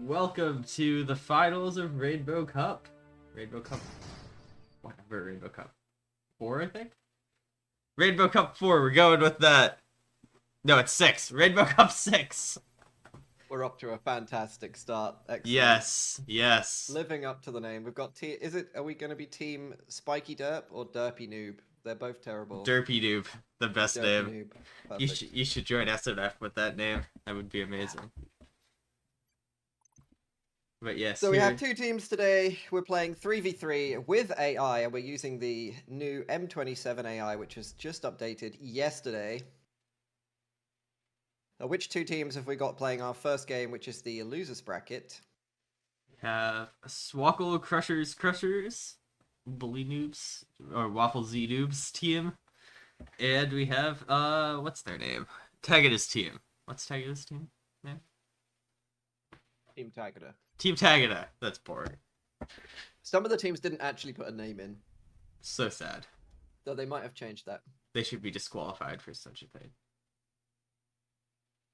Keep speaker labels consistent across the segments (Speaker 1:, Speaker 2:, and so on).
Speaker 1: Welcome to the finals of Rainbow Cup. Rainbow Cup. Whatever, Rainbow Cup 4, I think? Rainbow Cup 4, we're going with that. No, it's 6. Rainbow Cup 6.
Speaker 2: We're up to a fantastic start. Excellent.
Speaker 1: Yes.
Speaker 2: Living up to the name. We've got are we going to be team Spiky Derp or Derpy Noob? They're both terrible.
Speaker 1: Derpy Noob, the best
Speaker 2: Derpy
Speaker 1: name.
Speaker 2: Noob. Perfect.
Speaker 1: You should join SNF with that name. That would be amazing. But yes.
Speaker 2: So we have two teams today. We're playing 3v3 with AI, and we're using the new M27 AI, which was just updated yesterday. Now, which two teams have we got playing our first game, which is the losers bracket?
Speaker 1: We have Swackle Crushers, Bully Noobs, or Waffle Z Noobs team. And we have, what's their name? Tagada's team. What's Tagada's team name?
Speaker 2: Team Tagada.
Speaker 1: Team Tagada. That's boring.
Speaker 2: Some of the teams didn't actually put a name in.
Speaker 1: So sad.
Speaker 2: Though they might have changed that.
Speaker 1: They should be disqualified for such a thing.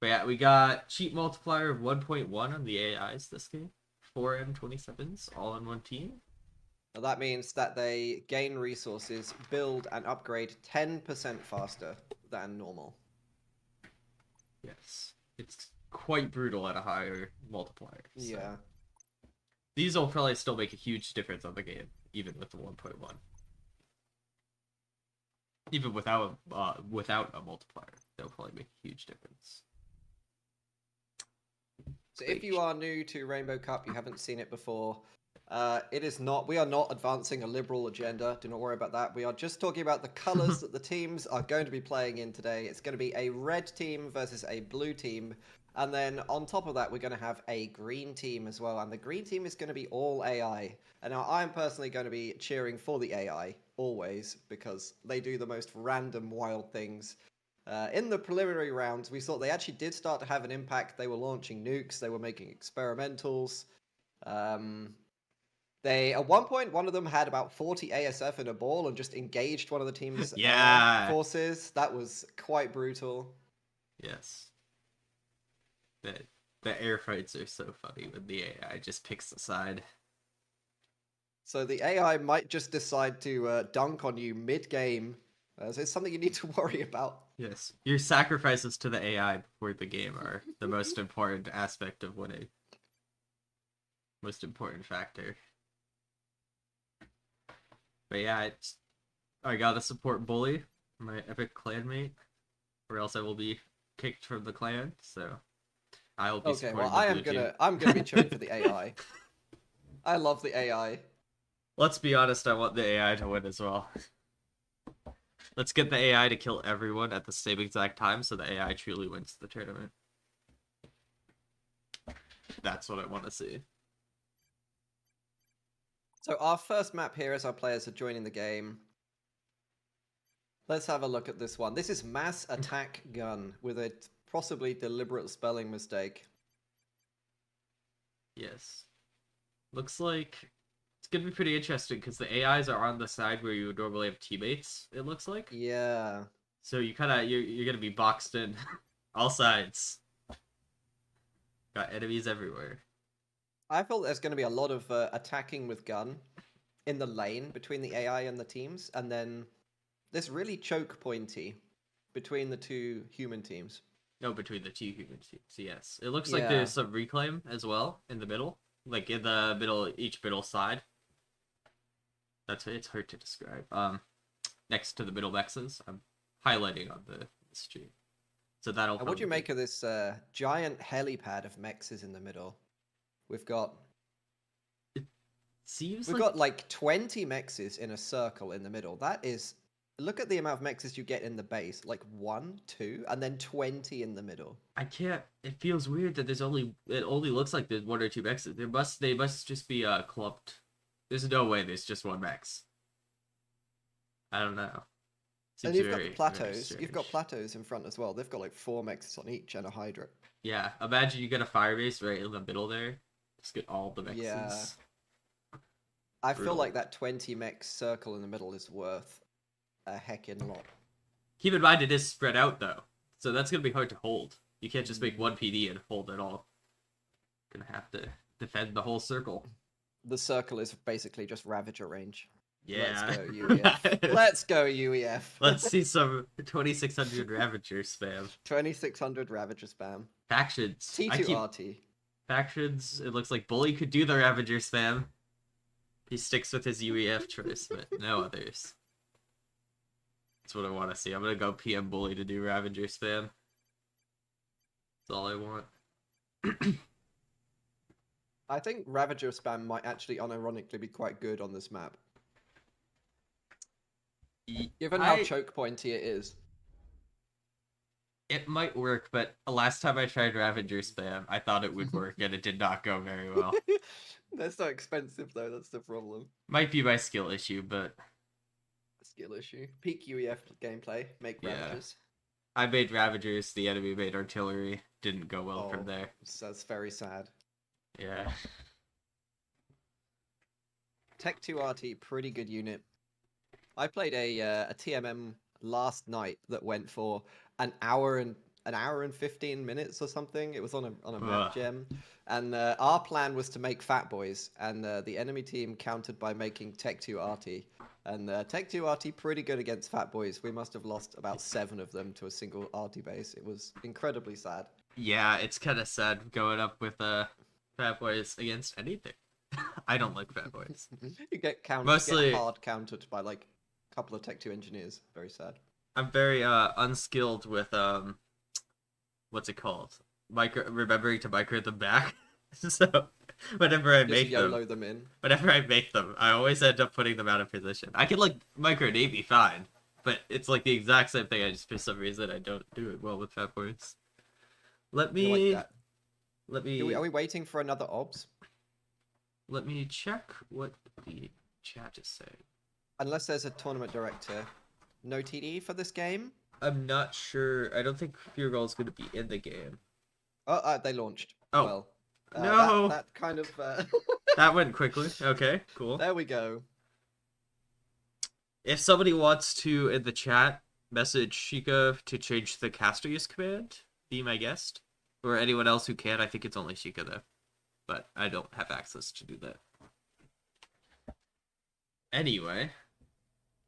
Speaker 1: But yeah, we got cheat multiplier of 1.1 on the AIs this game. 4 M27s, all on one team.
Speaker 2: Now that means that they gain resources, build, and upgrade 10% faster than normal.
Speaker 1: Yes. It's quite brutal at a higher multiplier. So.
Speaker 2: Yeah.
Speaker 1: These will probably still make a huge difference on the game, even with the 1.1. Even without a multiplier, they'll probably make a huge difference.
Speaker 2: So if you are new to Rainbow Cup, you haven't seen it before, we are not advancing a liberal agenda. Do not worry about that. We are just talking about the colors that the teams are going to be playing in today. It's going to be a red team versus a blue team. And then on top of that, we're going to have a green team as well. And the green team is going to be all AI. And now I'm personally going to be cheering for the AI, always, because they do the most random, wild things. In the preliminary rounds, we saw they actually did start to have an impact. They were launching nukes. They were making experimentals. At one point, one of them had about 40 ASF in a ball and just engaged one of the team's forces. That was quite brutal.
Speaker 1: Yes. The air fights are so funny when the AI just picks a side.
Speaker 2: So the AI might just decide to dunk on you mid-game. So it's something you need to worry about.
Speaker 1: Yes. Your sacrifices to the AI before the game are the most important aspect of winning. Most important factor. But yeah, I gotta support Bully, my epic clanmate, or else I will be kicked from the clan, so I will be supporting the blue team.
Speaker 2: I'm gonna be cheering for the AI. I love the AI.
Speaker 1: Let's be honest, I want the AI to win as well. Let's get the AI to kill everyone at the same exact time so the AI truly wins the tournament. That's what I want to see.
Speaker 2: So our first map here as our players are joining the game. Let's have a look at this one. This is Mass Attack Gun with a possibly deliberate spelling mistake.
Speaker 1: Yes. Looks like it's going to be pretty interesting because the AIs are on the side where you would normally have teammates, it looks like.
Speaker 2: Yeah.
Speaker 1: So you're going to be boxed in all sides. Got enemies everywhere.
Speaker 2: I felt there's going to be a lot of attacking with gun in the lane between the AI and the teams, and then this really choke pointy between the two human teams.
Speaker 1: No, between the two human teams, yes. It looks like there's some reclaim as well in the middle. Like in the middle, each middle side. It's hard to describe. Next to the middle mexes, I'm highlighting on the stream. So that'll.
Speaker 2: What do you make of this giant helipad of mexes in the middle? We've got like 20 mexes in a circle in the middle. That is, look at the amount of mexes you get in the base. Like 1, 2, and then 20 in the middle.
Speaker 1: I can't. It feels weird that it only looks like there's 1 or 2 mexes. They must just be clumped. There's no way there's just 1 mex. I don't know.
Speaker 2: And you've got the plateaus. You've got plateaus in front as well. They've got like 4 mexes on each and a hydra.
Speaker 1: Yeah, imagine you get a fire base right in the middle there. Just get all the mexes.
Speaker 2: Yeah. I feel like that 20 mex circle in the middle is worth a heckin' lot.
Speaker 1: Keep in mind it is spread out though, so that's gonna be hard to hold. You can't just make 1 PD and hold it all. Gonna have to defend the whole circle.
Speaker 2: The circle is basically just Ravager range. Let's
Speaker 1: Yeah.
Speaker 2: go UEF. Let's go UEF.
Speaker 1: Let's see some 2600 Ravager spam.
Speaker 2: 2600 Ravager spam.
Speaker 1: Factions.
Speaker 2: T2RT.
Speaker 1: Factions. It looks like Bully could do the Ravager spam. He sticks with his UEF choice, but no others. That's what I want to see. I'm gonna go PM Bully to do Ravager spam. That's all I want.
Speaker 2: I think Ravager spam might actually unironically be quite good on this map. Given how choke pointy it is.
Speaker 1: It might work, but last time I tried Ravager spam, I thought it would work, and it did not go very well.
Speaker 2: They're so expensive, though. That's the problem.
Speaker 1: Might be my skill issue, but...
Speaker 2: Skill issue. Peak UEF gameplay. Make Ravagers.
Speaker 1: I made Ravagers, the enemy made Artillery. Didn't go well from there.
Speaker 2: That's very sad.
Speaker 1: Yeah.
Speaker 2: Tech 2RT, pretty good unit. I played a TMM last night that went for an hour and 15 minutes or something. It was on a map gem, and our plan was to make Fat Boys, and the enemy team countered by making Tech 2RT. And Tech 2RT pretty good against Fat Boys. We must have lost about 7 of them to a single RT base. It was incredibly sad.
Speaker 1: Yeah, it's kind of sad going up with Fat Boys against anything. I don't like Fat Boys.
Speaker 2: You get countered,
Speaker 1: Mostly
Speaker 2: get hard countered by like a couple of Tech 2 engineers. Very sad.
Speaker 1: I'm very unskilled with what's it called? Remembering to micro them back. So whenever I make
Speaker 2: them in.
Speaker 1: Whenever I make them, I always end up putting them out of position. I can like micro Navy fine, but it's like the exact same thing. I just for some reason I don't do it well with Fat Boys. Let me.
Speaker 2: Are we waiting for another obs?
Speaker 1: Let me check what the chat is saying.
Speaker 2: Unless there's a tournament director. No TD for this game?
Speaker 1: I'm not sure. I don't think Fury is going to be in the game.
Speaker 2: Oh, they launched.
Speaker 1: Oh.
Speaker 2: Well,
Speaker 1: no.
Speaker 2: That kind of...
Speaker 1: That went quickly. Okay, cool.
Speaker 2: There we go.
Speaker 1: If somebody wants to, in the chat, message Sheikah to change the caster use command, be my guest. Or anyone else who can. I think it's only Sheikah, though. But I don't have access to do that. Anyway.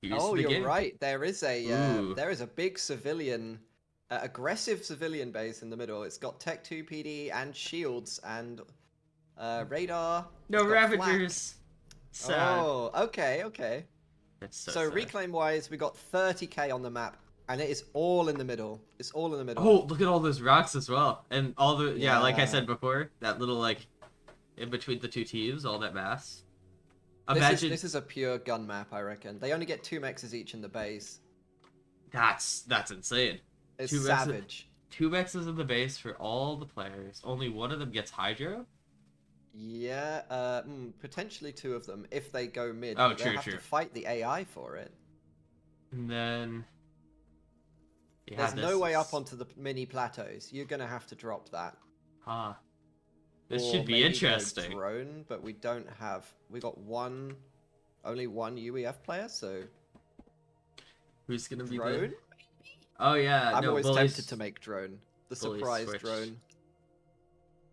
Speaker 2: You're right. There is a big civilian, aggressive civilian base in the middle. It's got Tech 2 PD and shields and radar.
Speaker 1: No Ravagers.
Speaker 2: Sad. Oh, okay.
Speaker 1: That's
Speaker 2: so
Speaker 1: sad.
Speaker 2: reclaim wise, we got 30k on the map, and it is all in the middle. It's all in the middle.
Speaker 1: Oh, look at all those rocks as well, and all the like I said before, that little like in between the two teams, all that mass. Imagine
Speaker 2: this is a pure gun map, I reckon. They only get 2 mexes each in the base.
Speaker 1: That's insane.
Speaker 2: It's savage.
Speaker 1: 2 mexes in the base for all the players. Only one of them gets Hydro.
Speaker 2: Yeah, potentially 2 of them if they go mid.
Speaker 1: Oh,
Speaker 2: They'll have to fight the AI for it.
Speaker 1: And then
Speaker 2: there's no way up onto the mini plateaus. You're gonna have to drop that.
Speaker 1: Huh. This should be interesting.
Speaker 2: Drone, but we don't have. We got only one UEF player, so.
Speaker 1: Who's gonna be
Speaker 2: drone?
Speaker 1: Oh yeah,
Speaker 2: I'm always tempted to make drone. The surprise drone.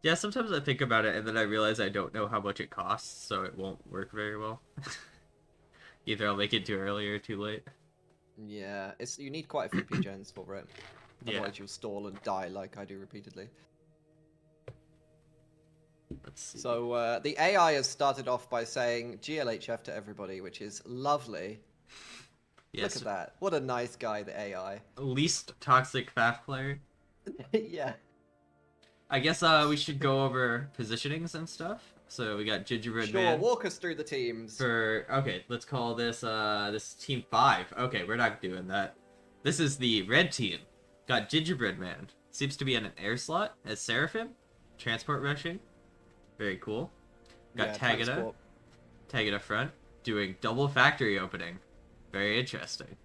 Speaker 1: Yeah, sometimes I think about it and then I realize I don't know how much it costs, so it won't work very well. Either I'll make it too early or too late.
Speaker 2: Yeah, you need quite a few PGens for it. Otherwise you'll stall and die like I do repeatedly. So the AI has started off by saying GLHF to everybody, which is lovely. Yes. Look at that. What a nice guy, the AI.
Speaker 1: Least toxic FAF player.
Speaker 2: Yeah.
Speaker 1: I guess we should go over positionings and stuff. So we got Gingerbread Man.
Speaker 2: Sure, walk us through the teams.
Speaker 1: Okay, let's call this this team 5. Okay, we're not doing that. This is the red team. Got Gingerbread Man. Seems to be in an air slot as Seraphim. Transport rushing. Very cool. Got Tagada. Tagada front. Doing double factory opening. Very interesting.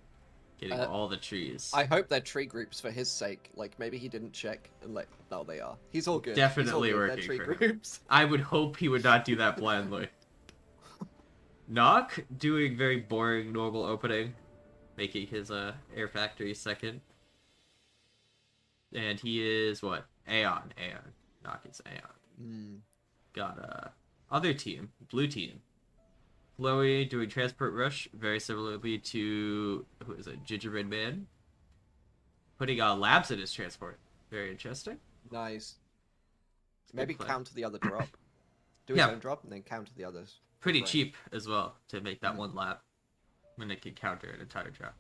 Speaker 1: Getting all the trees.
Speaker 2: I hope they're tree groups for his sake. Like, maybe he didn't check and no, they are. He's all good.
Speaker 1: Definitely working for groups. I would hope he would not do that blindly. Knock doing very boring normal opening. Making his air factory second. And he is what? Aeon. Knock is Aeon. Got other team, blue team. Chloe doing transport rush, very similarly to who is it, Gingerbread Man. Putting labs in his transport. Very interesting.
Speaker 2: Nice.
Speaker 1: It's a
Speaker 2: Maybe
Speaker 1: good play.
Speaker 2: counter the other drop. Do his
Speaker 1: Yeah,
Speaker 2: own drop and then counter the others.
Speaker 1: pretty
Speaker 2: Right.
Speaker 1: cheap as well to make that one lap when it can counter an entire drop.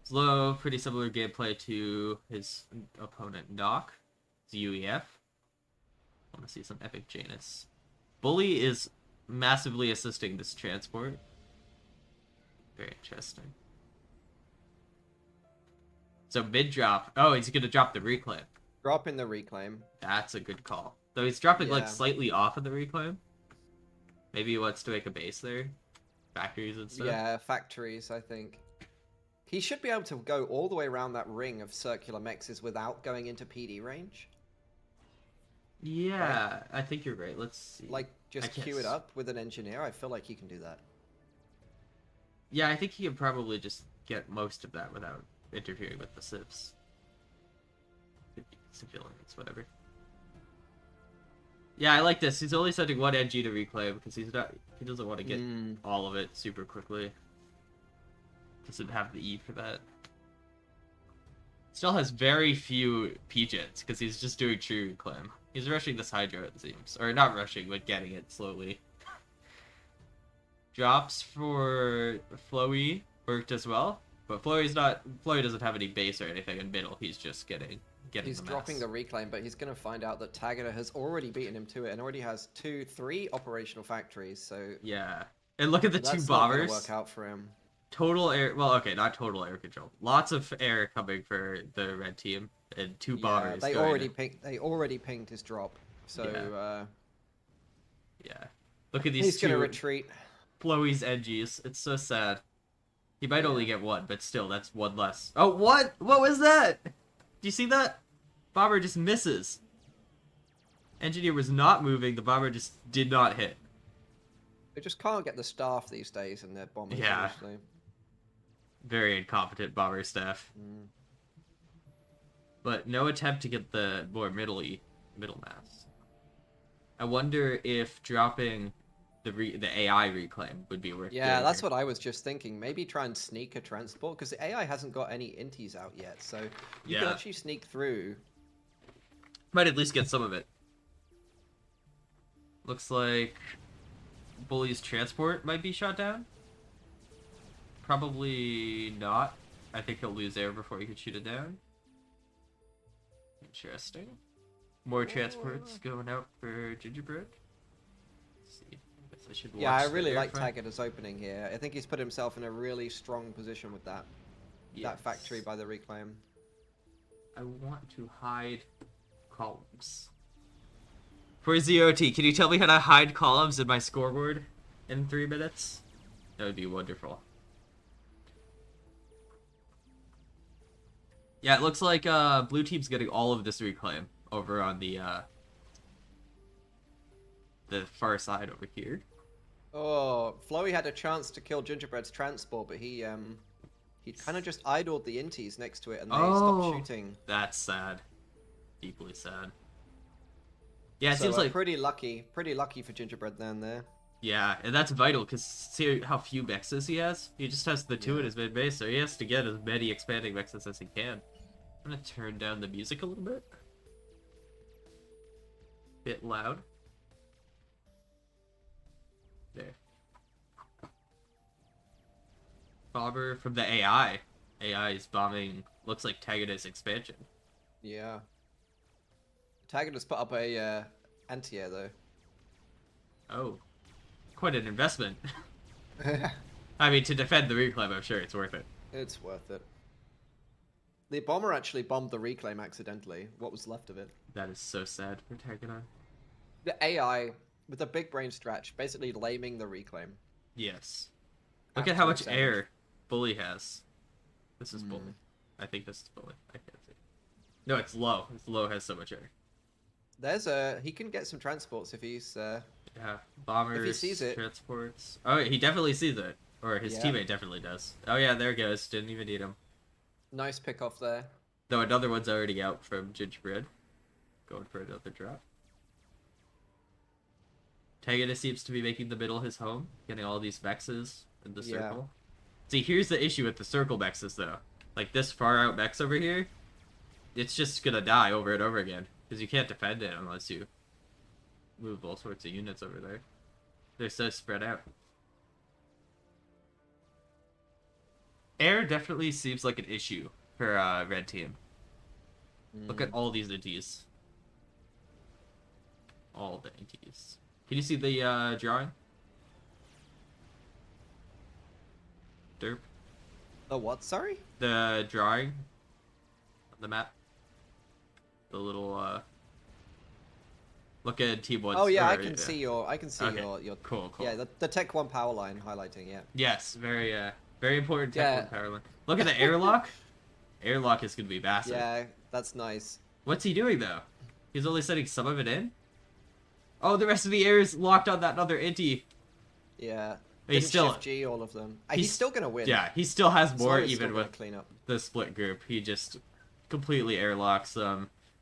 Speaker 1: Slow, pretty similar gameplay to his opponent Knock. It's UEF. Want to see some epic Janus. Bully is massively assisting this transport. Very interesting. So mid drop. Oh, he's gonna drop the reclaim.
Speaker 2: Drop in the reclaim.
Speaker 1: That's a good call. Though he's dropping like
Speaker 2: Yeah.
Speaker 1: slightly off of the reclaim. Maybe he wants to make a base there. Factories and stuff.
Speaker 2: Yeah, factories, I think. He should be able to go all the way around that ring of circular mexes without going into PD range.
Speaker 1: Yeah, I think you're right. Let's see.
Speaker 2: Like, just queue it up with an engineer. I feel like he can do that.
Speaker 1: Yeah, I think he can probably just get most of that without interfering with the civs. Civilians, whatever. Yeah, I like this. He's only sending one NG to reclaim because he doesn't want to get all of it super quickly. Doesn't have the E for that. Still has very few P-Jets because he's just doing true reclaim. He's rushing this Hydro, it seems. Or not rushing, but getting it slowly. Drops for Floey worked as well. But Floey doesn't have any base or anything in middle. He's just getting
Speaker 2: He's
Speaker 1: the
Speaker 2: dropping
Speaker 1: mass.
Speaker 2: the reclaim, but he's going to find out that Tagada has already beaten him to it and already has 3 operational factories. So
Speaker 1: Yeah. And look at the two
Speaker 2: that's not going
Speaker 1: bombers.
Speaker 2: to work out for him.
Speaker 1: Total air. Well, okay, not total air control. Lots of air coming for the red team, and 2 bombers.
Speaker 2: They already pinged his drop. So
Speaker 1: yeah. Look at these
Speaker 2: he's
Speaker 1: two.
Speaker 2: going to retreat.
Speaker 1: Flowy's edgies. It's so sad. He might only get 1, but still, that's 1 less. Oh, what? What was that? Do you see that? Bomber just misses. Engineer was not moving. The bomber just did not hit.
Speaker 2: They just can't get the staff these days in their bombers.
Speaker 1: Yeah.
Speaker 2: Honestly.
Speaker 1: Very incompetent bomber staff. But no attempt to get the more middle mass. I wonder if dropping the AI reclaim would be worth it.
Speaker 2: Yeah, that's what I was just thinking. Maybe try and sneak a transport, because the AI hasn't got any inties out yet, so you can actually sneak through.
Speaker 1: Might at least get some of it. Looks like Bully's transport might be shot down. Probably not. I think he'll lose air before he can shoot it down. Interesting. More transports going out for Gingerbread. Let's see. I guess I should watch
Speaker 2: I
Speaker 1: the
Speaker 2: really
Speaker 1: air
Speaker 2: like
Speaker 1: front.
Speaker 2: Tagada's opening here. I think he's put himself in a really strong position with that. That factory by the reclaim.
Speaker 1: I want to hide columns. For ZOT, can you tell me how to hide columns in my scoreboard in 3 minutes? That would be wonderful. Yeah, it looks like blue team's getting all of this reclaim over on the far side over here.
Speaker 2: Oh, Floey had a chance to kill Gingerbread's transport, but he kind of just idled the inties next to it and they stopped shooting.
Speaker 1: That's sad. Deeply sad. Yeah, it
Speaker 2: So,
Speaker 1: seems like
Speaker 2: pretty lucky for Gingerbread then there.
Speaker 1: yeah, and that's vital because see how few mexes he has. He just has the 2 in his mid base, so he has to get as many expanding mexes as he can. I'm gonna turn down the music a little bit. Bit loud. There. Bomber from the AI. AI is bombing. Looks like Tagada's expansion.
Speaker 2: Yeah. Tagada's put up a anti-air though.
Speaker 1: Oh, quite an investment. I mean, to defend the reclaim, I'm sure it's worth it.
Speaker 2: It's worth it. The bomber actually bombed the reclaim accidentally. What was left of it?
Speaker 1: That is so sad for Tagada.
Speaker 2: The AI with a big brain stretch, basically laming the reclaim.
Speaker 1: Yes. Look at how much
Speaker 2: Absolute
Speaker 1: air Bully has. This is Bully. I think this is Bully. I can't see. No, it's Low. Low has so much air.
Speaker 2: He can get some transports if he's
Speaker 1: Yeah, bombers,
Speaker 2: if he sees it.
Speaker 1: transports. Oh, he definitely sees it. Or his teammate definitely does. Oh yeah, there it goes. Didn't even need him.
Speaker 2: Nice pick off there.
Speaker 1: Though another one's already out from Gingerbread. Going for another drop. Tagada seems to be making the middle his home, getting all these mexes in the
Speaker 2: Yeah.
Speaker 1: circle. See, here's the issue with the circle mexes, though. Like, this far out mex over here, it's just gonna die over and over again. Because you can't defend it unless you move all sorts of units over there. They're so spread out. Air definitely seems like an issue for red team. Look at all these inties. All the inties. Can you see the drawing? Derp.
Speaker 2: The what? Sorry.
Speaker 1: The drawing on the map. The little look at Team 1.
Speaker 2: Oh yeah, I can see your.
Speaker 1: Okay.
Speaker 2: Your.
Speaker 1: Cool.
Speaker 2: Yeah, the Tech 1 power line highlighting. Yeah.
Speaker 1: Yes, very important Tech 1 power line. Look at the airlock. Airlock is gonna be massive.
Speaker 2: Yeah, that's nice.
Speaker 1: What's he doing though? He's only setting some of it in. Oh, the rest of the air is locked on that other inty.
Speaker 2: Yeah.
Speaker 1: He's still
Speaker 2: Shift G all of them. He's still gonna win.
Speaker 1: Yeah, he still has more
Speaker 2: He's
Speaker 1: even
Speaker 2: still
Speaker 1: with
Speaker 2: clean up.
Speaker 1: the split group. He just completely airlocks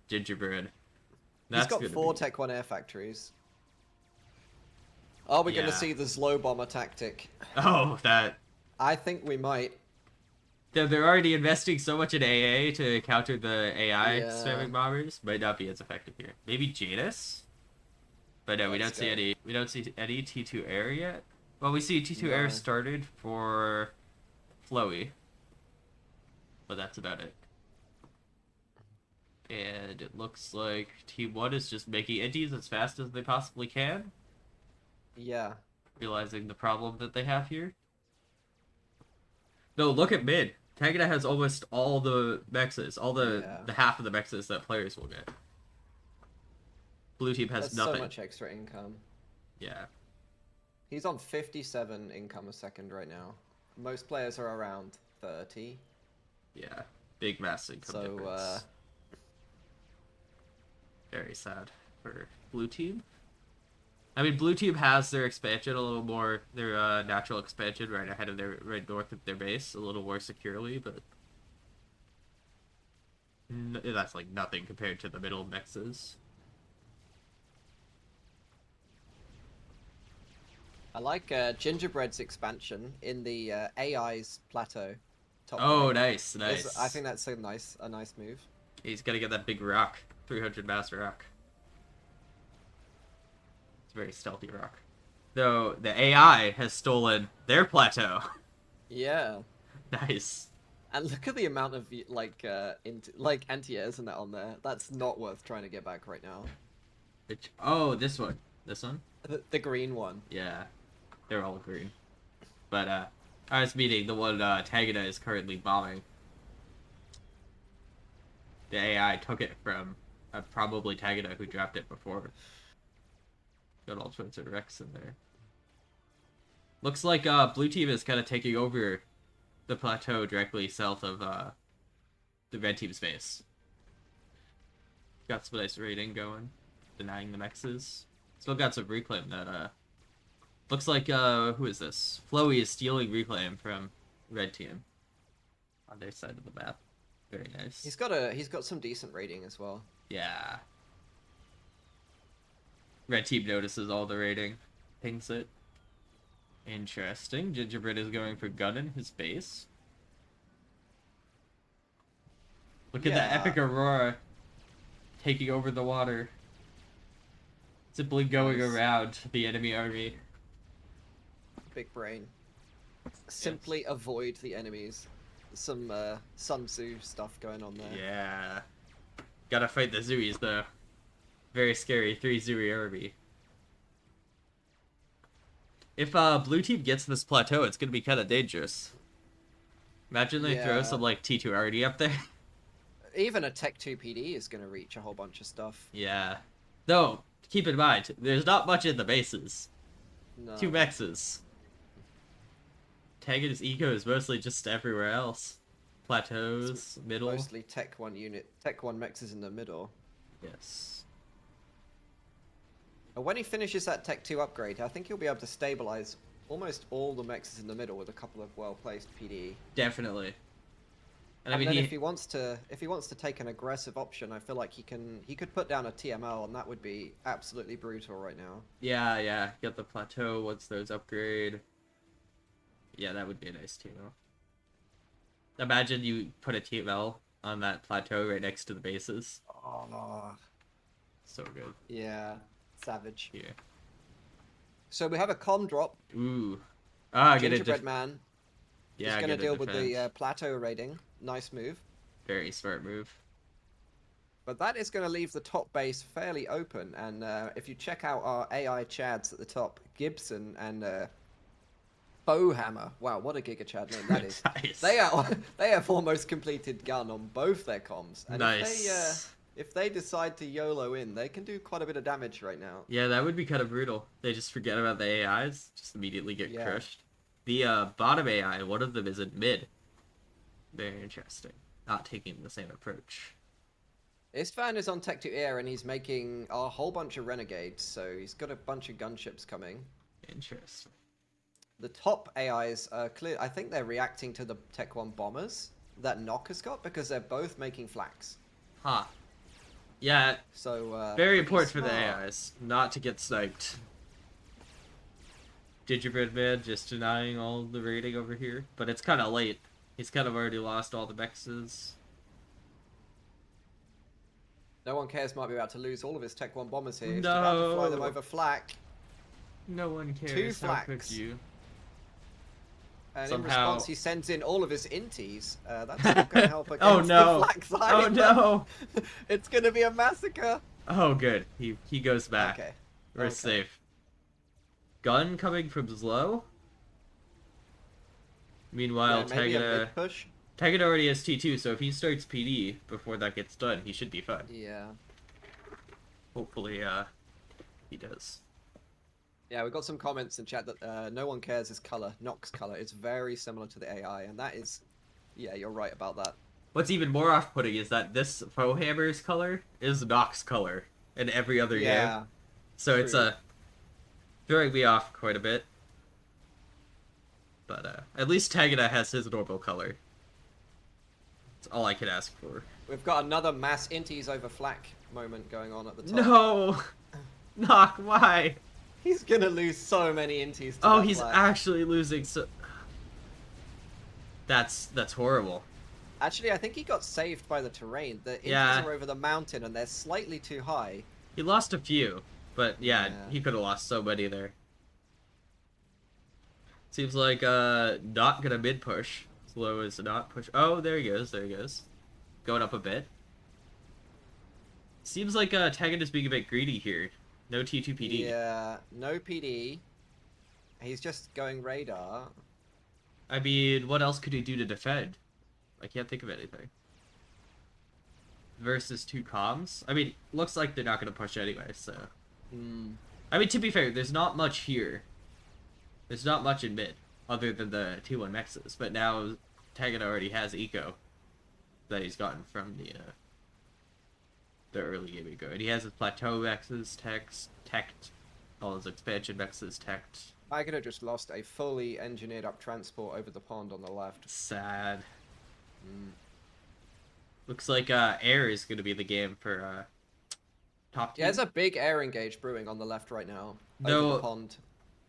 Speaker 1: Gingerbread.
Speaker 2: He's got 4 Tech 1 air factories. Are we gonna see the slow bomber tactic?
Speaker 1: Oh, that.
Speaker 2: I think we might.
Speaker 1: They're already investing so much in AA to counter the AI spamming bombers. Might not be as effective here. Maybe Janus? But no, we don't see any T2 air yet. Well, we see T2 air started for Flowy. But that's about it. And it looks like Team 1 is just making inties as fast as they possibly can.
Speaker 2: Yeah.
Speaker 1: Realizing the problem that they have here. No, look at mid. Tagada has almost all the mexes, all the half of the mexes that players will get. Blue team has nothing.
Speaker 2: So much extra income.
Speaker 1: Yeah.
Speaker 2: He's on 57 income a second right now. Most players are around 30.
Speaker 1: Yeah. Big mass income difference. Very sad for blue team. I mean, blue team has their expansion a little more, their natural expansion right ahead of right north of their base, a little more securely, but that's like nothing compared to the middle mexes.
Speaker 2: I like Gingerbread's expansion in the AI's plateau.
Speaker 1: Oh, nice.
Speaker 2: I think that's a nice move.
Speaker 1: He's got to get that big rock, 300 mass rock. It's a very stealthy rock. Though the AI has stolen their plateau.
Speaker 2: Yeah.
Speaker 1: Nice.
Speaker 2: And look at the amount of anti-airs and that on there. That's not worth trying to get back right now.
Speaker 1: Oh, this one. This one?
Speaker 2: The green one.
Speaker 1: Yeah. They're all green. But I was meaning the one Tagada is currently bombing. The AI took it from probably Tagada who dropped it before. Got all sorts of wrecks in there. Looks like blue team is kind of taking over the plateau directly south of the red team's base. Got some nice raiding going, denying the mexes. Still got some reclaim that looks like who is this? Flowy is stealing reclaim from red team on their side of the map. Very nice.
Speaker 2: He's got some decent rating as well.
Speaker 1: Yeah. Red team notices all the rating, pings it. Interesting. Gingerbread is going for gun in his base. Look at the epic Aurora taking over the water. Simply going around the enemy army.
Speaker 2: Big brain. Simply avoid the enemies. Some Sun Tzu stuff going on there.
Speaker 1: Yeah. Gotta fight the Zuis though. Very scary 3 Zui army. If blue team gets this plateau, it's gonna be kind of dangerous. Imagine they throw some like T2 already up there.
Speaker 2: Even a Tech 2 PD is gonna reach a whole bunch of stuff.
Speaker 1: Yeah. Though, keep in mind, there's not much in the bases.
Speaker 2: No.
Speaker 1: 2 mexes. Tagada's eco is mostly just everywhere else. Plateaus, middle.
Speaker 2: Mostly Tech 1 unit. Tech 1 mexes in the middle.
Speaker 1: Yes.
Speaker 2: And when he finishes that Tech 2 upgrade, I think he'll be able to stabilize almost all the mexes in the middle with a couple of well-placed PD.
Speaker 1: Definitely. And I
Speaker 2: And
Speaker 1: mean,
Speaker 2: then if he wants to take an aggressive option, I feel like he could put down a TML, and that would be absolutely brutal right now.
Speaker 1: yeah, get the plateau once those upgrade. Yeah, that would be a nice TML. Imagine you put a TML on that plateau right next to the bases.
Speaker 2: Oh,
Speaker 1: So good.
Speaker 2: yeah, savage.
Speaker 1: Yeah.
Speaker 2: So we have a com drop.
Speaker 1: Ooh. Ah, get it.
Speaker 2: Gingerbread Man is
Speaker 1: Yeah,
Speaker 2: going to
Speaker 1: get a
Speaker 2: deal with
Speaker 1: defend.
Speaker 2: the plateau raiding. Nice move.
Speaker 1: Very smart move.
Speaker 2: But that is going to leave the top base fairly open. And if you check out our AI chads at the top, Gibson and Bowhammer. Wow, what a Giga Chad name that is.
Speaker 1: Nice.
Speaker 2: They have almost completed gun on both their comms. And
Speaker 1: Nice.
Speaker 2: if they decide to YOLO in, they can do quite a bit of damage right now.
Speaker 1: Yeah, that would be kind of brutal. They just forget about the AIs, just immediately get
Speaker 2: Yeah.
Speaker 1: crushed. The bottom AI, one of them is in mid. Very interesting. Not taking the same approach.
Speaker 2: Isfan is on Tech to Air and he's making a whole bunch of renegades, so he's got a bunch of gunships coming.
Speaker 1: Interesting.
Speaker 2: The top AIs are clear. I think they're reacting to the Tech 1 bombers that Nock has got because they're both making flax.
Speaker 1: Huh. Yeah,
Speaker 2: So
Speaker 1: very important for
Speaker 2: smart.
Speaker 1: the AIs not to get sniped. Gingerbread Man just denying all the raiding over here, but it's kind of late. He's kind of already lost all the mexes.
Speaker 2: No one cares might be about to lose all of his Tech 1 bombers here. He's about to fly them
Speaker 1: No.
Speaker 2: over flak.
Speaker 1: No one cares.
Speaker 2: Two
Speaker 1: How could
Speaker 2: flax.
Speaker 1: you?
Speaker 2: And in
Speaker 1: Somehow-
Speaker 2: response, he sends in all of his inties. That's not going to help against
Speaker 1: Oh no!
Speaker 2: the flax side.
Speaker 1: Oh no!
Speaker 2: It's going to be a massacre.
Speaker 1: Oh good. He goes back.
Speaker 2: Okay.
Speaker 1: We're
Speaker 2: Okay.
Speaker 1: safe. Gun coming from Zlo. Meanwhile,
Speaker 2: Yeah, maybe a
Speaker 1: Tagada
Speaker 2: mid-push.
Speaker 1: already has T2, so if he starts PD before that gets done, he should be fine.
Speaker 2: Yeah.
Speaker 1: Hopefully, he does.
Speaker 2: Yeah, we got some comments in chat that no one cares his color. Nock's color is very similar to the AI, and that is... Yeah, you're right about that.
Speaker 1: What's even more off-putting is that this Foehammer's color is Nox's color in every other
Speaker 2: Yeah.
Speaker 1: game. So it's
Speaker 2: true.
Speaker 1: throwing me off quite a bit. But at least Tagada has his normal color. That's all I can ask for.
Speaker 2: We've got another mass inties over flak moment going on at the top.
Speaker 1: No! Nock, why?
Speaker 2: He's gonna lose so many inties to
Speaker 1: Oh,
Speaker 2: that
Speaker 1: he's
Speaker 2: flak.
Speaker 1: actually losing so... That's horrible.
Speaker 2: Actually, I think he got saved by the terrain. The inties
Speaker 1: Yeah.
Speaker 2: are over the mountain and they're slightly too high.
Speaker 1: He lost a few, but yeah.
Speaker 2: Yeah.
Speaker 1: He could have lost so many there. Seems like not gonna mid push. Slow is not push. Oh, there he goes. There he goes. Going up a bit. Seems like Taggart is being a bit greedy here. No T2 PD.
Speaker 2: Yeah, no PD. He's just going radar.
Speaker 1: I mean, what else could he do to defend? I can't think of anything. Versus two comms. I mean, looks like they're not gonna push anyway. So.
Speaker 2: Hmm.
Speaker 1: I mean, to be fair, there's not much here. There's not much in mid, other than the T1 mexes. But now, Tagada already has eco that he's gotten from the early game ago. And he has his plateau mexes teched, all his expansion mexes teched.
Speaker 2: I could have just lost a fully engineered up transport over the pond on the left.
Speaker 1: Sad.
Speaker 2: Mm.
Speaker 1: Looks like air is going to be the game for top team.
Speaker 2: Yeah, there's a big air engage brewing on the left right now.
Speaker 1: No.
Speaker 2: Over the pond.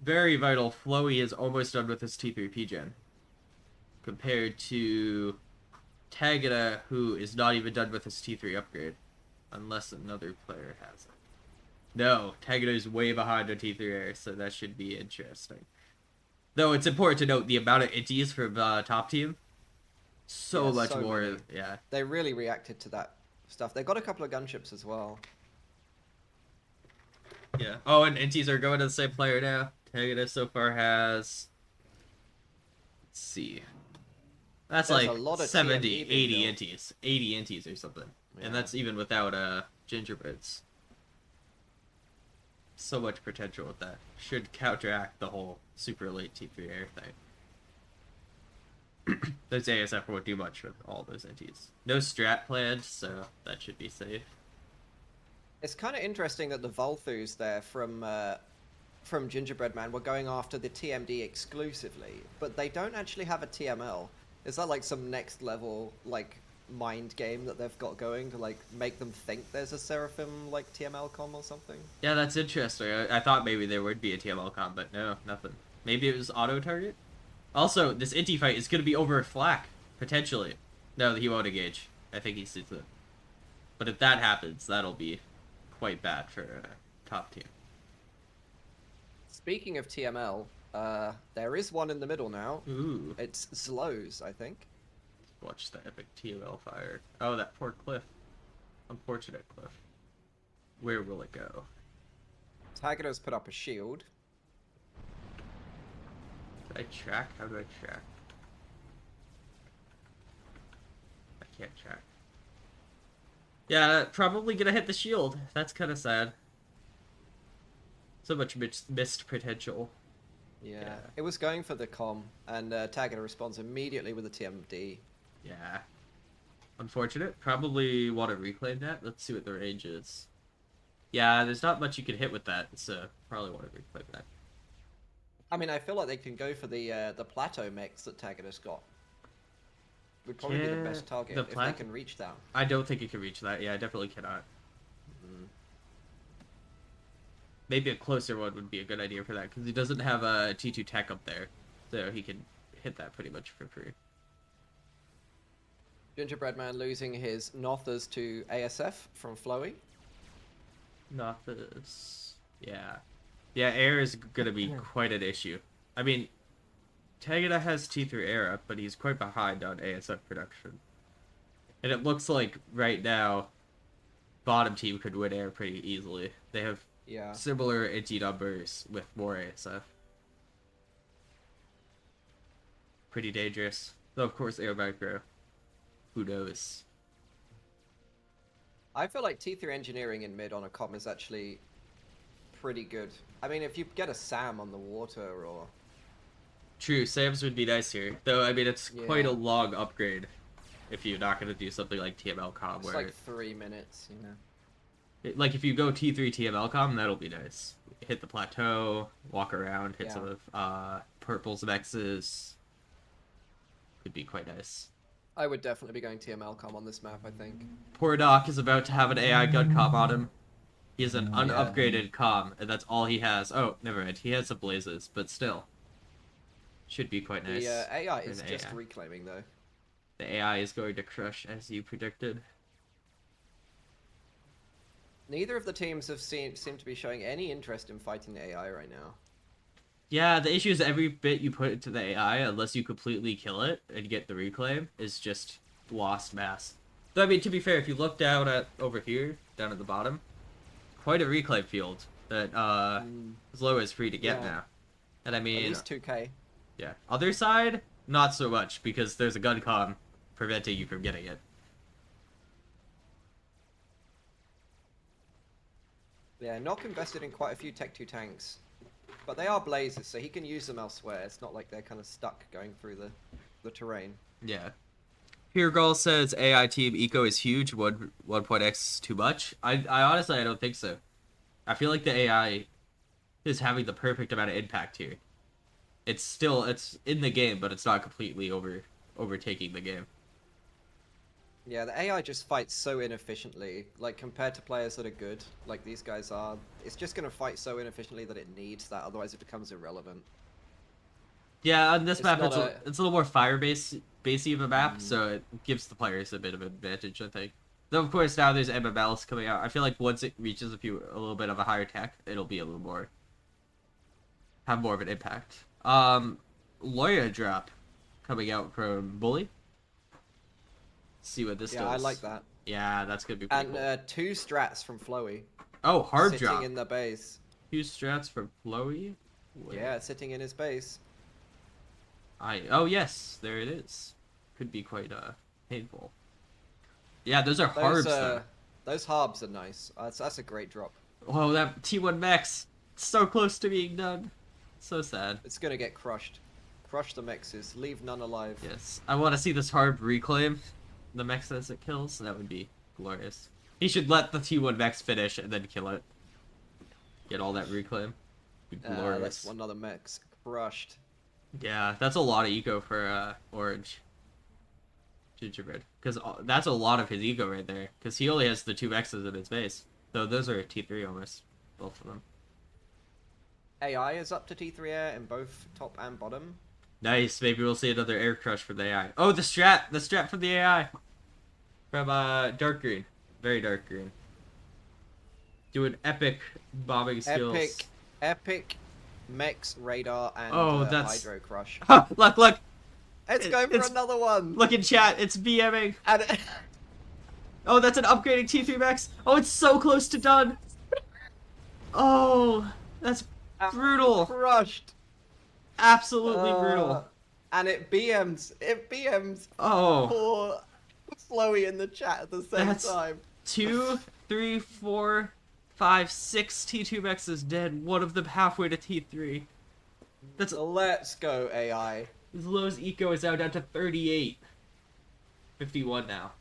Speaker 1: Very vital. Flowy is almost done with his T3 gen. Compared to Tagada, who is not even done with his T3 upgrade. Unless another player has it. No, Tagada is way behind on T3 air, so that should be interesting. Though it's important to note the amount of inties from top team. So
Speaker 2: Yeah,
Speaker 1: much
Speaker 2: so
Speaker 1: more,
Speaker 2: many.
Speaker 1: yeah.
Speaker 2: They really reacted to that stuff. They got a couple of gunships as well.
Speaker 1: Yeah. Oh, and inties are going to the same player now. Tagada so far has... Let's see. That's
Speaker 2: There's
Speaker 1: like
Speaker 2: a lot of
Speaker 1: 70,
Speaker 2: TMD being
Speaker 1: 80
Speaker 2: built.
Speaker 1: inties. 80 inties or something.
Speaker 2: Yeah.
Speaker 1: And that's even without gingerbreads. So much potential with that. Should counteract the whole super late T3 air thing. Those ASF won't do much with all those inties. No strat planned, so that should be safe.
Speaker 2: It's kind of interesting that the Volthus there from Gingerbread Man were going after the TMD exclusively, but they don't actually have a TML. Is that like some next level like mind game that they've got going to like make them think there's a Seraphim like TML com or something?
Speaker 1: Yeah, that's interesting. I thought maybe there would be a TML comp, but no, nothing. Maybe it was auto target. Also, this Inti fight is gonna be over flak potentially. No, he won't engage. I think he sees it. But if that happens, that'll be quite bad for top team.
Speaker 2: Speaking of TML, there is one in the middle now.
Speaker 1: Ooh,
Speaker 2: It's Zlo's, I think.
Speaker 1: watch the epic TML fire. Oh, that poor cliff. Unfortunate cliff. Where will it go?
Speaker 2: Tagada's put up a shield.
Speaker 1: Did I track? How do I track? I can't track. Yeah, probably gonna hit the shield. That's kind of sad. So much missed potential.
Speaker 2: Yeah. It was going for the com, and Tagada responds immediately with a TMD.
Speaker 1: Yeah. Unfortunate. Probably want to reclaim that. Let's see what the range is. Yeah, there's not much you can hit with that, so probably want to reclaim that.
Speaker 2: I mean, I feel like they can go for the plateau mechs that Tagada's got. Would probably be the best target if they can reach that.
Speaker 1: I don't think it can reach that. Yeah, I definitely cannot. Maybe a closer one would be a good idea for that, because he doesn't have a T2 tech up there, so he can hit that pretty much for free.
Speaker 2: Gingerbread Man losing his Nothers to ASF from Flowy.
Speaker 1: Not this. Yeah. Yeah, air is going to be quite an issue. I mean, Tagada has T3 air up, but he's quite behind on ASF production. And it looks like right now, bottom team could win air pretty easily. They have similar NT numbers with more ASF. Pretty dangerous. Though, of course, air might grow. Who knows?
Speaker 2: I feel like T3 engineering in mid on a com is actually pretty good. I mean, if you get a Sam on the water or...
Speaker 1: True, Sam's would be nice here. Though, I mean, it's quite a long upgrade if you're not going to do something like TML com.
Speaker 2: It's
Speaker 1: where
Speaker 2: like 3 minutes, you know.
Speaker 1: Like, if you go T3 TML com, that'll be nice. Hit the plateau, walk around, hit some of purples and X's. Could be quite nice.
Speaker 2: I would definitely be going TML com on this map, I think.
Speaker 1: Poor Doc is about to have an AI gun com on him. He has an unupgraded com, and that's all he has. Oh, never mind. He has some blazes, but still. Should be quite nice.
Speaker 2: The AI is just reclaiming, though.
Speaker 1: The AI is going to crush, as you predicted.
Speaker 2: Neither of the teams have seem to be showing any interest in fighting the AI right now.
Speaker 1: Yeah, the issue is every bit you put into the AI, unless you completely kill it and get the reclaim, is just lost mass. Though, I mean, to be fair, if you look down at over here, down at the bottom, quite a reclaim field that Zlo is free to get now. And I mean,
Speaker 2: at least 2k.
Speaker 1: Yeah. Other side, not so much, because there's a gun com preventing you from getting it.
Speaker 2: Yeah, Nock invested in quite a few Tech 2 tanks. But they are blazes, so he can use them elsewhere. It's not like they're kind of stuck going through the terrain.
Speaker 1: Yeah. Here Girl says AI team eco is huge, 1.x too much. I honestly, I don't think so. I feel like the AI is having the perfect amount of impact here. It's in the game, but it's not completely overtaking the game.
Speaker 2: Yeah, the AI just fights so inefficiently. Like, compared to players that are good, like these guys are, it's just going to fight so inefficiently that it needs that, otherwise it becomes irrelevant.
Speaker 1: Yeah, on this map, it's a little more fire-basey of a map, so it gives the players a bit of an advantage, I think. Though, of course, now there's MMLs coming out. I feel like once it reaches a little bit of a higher tech, it'll be a little more... have more of an impact. Lawyer drop coming out from Bully. See what this does.
Speaker 2: Yeah, I like that.
Speaker 1: Yeah, that's gonna be pretty cool.
Speaker 2: And 2 strats from Flowy.
Speaker 1: Oh, hard drop.
Speaker 2: Sitting in the base.
Speaker 1: 2 strats from Flowy? Wait.
Speaker 2: Yeah, sitting in his base.
Speaker 1: Oh, yes, there it is. Could be quite painful. Yeah, those are harbs, though.
Speaker 2: Those harbs are nice. That's a great drop.
Speaker 1: Whoa, that T1 Max. So close to being done. So sad.
Speaker 2: It's gonna get crushed. Crush the mexes. Leave none alive.
Speaker 1: Yes. I want to see this harb reclaim the mech as it kills. That would be glorious. He should let the T1 Mech finish and then kill it. Get all that reclaim. Be glorious.
Speaker 2: That's another mech crushed.
Speaker 1: Yeah, that's a lot of eco for Orange. Gingerbread. Because that's a lot of his ego right there. Because he only has the 2 X's in his base. So those are a T3 almost. Both of them.
Speaker 2: AI is up to T3 air in both top and bottom.
Speaker 1: Nice. Maybe we'll see another air crush for the AI. Oh, the strat! The strat from the AI! From dark green. Very dark green. Doing epic bombing skills.
Speaker 2: Epic mechs, radar, and
Speaker 1: that's...
Speaker 2: hydro crush.
Speaker 1: Look!
Speaker 2: It's going for another one!
Speaker 1: Look in chat, it's BMing.
Speaker 2: And
Speaker 1: Oh, that's an upgrading T3 Max. Oh, it's so close to done. Oh, that's brutal.
Speaker 2: Crushed.
Speaker 1: Absolutely brutal.
Speaker 2: And it BMs.
Speaker 1: Oh.
Speaker 2: Poor Flowy in the chat at the same time.
Speaker 1: 2, 3, 4, 5, 6 T2 Maxes dead. One of them halfway to T3.
Speaker 2: Let's go, AI.
Speaker 1: His lowest eco is now down to 38. 51 now.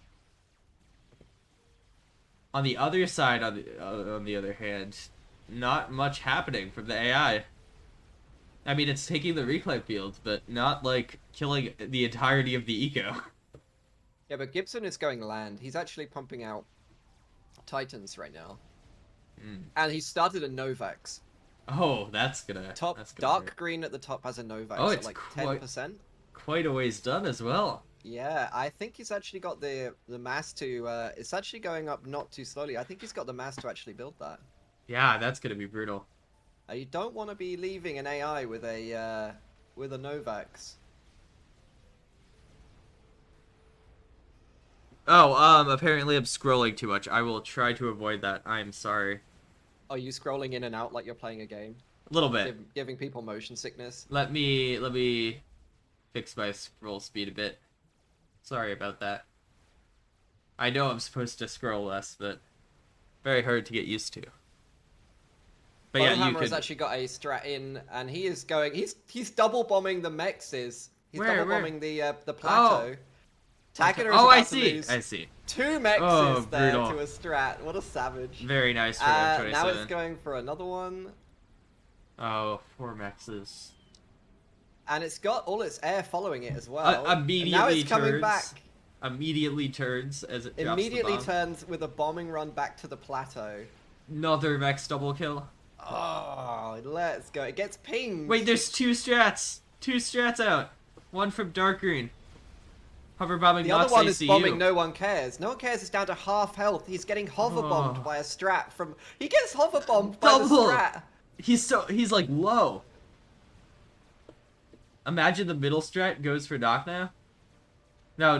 Speaker 1: On the other side, on the other hand, not much happening from the AI. I mean, it's taking the reclaim field, but not, like, killing the entirety of the eco.
Speaker 2: Yeah, but Gibson is going land. He's actually pumping out Titans right now. And he started a Novax.
Speaker 1: Oh, that's gonna...
Speaker 2: Dark green at the top has a Novax at, like, 10%.
Speaker 1: Quite a ways done as well.
Speaker 2: Yeah, I think he's actually got the mass to... it's actually going up not too slowly. I think he's got the mass to actually build that.
Speaker 1: Yeah, that's gonna be brutal.
Speaker 2: You don't want to be leaving an AI with a Novax.
Speaker 1: Oh, apparently I'm scrolling too much. I will try to avoid that. I'm sorry.
Speaker 2: Are you scrolling in and out like you're playing a game?
Speaker 1: A little bit.
Speaker 2: Giving people motion sickness?
Speaker 1: Let me fix my scroll speed a bit. Sorry about that. I know I'm supposed to scroll less, but very hard to get used to. But yeah, you could...
Speaker 2: has actually got a strat in, and he is going... He's double bombing the mexes. He's double bombing the plateau. Tagger is
Speaker 1: I see.
Speaker 2: 2 mexes there to a strat. What a savage.
Speaker 1: Very nice for M27.
Speaker 2: Now it's going for another one.
Speaker 1: Oh, 4 mexes.
Speaker 2: And it's got all its air following it as well.
Speaker 1: Immediately
Speaker 2: now it's coming
Speaker 1: turns.
Speaker 2: Back.
Speaker 1: Immediately turns as it drops
Speaker 2: Immediately
Speaker 1: the bomb.
Speaker 2: turns with a bombing run back to the plateau.
Speaker 1: Another mex double kill.
Speaker 2: Oh, let's go. It gets pinged.
Speaker 1: Wait, there's 2 strats. 2 strats out. One from dark green. Hover bombing
Speaker 2: the other one is bombing No One Cares. No One Cares is down to half health. He's getting hover bombed by a strat from... He gets hover bombed by the strat.
Speaker 1: He's like low. Imagine the middle strat goes for knock now. No,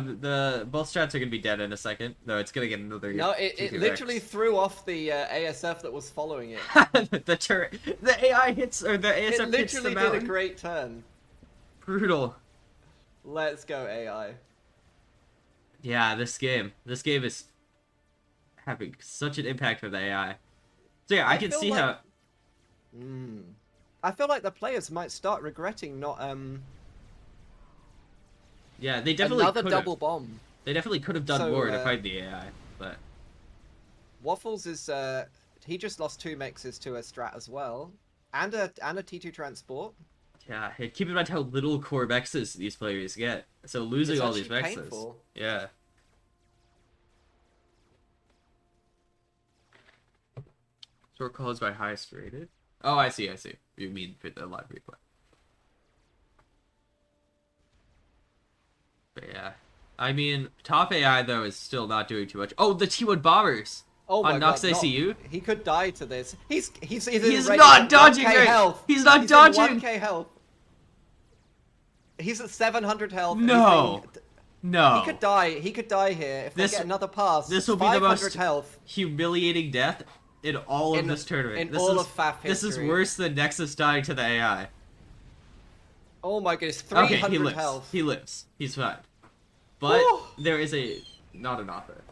Speaker 1: both strats are gonna be dead in a second. No, it's gonna get another.
Speaker 2: No, it literally threw off the ASF that was following it.
Speaker 1: the turret, the AI hits or the ASF hits the mountain.
Speaker 2: It literally did a great turn.
Speaker 1: Brutal.
Speaker 2: Let's go AI.
Speaker 1: Yeah, this game is having such an impact for the AI. So yeah, I can see how.
Speaker 2: I feel like the players might start regretting not
Speaker 1: Yeah, they definitely
Speaker 2: another double bomb.
Speaker 1: They definitely could have done more to fight the AI, but
Speaker 2: Waffles is he just lost 2 mexes to a strat as well, and a T2 transport.
Speaker 1: Yeah, keep in mind how little core mexes these players get. So losing all these mexes,
Speaker 2: painful.
Speaker 1: Yeah. Short calls by highest rated. Oh, I see. You mean for the live replay. But yeah. I mean, top AI, though, is still not doing too much. Oh, the T1 bombers!
Speaker 2: Oh my
Speaker 1: on
Speaker 2: God,
Speaker 1: Nox ICU?
Speaker 2: He could die to this. He's
Speaker 1: not dodging right!
Speaker 2: Health.
Speaker 1: He's not dodging!
Speaker 2: 1k health. He's at 700 health.
Speaker 1: No! No.
Speaker 2: He could die here if they get another pass.
Speaker 1: This will be the most humiliating death in all of this tournament.
Speaker 2: In all of FAF history.
Speaker 1: This is worse than Nexus dying to the AI.
Speaker 2: Oh my goodness, 300
Speaker 1: he lives.
Speaker 2: health.
Speaker 1: He lives. He's fine. But there is not an offer.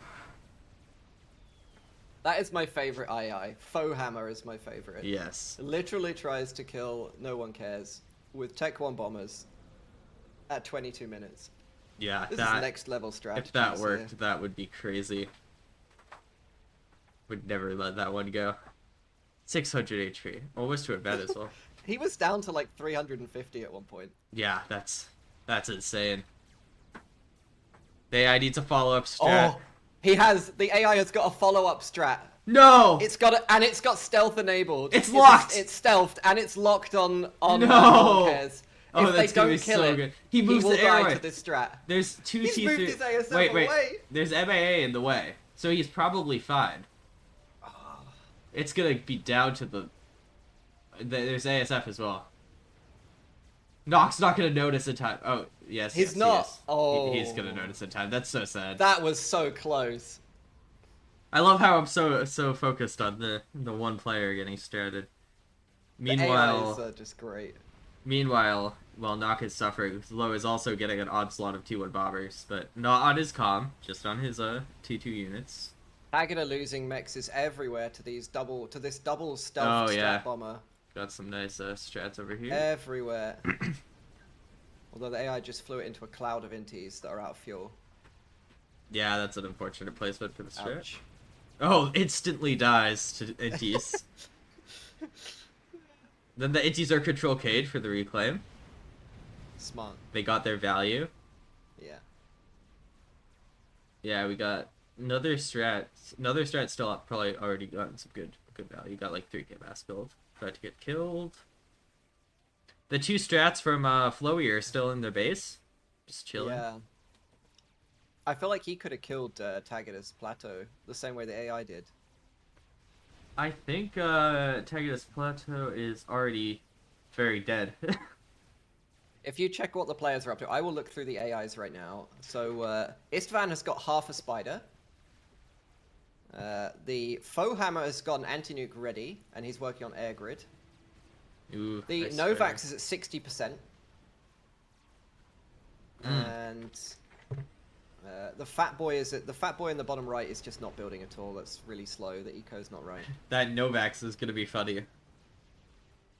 Speaker 2: That is my favorite II. Faux Hammer is my favorite.
Speaker 1: Yes.
Speaker 2: Literally tries to kill No One Cares with Tech 1 bombers at 22 minutes.
Speaker 1: Yeah,
Speaker 2: this is next level strategy.
Speaker 1: If that worked, that would be crazy. Would never let that one go. 600 HP. Almost to a bet as well.
Speaker 2: He was down to like 350 at one point.
Speaker 1: Yeah, that's insane. The AI needs a follow-up strat.
Speaker 2: Oh, the AI has got a follow-up strat.
Speaker 1: No!
Speaker 2: It's got stealth enabled.
Speaker 1: It's locked!
Speaker 2: It's stealthed and it's locked on
Speaker 1: No!
Speaker 2: no one cares.
Speaker 1: Oh,
Speaker 2: If
Speaker 1: that's
Speaker 2: they
Speaker 1: gonna
Speaker 2: don't
Speaker 1: be
Speaker 2: kill
Speaker 1: so
Speaker 2: it,
Speaker 1: good. He moves
Speaker 2: will
Speaker 1: the
Speaker 2: die
Speaker 1: airway.
Speaker 2: to this strat.
Speaker 1: There's two
Speaker 2: He's
Speaker 1: T3.
Speaker 2: moved his ASF
Speaker 1: wait.
Speaker 2: away.
Speaker 1: There's MAA in the way, so he's probably fine. It's gonna be down to the. There's ASF as well. Nock's not gonna notice in time. Oh yes,
Speaker 2: He's not.
Speaker 1: He is.
Speaker 2: Oh,
Speaker 1: He's gonna notice in time. That's so sad.
Speaker 2: That was so close.
Speaker 1: I love how I'm so focused on the one player getting started. Meanwhile,
Speaker 2: The AIs are just great.
Speaker 1: Meanwhile, while Nock is suffering, Low is also getting an onslaught of T1 bombers, but not on his comm, just on his T2 units.
Speaker 2: Agata losing mechs everywhere to this double stealth strat bomber.
Speaker 1: Got some nice strats over here.
Speaker 2: Everywhere. Although the AI just flew it into a cloud of inties that are out of fuel.
Speaker 1: Yeah, that's an unfortunate placement for the strat.
Speaker 2: Ouch.
Speaker 1: Oh, instantly dies to inties. Then the inties are control cage for the reclaim.
Speaker 2: Smart.
Speaker 1: They got their value.
Speaker 2: Yeah.
Speaker 1: Yeah, we got another strat. Another strat still up. Probably already gotten some good value. Got like 3k mass build. Tried to get killed. The two strats from Flowy are still in their base. Just chilling.
Speaker 2: Yeah. I feel like he could have killed Tagada's Plateau the same way the AI did.
Speaker 1: I think Tagada's Plateau is already very dead.
Speaker 2: If you check what the players are up to, I will look through the AIs right now. So Istvan has got half a spider. The Fohammer has got an anti-nuke ready, and he's working on air grid.
Speaker 1: Ooh,
Speaker 2: The
Speaker 1: nice
Speaker 2: Novax
Speaker 1: spider.
Speaker 2: is at 60%. And the fat boy in the bottom right is just not building at all. That's really slow. The eco's not right.
Speaker 1: That Novax is gonna be funny.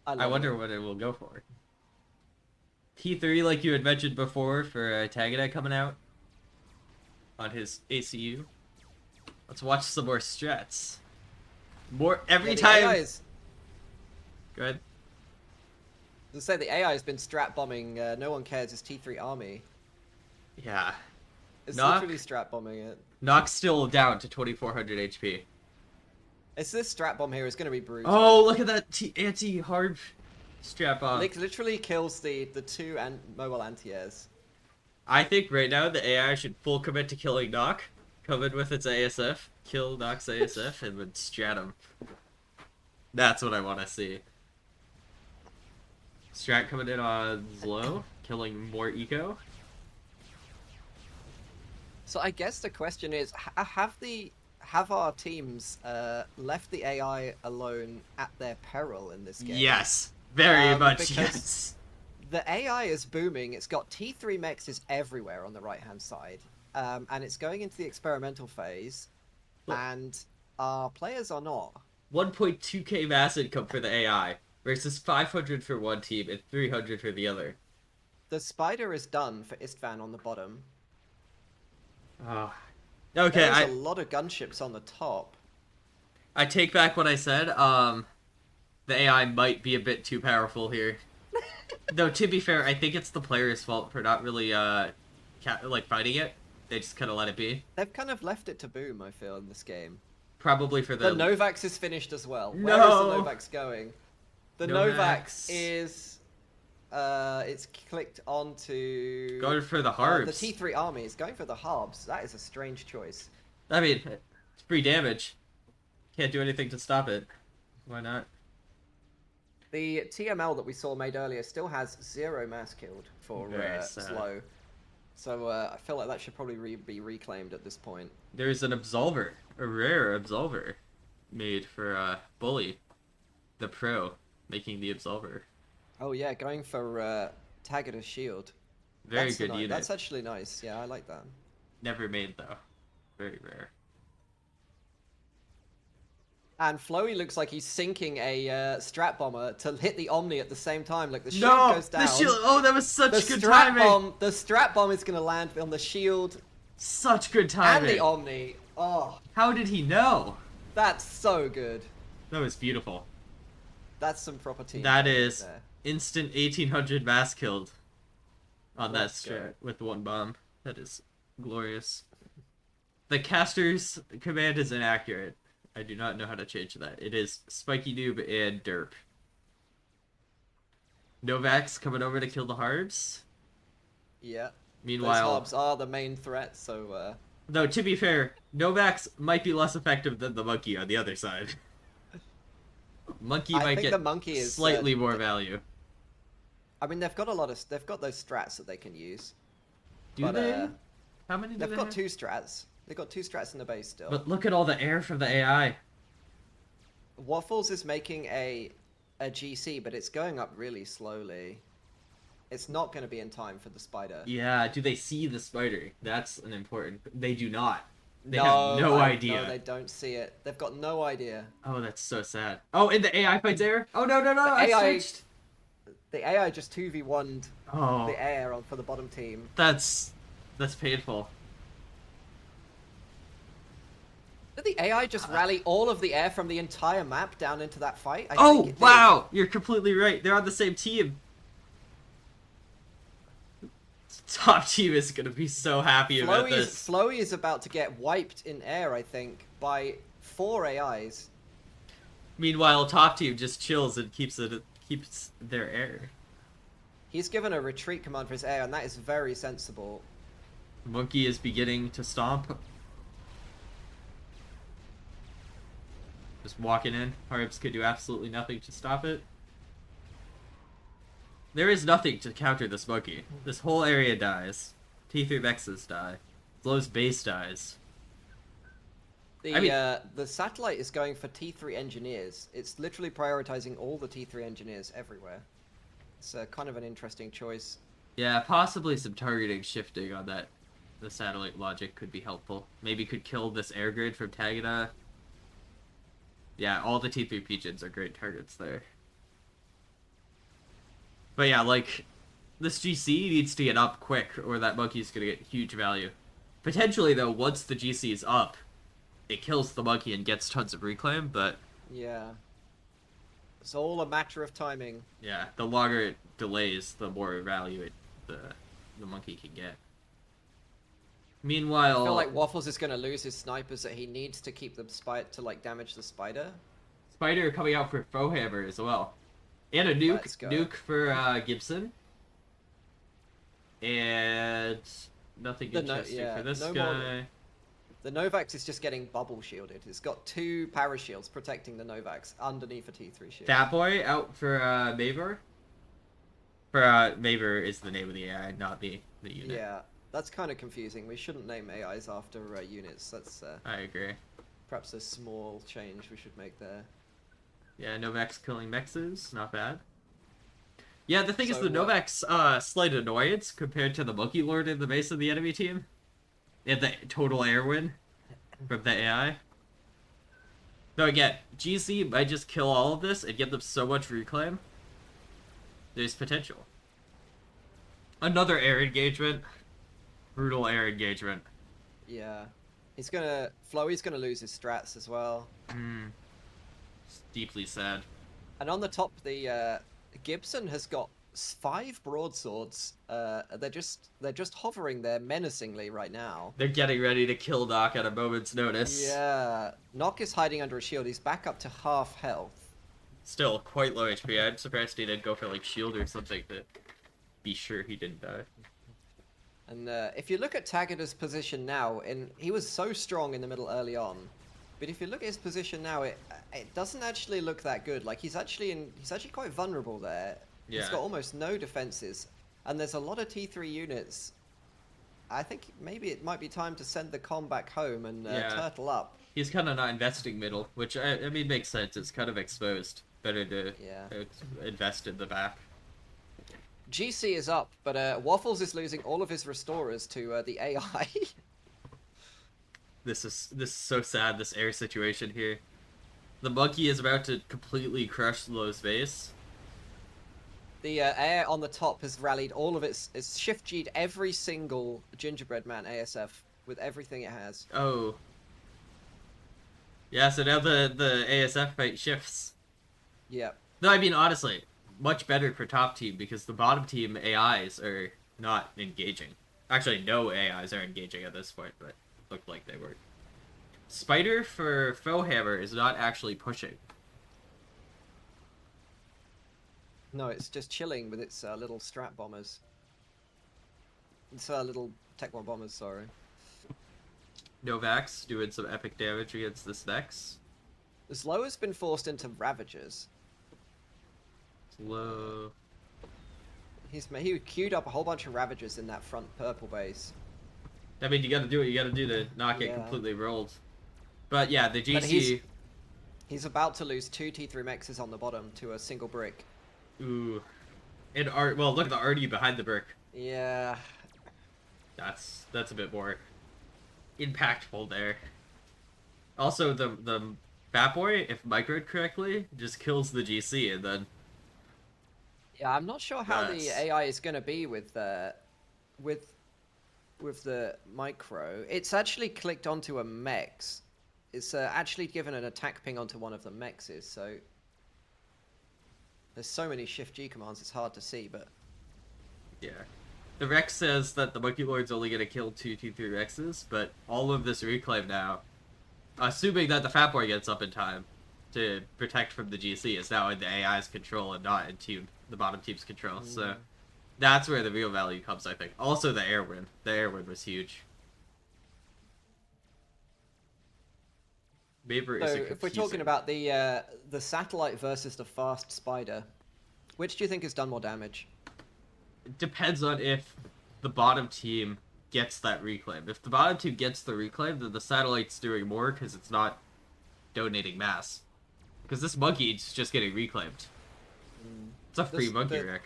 Speaker 1: I wonder what it will go for. T3, like you had mentioned before, for Tagada coming out on his ACU. Let's watch some more strats. More every time.
Speaker 2: AI's,
Speaker 1: Go ahead.
Speaker 2: let's say the AI has been strat bombing. No one cares. It's T3 army.
Speaker 1: Yeah.
Speaker 2: It's
Speaker 1: Nock?
Speaker 2: literally strat bombing it.
Speaker 1: Nock's still down to 2400 HP.
Speaker 2: It's this strat bomb here is going to be brutal.
Speaker 1: Oh, look at that anti-hard strap on.
Speaker 2: Literally kills the two mobile anti-airs.
Speaker 1: I think right now the AI should full commit to killing Nock. Come in with its ASF, kill Nock's ASF, and then strat him. That's what I want to see. Strat coming in on Zlo, killing more eco.
Speaker 2: So I guess the question is, have our teams left the AI alone at their peril in this game?
Speaker 1: Yes, very much
Speaker 2: because
Speaker 1: yes.
Speaker 2: The AI is booming. It's got T3 mexes everywhere on the right-hand side. And it's going into the experimental phase.
Speaker 1: Look.
Speaker 2: And our players are not.
Speaker 1: 1.2k mass income for the AI versus 500 for one team and 300 for the other.
Speaker 2: The spider is done for Istvan on the bottom.
Speaker 1: Oh. Okay,
Speaker 2: There's a lot of gunships on the top.
Speaker 1: I take back what I said. The AI might be a bit too powerful here. Though, to be fair, I think it's the player's fault for not really fighting it. They just kind of let it be.
Speaker 2: They've kind of left it to boom, I feel, in this game.
Speaker 1: Probably for
Speaker 2: The
Speaker 1: the...
Speaker 2: Novax is finished as well.
Speaker 1: No!
Speaker 2: Where is the Novax going? The
Speaker 1: Novax.
Speaker 2: Novax is... it's clicked onto...
Speaker 1: Going for the harbs.
Speaker 2: the T3 army is going for the harbs. That is a strange choice.
Speaker 1: I mean, it's free damage. Can't do anything to stop it. Why not?
Speaker 2: The TML that we saw made earlier still has 0 mass killed for
Speaker 1: Very sad.
Speaker 2: slow. So I feel like that should probably be reclaimed at this point.
Speaker 1: There's an absolver, a rare absolver, made for Bully, the pro, making the absolver.
Speaker 2: Oh yeah, going for Tagada's shield.
Speaker 1: Very
Speaker 2: That's
Speaker 1: good unit.
Speaker 2: That's actually nice. Yeah, I like that.
Speaker 1: Never made though. Very rare.
Speaker 2: And Floey looks like he's sinking a strat bomber to hit the Omni at the same time. Like the shield
Speaker 1: No!
Speaker 2: goes down.
Speaker 1: The shield! Oh, that was such
Speaker 2: The
Speaker 1: good
Speaker 2: strat
Speaker 1: timing!
Speaker 2: bomb. The strat bomb is going to land on the shield
Speaker 1: Such good
Speaker 2: and
Speaker 1: timing!
Speaker 2: the Omni. Oh,
Speaker 1: How did he know?
Speaker 2: that's so good.
Speaker 1: That was beautiful.
Speaker 2: That's some proper team.
Speaker 1: That
Speaker 2: right
Speaker 1: is
Speaker 2: there.
Speaker 1: instant 1800 mass killed on
Speaker 2: Let's
Speaker 1: that
Speaker 2: go.
Speaker 1: strat with one bomb. That is Glorious. The caster's command is inaccurate. I do not know how to change that. It is Spiky Noob and Derp. Novak's coming over to kill the Harbs.
Speaker 2: Yeah.
Speaker 1: Meanwhile,
Speaker 2: Those Harbs are the main threat, so
Speaker 1: though to be fair, Novak's might be less effective than the monkey on the other side. Monkey
Speaker 2: I
Speaker 1: might
Speaker 2: think
Speaker 1: get
Speaker 2: the monkey is
Speaker 1: slightly more value.
Speaker 2: I mean, they've got those strats that they can use.
Speaker 1: Do they? How many do
Speaker 2: They've
Speaker 1: they
Speaker 2: got
Speaker 1: have?
Speaker 2: two strats. They've got two strats in the base still.
Speaker 1: But look at all the air from the AI.
Speaker 2: Waffles is making a GC, but it's going up really slowly. It's not going to be in time for the spider.
Speaker 1: Yeah, do they see the spider? That's an important... They do not. They
Speaker 2: No,
Speaker 1: have no idea.
Speaker 2: No, they don't see it. They've got no idea.
Speaker 1: Oh, that's so sad. Oh, and the AI fights air? Oh, no, I switched.
Speaker 2: The AI just 2v1'd
Speaker 1: Oh,
Speaker 2: the air for the bottom team.
Speaker 1: that's painful.
Speaker 2: Did the AI just rally all of the air from the entire map down into that fight? I think
Speaker 1: Oh,
Speaker 2: it did.
Speaker 1: wow! You're completely right. They're on the same team. Top team is going to be so happy about this.
Speaker 2: Flowey is about to get wiped in air, I think, by 4 AIs.
Speaker 1: Meanwhile, top team just chills and keeps their air.
Speaker 2: He's given a retreat command for his air, and that is very sensible.
Speaker 1: Monkey is beginning to stomp. Just walking in. Harbs could do absolutely nothing to stop it. There is nothing to counter this monkey. This whole area dies. T3 Mexes die. Flow's base dies.
Speaker 2: The satellite is going for T3 engineers. It's literally prioritizing all the T3 engineers everywhere. It's kind of an interesting choice.
Speaker 1: Yeah, possibly some targeting shifting on that. The satellite logic could be helpful. Maybe could kill this air grid from Tagada. Yeah, all the T3 pigeons are great targets there. But yeah, like, this GC needs to get up quick, or that monkey's gonna get huge value. Potentially, though, once the GC is up, it kills the monkey and gets tons of reclaim, but...
Speaker 2: Yeah. It's all a matter of timing.
Speaker 1: Yeah, the longer it delays, the more value the monkey can get. Meanwhile...
Speaker 2: I feel like Waffles is going to lose his snipers that he needs to keep the spider to, like, damage the spider.
Speaker 1: Spider coming out for Fohammer as well. And a nuke for Gibson. And nothing interesting for this guy.
Speaker 2: The Novax is just getting bubble shielded. It's got 2 parashields protecting the Novax underneath a T3 shield.
Speaker 1: That boy out for Mavor. For Mavor is the name of the AI, not the unit.
Speaker 2: Yeah, that's kind of confusing. We shouldn't name AIs after units. That's
Speaker 1: I agree.
Speaker 2: Perhaps a small change we should make there.
Speaker 1: Yeah, Novak's killing Mexes, not bad. Yeah, the thing is, the Novak's slight annoyance compared to the Monkey Lord in the base of the enemy team. And the total air win from the AI. No, again, GC might just kill all of this and give them so much reclaim. There's potential. Another air engagement. Brutal air engagement.
Speaker 2: Yeah. Flowey's gonna lose his strats as well.
Speaker 1: It's deeply sad.
Speaker 2: And on the top, the Gibson has got 5 broadswords. They're just hovering there menacingly right now.
Speaker 1: They're getting ready to kill Doc at a moment's notice.
Speaker 2: Yeah. Nock is hiding under a shield. He's back up to half health.
Speaker 1: Still quite low HP. I'm surprised he didn't go for like shield or something to be sure he didn't die.
Speaker 2: And if you look at Tagada's position now, he was so strong in the middle early on, but if you look at his position now, it doesn't actually look that good. Like he's actually quite vulnerable there. Yeah. He's got almost no defenses, and there's a lot of T3 units. I think maybe it might be time to send the comm back home and turtle up.
Speaker 1: He's kind of not investing middle, which I mean makes sense. It's kind of exposed. Better to invest in the back.
Speaker 2: GC is up, but Waffles is losing all of his restorers to the AI.
Speaker 1: This is so sad. This air situation here. The monkey is about to completely crush Low's base.
Speaker 2: The air on the top has rallied all of its shift G'd every single Gingerbread Man ASF with everything it has.
Speaker 1: Oh. Yeah, so now the ASF fight shifts.
Speaker 2: Yep.
Speaker 1: No, I mean, honestly, much better for top team because the bottom team AIs are not engaging. Actually, no AIs are engaging at this point, but looked like they were. Spider for Foehammer is not actually pushing.
Speaker 2: No, it's just chilling with its little strat bombers. It's little Tech 1 bombers, sorry.
Speaker 1: Novak's doing some epic damage against this next.
Speaker 2: Slow has been forced into Ravagers.
Speaker 1: Slow.
Speaker 2: He queued up a whole bunch of Ravagers in that front purple base.
Speaker 1: I mean, you gotta do what you gotta do to not get completely rolled. But yeah, the GC...
Speaker 2: He's about to lose 2 T3 mexes on the bottom to a single brick.
Speaker 1: Ooh. And art. Well, look at the arty behind the brick.
Speaker 2: Yeah.
Speaker 1: That's a bit more impactful there. Also, the Bat Boy, if microed correctly, just kills the GC and then...
Speaker 2: Yeah, I'm not sure how the AI is going to be with the micro. It's actually clicked onto a mex. It's actually given an attack ping onto one of the mexes, so there's so many Shift G commands it's hard to see, but
Speaker 1: yeah. The Rex says that the Monkey Lord's only going to kill 2 T3 Rexes, but all of this reclaim now, assuming that the Fat Boy gets up in time to protect from the GC, is now in the AI's control and not in the bottom team's control. So that's where the real value comes, I think. Also, the air win. The air win was huge.
Speaker 2: So if we're talking about the satellite versus the fast spider, which do you think has done more damage?
Speaker 1: It depends on if the bottom team gets that reclaim. If the bottom team gets the reclaim, then the satellite's doing more because it's not donating mass. Because this monkey's just getting reclaimed. It's a free monkey wreck.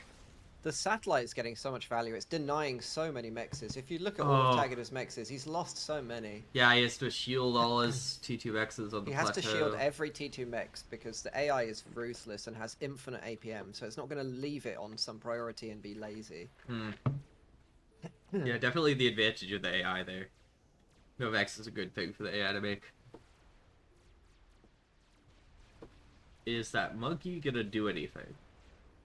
Speaker 2: The satellite's getting so much value. It's denying so many mexes. If you look at all of Tagada's mexes, he's lost so many.
Speaker 1: Yeah, he has to shield all his T2 mexes on the plateau.
Speaker 2: He has to shield every T2 mex because the AI is ruthless and has infinite APM, so it's not going to leave it on some priority and be lazy.
Speaker 1: Yeah, definitely the advantage of the AI there. No vex is a good thing for the AI to make. Is that monkey gonna do anything?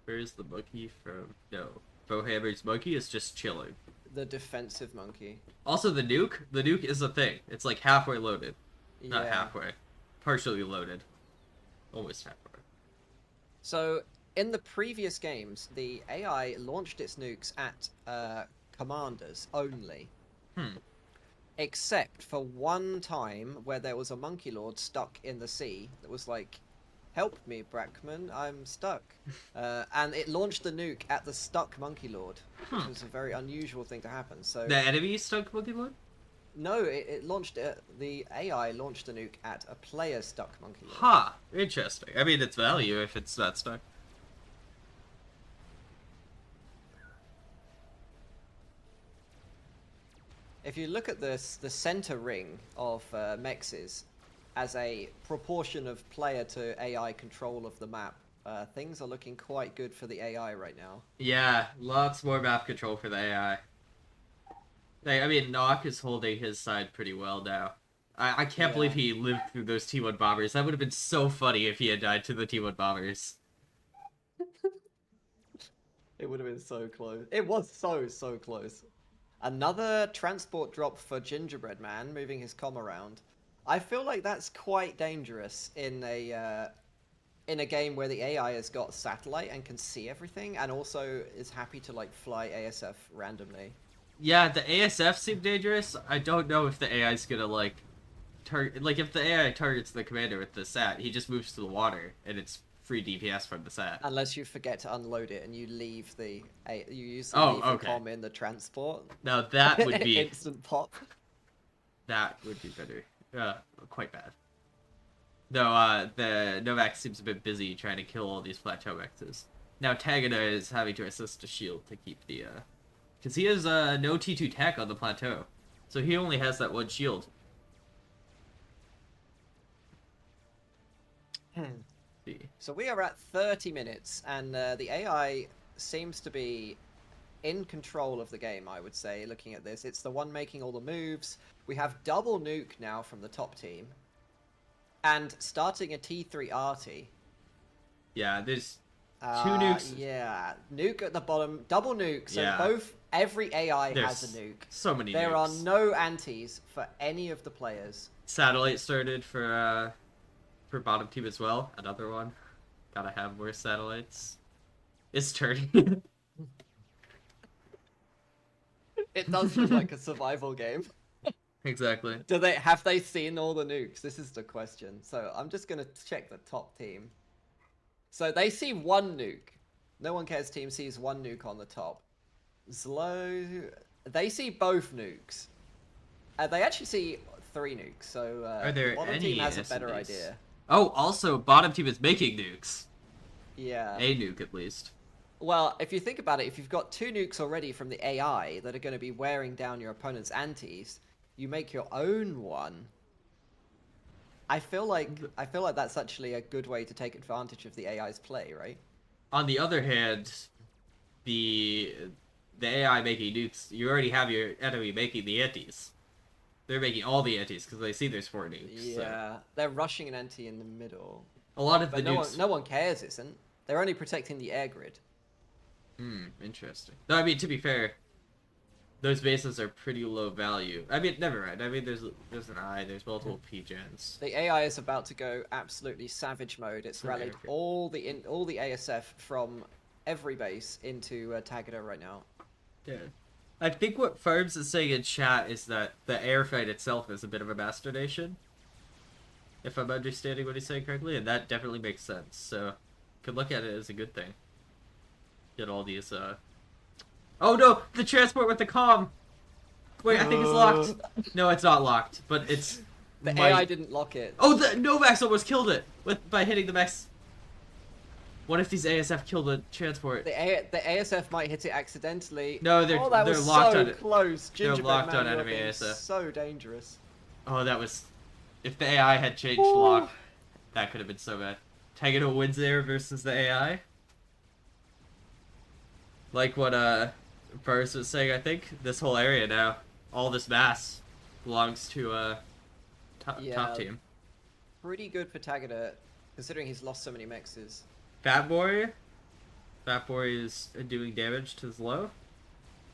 Speaker 1: Where's the monkey from? No. Foehammer's monkey is just chilling.
Speaker 2: The defensive monkey.
Speaker 1: Also, the nuke. The nuke is a thing. It's like halfway loaded. Yeah. Not halfway. Partially loaded. Almost halfway.
Speaker 2: So, in the previous games, the AI launched its nukes at commanders only. Except for one time where there was a monkey lord stuck in the sea that was like, "Help me, Brackman, I'm stuck." And it launched the nuke at the stuck Monkey Lord, which was a very unusual thing to happen. So
Speaker 1: the enemy stuck Monkey Lord?
Speaker 2: No, it launched the AI launched the nuke at a player stuck Monkey Lord.
Speaker 1: Ha! Interesting. I mean, it's value if it's not stuck.
Speaker 2: If you look at this, the center ring of mexes, as a proportion of player to AI control of the map, things are looking quite good for the AI right now.
Speaker 1: Yeah, lots more map control for the AI. I mean, Nock is holding his side pretty well now. I can't believe he lived through those T1 bombers. That would have been so funny if he had died to the T1 bombers.
Speaker 2: It would have been so close. It was so close. Another transport drop for Gingerbread Man, moving his comm around. I feel like that's quite dangerous in a game where the AI has got satellite and can see everything, and also is happy to like fly ASF randomly. Yeah,
Speaker 1: the ASF seemed dangerous. I don't know if the AI's gonna like target. Like if the AI targets the commander with the sat, he just moves to the water, and it's free DPS from the sat.
Speaker 2: Unless you forget to unload it and you leave the you use the comm in the transport.
Speaker 1: Now that would be
Speaker 2: instant pop.
Speaker 1: That would be better. Quite bad. Though the Novak seems a bit busy trying to kill all these plateau X's. Now Tagada is having to assist a shield to keep the because he has no T2 tech on the plateau, so he only has that one shield.
Speaker 2: So we are at 30 minutes, and the AI seems to be in control of the game, I would say, looking at this. It's the one making all the moves. We have double nuke now from the top team. And starting a T3 arty.
Speaker 1: Yeah, there's two nukes.
Speaker 2: Yeah, nuke at the bottom, double nuke. So Every AI
Speaker 1: There's
Speaker 2: has a nuke.
Speaker 1: so many
Speaker 2: There are
Speaker 1: nukes.
Speaker 2: no antis for any of the players.
Speaker 1: Satellite started for bottom team as well. Another one. Gotta have more satellites. It's turning.
Speaker 2: It does look like a survival game.
Speaker 1: Exactly.
Speaker 2: Have they seen all the nukes? This is the question. So I'm just gonna check the top team. So they see one nuke. No One Cares team sees one nuke on the top. Slow. They see both nukes. They actually see 3 nukes. So
Speaker 1: Are
Speaker 2: the
Speaker 1: there
Speaker 2: bottom
Speaker 1: any
Speaker 2: team has a better
Speaker 1: SMBs?
Speaker 2: idea.
Speaker 1: Oh, also, bottom team is making nukes.
Speaker 2: Yeah.
Speaker 1: A nuke, at least.
Speaker 2: Well, if you think about it, if you've got 2 nukes already from the AI that are going to be wearing down your opponent's antis, you make your own one. I feel like that's actually a good way to take advantage of the AI's play, right?
Speaker 1: On the other hand, the AI making nukes, you already have your enemy making the antis. They're making all the antis because they see there's 4 nukes.
Speaker 2: Yeah,
Speaker 1: So.
Speaker 2: they're rushing an anti in the middle,
Speaker 1: A lot of the
Speaker 2: but
Speaker 1: nukes.
Speaker 2: no one cares, isn't? They're only protecting the air grid.
Speaker 1: Interesting. Though, I mean, to be fair, those bases are pretty low value. I mean, never mind. I mean, there's an I, there's multiple P-gens.
Speaker 2: The AI is about to go absolutely savage mode. It's rallied all the ASF from every base into Tagada right now.
Speaker 1: Yeah. I think what Farbs is saying in chat is that the air fight itself is a bit of a mastodation. If I'm understanding what he's saying correctly, and that definitely makes sense. So, could look at it as a good thing. Get all these, Oh no! The transport with the comm! Wait, I think it's locked. No, it's not locked, but it's...
Speaker 2: The AI didn't lock it.
Speaker 1: Oh, the Novax almost killed it by hitting the max. What if these ASF kill the transport?
Speaker 2: The ASF might hit it accidentally.
Speaker 1: No, they're
Speaker 2: that
Speaker 1: they're
Speaker 2: was
Speaker 1: locked
Speaker 2: so
Speaker 1: on it.
Speaker 2: close.
Speaker 1: They're
Speaker 2: Gingerbread
Speaker 1: locked
Speaker 2: Man,
Speaker 1: on
Speaker 2: you are
Speaker 1: enemy
Speaker 2: being
Speaker 1: ASF.
Speaker 2: so dangerous.
Speaker 1: Oh, that was... If the AI had changed lock, that could have been so bad. Tagato wins there versus the AI. Like what Burris was saying, I think this whole area now, all this mass belongs to top team.
Speaker 2: Pretty good for Tagada, considering he's lost so many mexes.
Speaker 1: Fat Boy is doing damage to Zlo.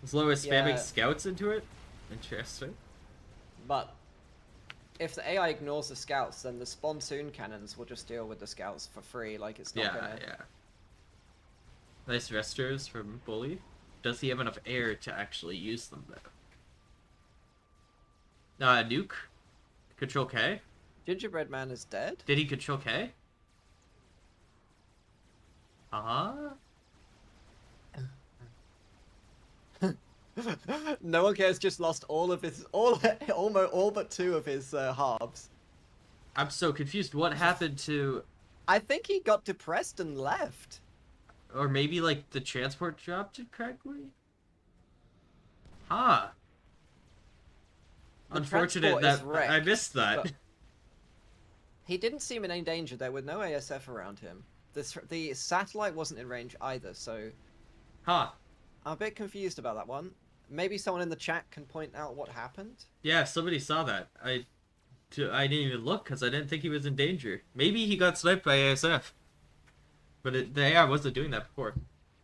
Speaker 1: Zlo is spamming scouts into it. Interesting.
Speaker 2: But if the AI ignores the scouts, then the sponsoon cannons will just deal with the scouts for free. Like it's not gonna.
Speaker 1: Yeah. Nice resters from Bully. Does he have enough air to actually use them though? Nuke. Control K.
Speaker 2: Gingerbread Man is dead.
Speaker 1: Did he control K?
Speaker 2: No One Cares just lost almost all but 2 of his halves.
Speaker 1: I'm so confused. What happened to...
Speaker 2: I think he got depressed and left.
Speaker 1: Or maybe, like, the transport dropped it correctly? Huh. Unfortunate that
Speaker 2: wrecked,
Speaker 1: I missed that.
Speaker 2: He didn't seem in any danger. There were no ASF around him. The satellite wasn't in range either, so...
Speaker 1: Huh.
Speaker 2: I'm a bit confused about that one. Maybe someone in the chat can point out what happened?
Speaker 1: Yeah, somebody saw that. I didn't even look because I didn't think he was in danger. Maybe he got sniped by ASF. But the AI wasn't doing that before.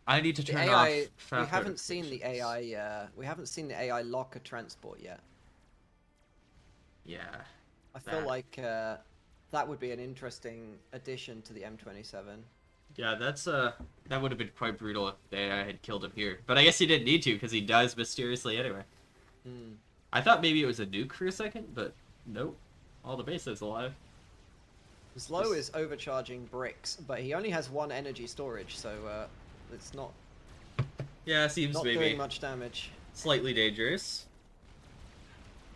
Speaker 1: I need to turn off FAF.
Speaker 2: We haven't seen the AI. We haven't seen the AI lock a transport yet.
Speaker 1: Yeah.
Speaker 2: I feel like that would be an interesting addition to the M27.
Speaker 1: Yeah, that would have been quite brutal if the AI had killed him here. But I guess he didn't need to because he dies mysteriously anyway. I thought maybe it was a nuke for a second, but nope. All the bases alive.
Speaker 2: Slow is overcharging bricks, but he only has 1 energy storage, so it's not.
Speaker 1: Yeah, seems
Speaker 2: not
Speaker 1: maybe
Speaker 2: doing much damage.
Speaker 1: Slightly dangerous.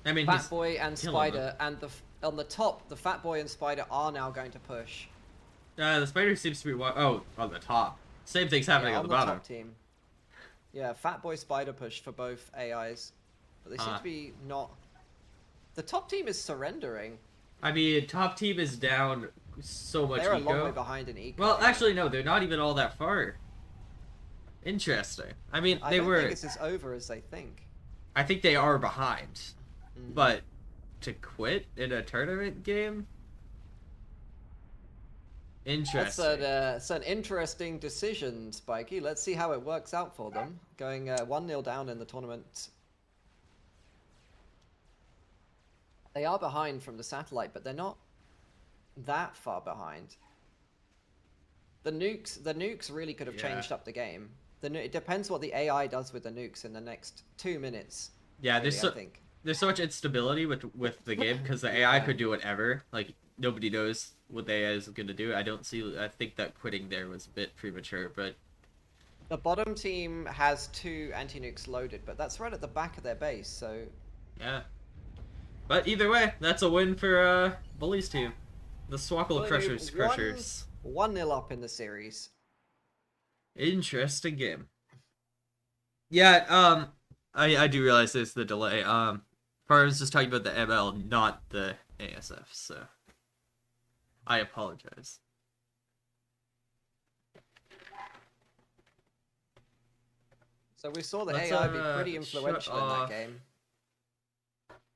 Speaker 1: I mean,
Speaker 2: Fat Boy and Spider, and on the top, the Fat Boy and Spider are now going to push.
Speaker 1: The Spider seems to be on the top. Same thing's happening on the bottom.
Speaker 2: Top team. Yeah, Fat Boy Spider pushed for both AIs, but they seem to be not. The top team is surrendering.
Speaker 1: I mean, top team is down so much.
Speaker 2: They're a long way behind in eco.
Speaker 1: Well, actually, no, they're not even all that far. Interesting. I mean, they were.
Speaker 2: I don't think it's as over as they think.
Speaker 1: I think they are behind, but to quit in a tournament game. Interesting.
Speaker 2: That's an interesting decision, Spikey. Let's see how it works out for them. Going 1-0 down in the tournament. They are behind from the satellite, but they're not that far behind. The nukes really could have changed up the game. It depends what the AI does with the nukes in the next 2 minutes.
Speaker 1: Yeah,
Speaker 2: Really, I think.
Speaker 1: there's so much instability with the game because the AI could do whatever. Like nobody knows what the AI is going to do. I think that quitting there was a bit premature, but
Speaker 2: The bottom team has 2 anti-nukes loaded, but that's right at the back of their base, so...
Speaker 1: yeah. But either way, that's a win for Bully's team. The Swackle Crushers.
Speaker 2: 1-0 up in the series.
Speaker 1: Interesting game. Yeah, I do realize there's the delay. I was just talking about the ML, not the ASF, so I apologize.
Speaker 2: So we saw the AI be pretty influential in that game.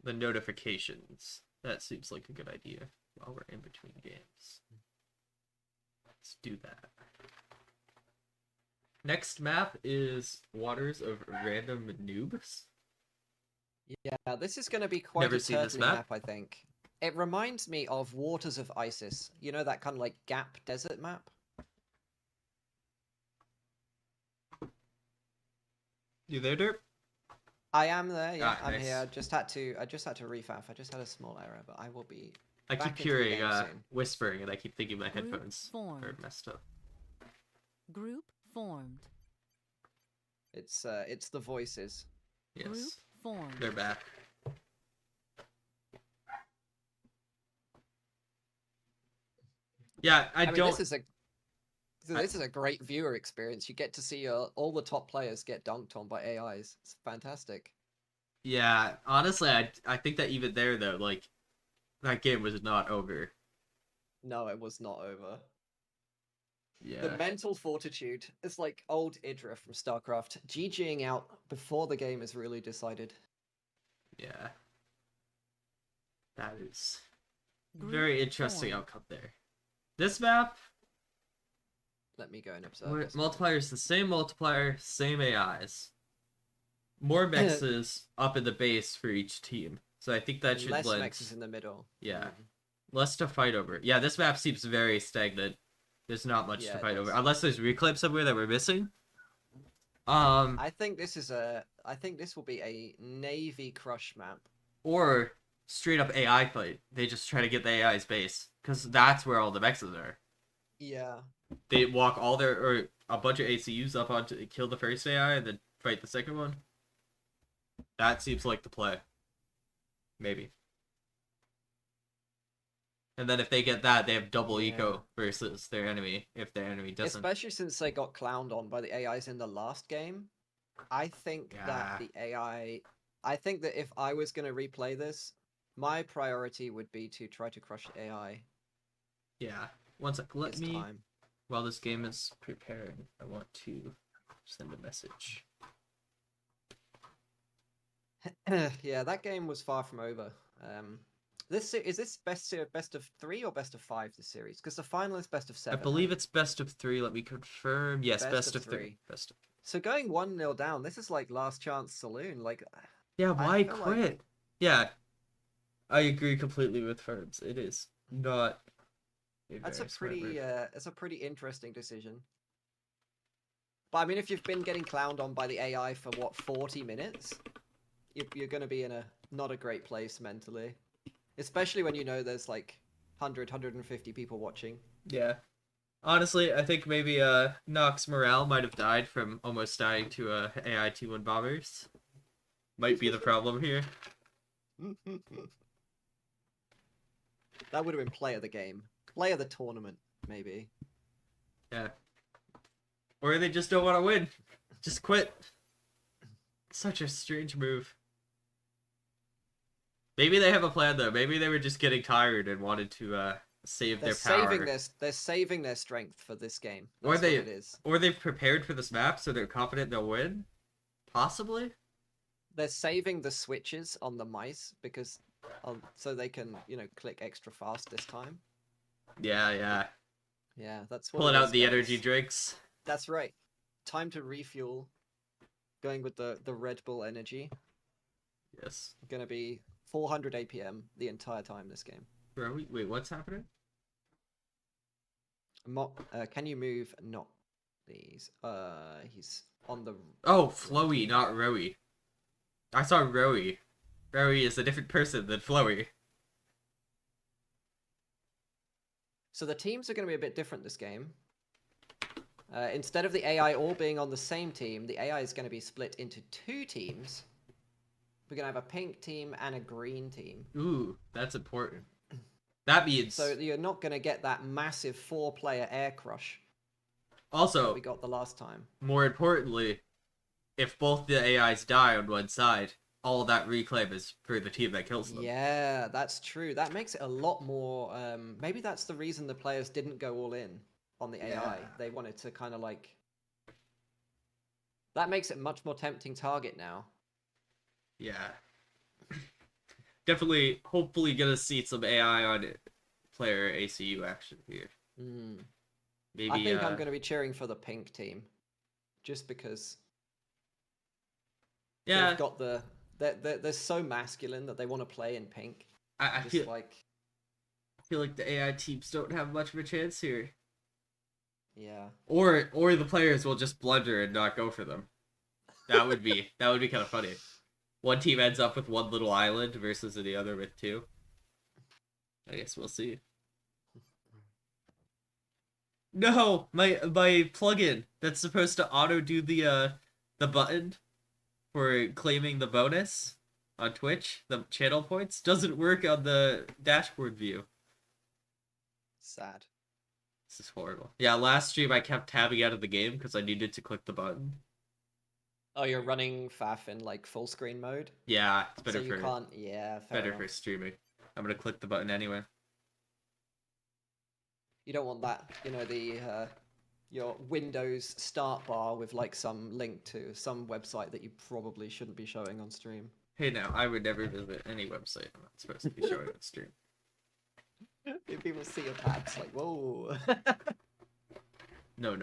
Speaker 1: The notifications. That seems like a good idea while we're in between games. Let's do that. Next map is Waters of Random Noobs.
Speaker 2: Yeah, this is going to be quite a turtly map, I think. It reminds me of Waters of Isis. You know, that kind of like gap desert map?
Speaker 1: You there, Derp?
Speaker 2: I am there, yeah, I'm
Speaker 1: nice.
Speaker 2: here. I just had to refaf. I just had a small error, but I will be
Speaker 1: I keep hearing whispering and I keep thinking my headphones are messed up.
Speaker 3: Group formed.
Speaker 2: It's the voices.
Speaker 1: Yes.
Speaker 3: Group formed.
Speaker 1: They're back. Yeah, I
Speaker 2: mean,
Speaker 1: don't.
Speaker 2: This is a great viewer experience. You get to see all the top players get dunked on by AIs. It's fantastic.
Speaker 1: Yeah, honestly, I think that even there though, like, that game was not over.
Speaker 2: No, it was not over.
Speaker 1: Yeah.
Speaker 2: The mental fortitude. It's like old Idra from StarCraft, GGing out before the game is really decided.
Speaker 1: Yeah. That is very interesting outcome there. This map.
Speaker 2: Let me go and observe.
Speaker 1: Multiplier is the same multiplier, same AIs. More mexes up in the base for each team. So I think that should
Speaker 2: less
Speaker 1: blend.
Speaker 2: mexes in the middle.
Speaker 1: Yeah. Less to fight over. Yeah, this map seems very stagnant. There's not much to fight over. Unless there's reclaim somewhere that we're missing.
Speaker 2: I think this will be a Navy crush map.
Speaker 1: Or straight up AI fight. They just try to get the AI's base. Because that's where all the mexes are.
Speaker 2: Yeah.
Speaker 1: They walk or a bunch of ACUs up on to kill the first AI and then fight the second one. That seems like the play. Maybe. And then if they get that, they have double eco versus their enemy, if their enemy doesn't.
Speaker 2: Especially since they got clowned on by the AIs in the last game. I think that the AI... I think that if I was going to replay this, my priority would be to try to crush AI.
Speaker 1: Yeah. One sec. Let me... While this game is preparing, I want to send a message.
Speaker 2: Yeah, that game was far from over. Is this best of 3 or best of 5 this series? Because the final is best of 7.
Speaker 1: I believe it's best of 3. Let me confirm. Yes, best of 3. Best of 3.
Speaker 2: So going 1-0 down, this is like last chance saloon. Like,
Speaker 1: yeah, why quit? Like... Yeah, I agree completely with Firms. It is not.
Speaker 2: That's a pretty interesting decision. But I mean, if you've been getting clowned on by the AI for what 40 minutes, you're going to be in not a great place mentally. Especially when you know there's like 150 people watching.
Speaker 1: Yeah. Honestly, I think maybe Nox morale might have died from almost dying to AI T1 bombers. Might be the problem here.
Speaker 2: That would have been play of the game. Play of the tournament, maybe.
Speaker 1: Yeah. Or they just don't want to win. Just quit. Such a strange move. Maybe they have a plan though. Maybe they were just getting tired and wanted to save their power.
Speaker 2: They're saving their strength for this game.
Speaker 1: That's what it is. Or they've prepared for this map so they're confident they'll win. Possibly.
Speaker 2: They're saving the switches on the mice because so they can click extra fast this time.
Speaker 1: Yeah.
Speaker 2: Yeah, that's what
Speaker 1: Pulling
Speaker 2: it
Speaker 1: out
Speaker 2: is,
Speaker 1: the
Speaker 2: guys.
Speaker 1: energy drinks.
Speaker 2: That's right. Time to refuel. Going with the Red Bull energy.
Speaker 1: Yes.
Speaker 2: Gonna be 400 APM the entire time this game.
Speaker 1: Where are we? Wait, what's happening?
Speaker 2: Can you move? Not these. He's on the.
Speaker 1: Oh, Flowy, not Rowy. I saw Rowy. Rowy is a different person than Flowy.
Speaker 2: So the teams are going to be a bit different this game. Instead of the AI all being on the same team, the AI is going to be split into 2 teams. We're going to have a pink team and a green team.
Speaker 1: Ooh, that's important. That means...
Speaker 2: So you're not going to get that massive 4-player air crush
Speaker 1: Also,
Speaker 2: that we got the last time.
Speaker 1: more importantly, if both the AIs die on one side, all that reclaim is for the team that kills them.
Speaker 2: Yeah, that's true. That makes it a lot more... maybe that's the reason the players didn't go all in on the AI.
Speaker 1: Yeah.
Speaker 2: They wanted to kind of like... That makes it much more tempting target now.
Speaker 1: Yeah. Definitely, hopefully gonna see some AI on player ACU action here. Maybe,
Speaker 2: I think I'm going to be cheering for the pink team. Just because
Speaker 1: yeah,
Speaker 2: they've got the... They're so masculine that they want to play in pink.
Speaker 1: I
Speaker 2: Just
Speaker 1: feel
Speaker 2: like...
Speaker 1: I feel like the AI teams don't have much of a chance here.
Speaker 2: Yeah.
Speaker 1: Or the players will just blunder and not go for them. That would be kind of funny. One team ends up with one little island versus the other with 2. I guess we'll see. No, my plugin that's supposed to auto do the button for claiming the bonus on Twitch, the channel points, doesn't work on the dashboard view.
Speaker 2: Sad.
Speaker 1: This is horrible. Yeah, last stream I kept tabbing out of the game because I needed to click the button.
Speaker 2: Oh, you're running FAF in like full screen mode?
Speaker 1: Yeah, it's better
Speaker 2: So you
Speaker 1: for
Speaker 2: can't... Yeah, fair
Speaker 1: better
Speaker 2: enough.
Speaker 1: for streaming. I'm gonna click the button anyway.
Speaker 2: You don't want that, you know, the your Windows start bar with like some link to some website that you probably shouldn't be showing on stream.
Speaker 1: Hey now, I would never visit any website I'm not supposed to be showing on stream.
Speaker 2: If people see your tabs, like, whoa.
Speaker 1: No.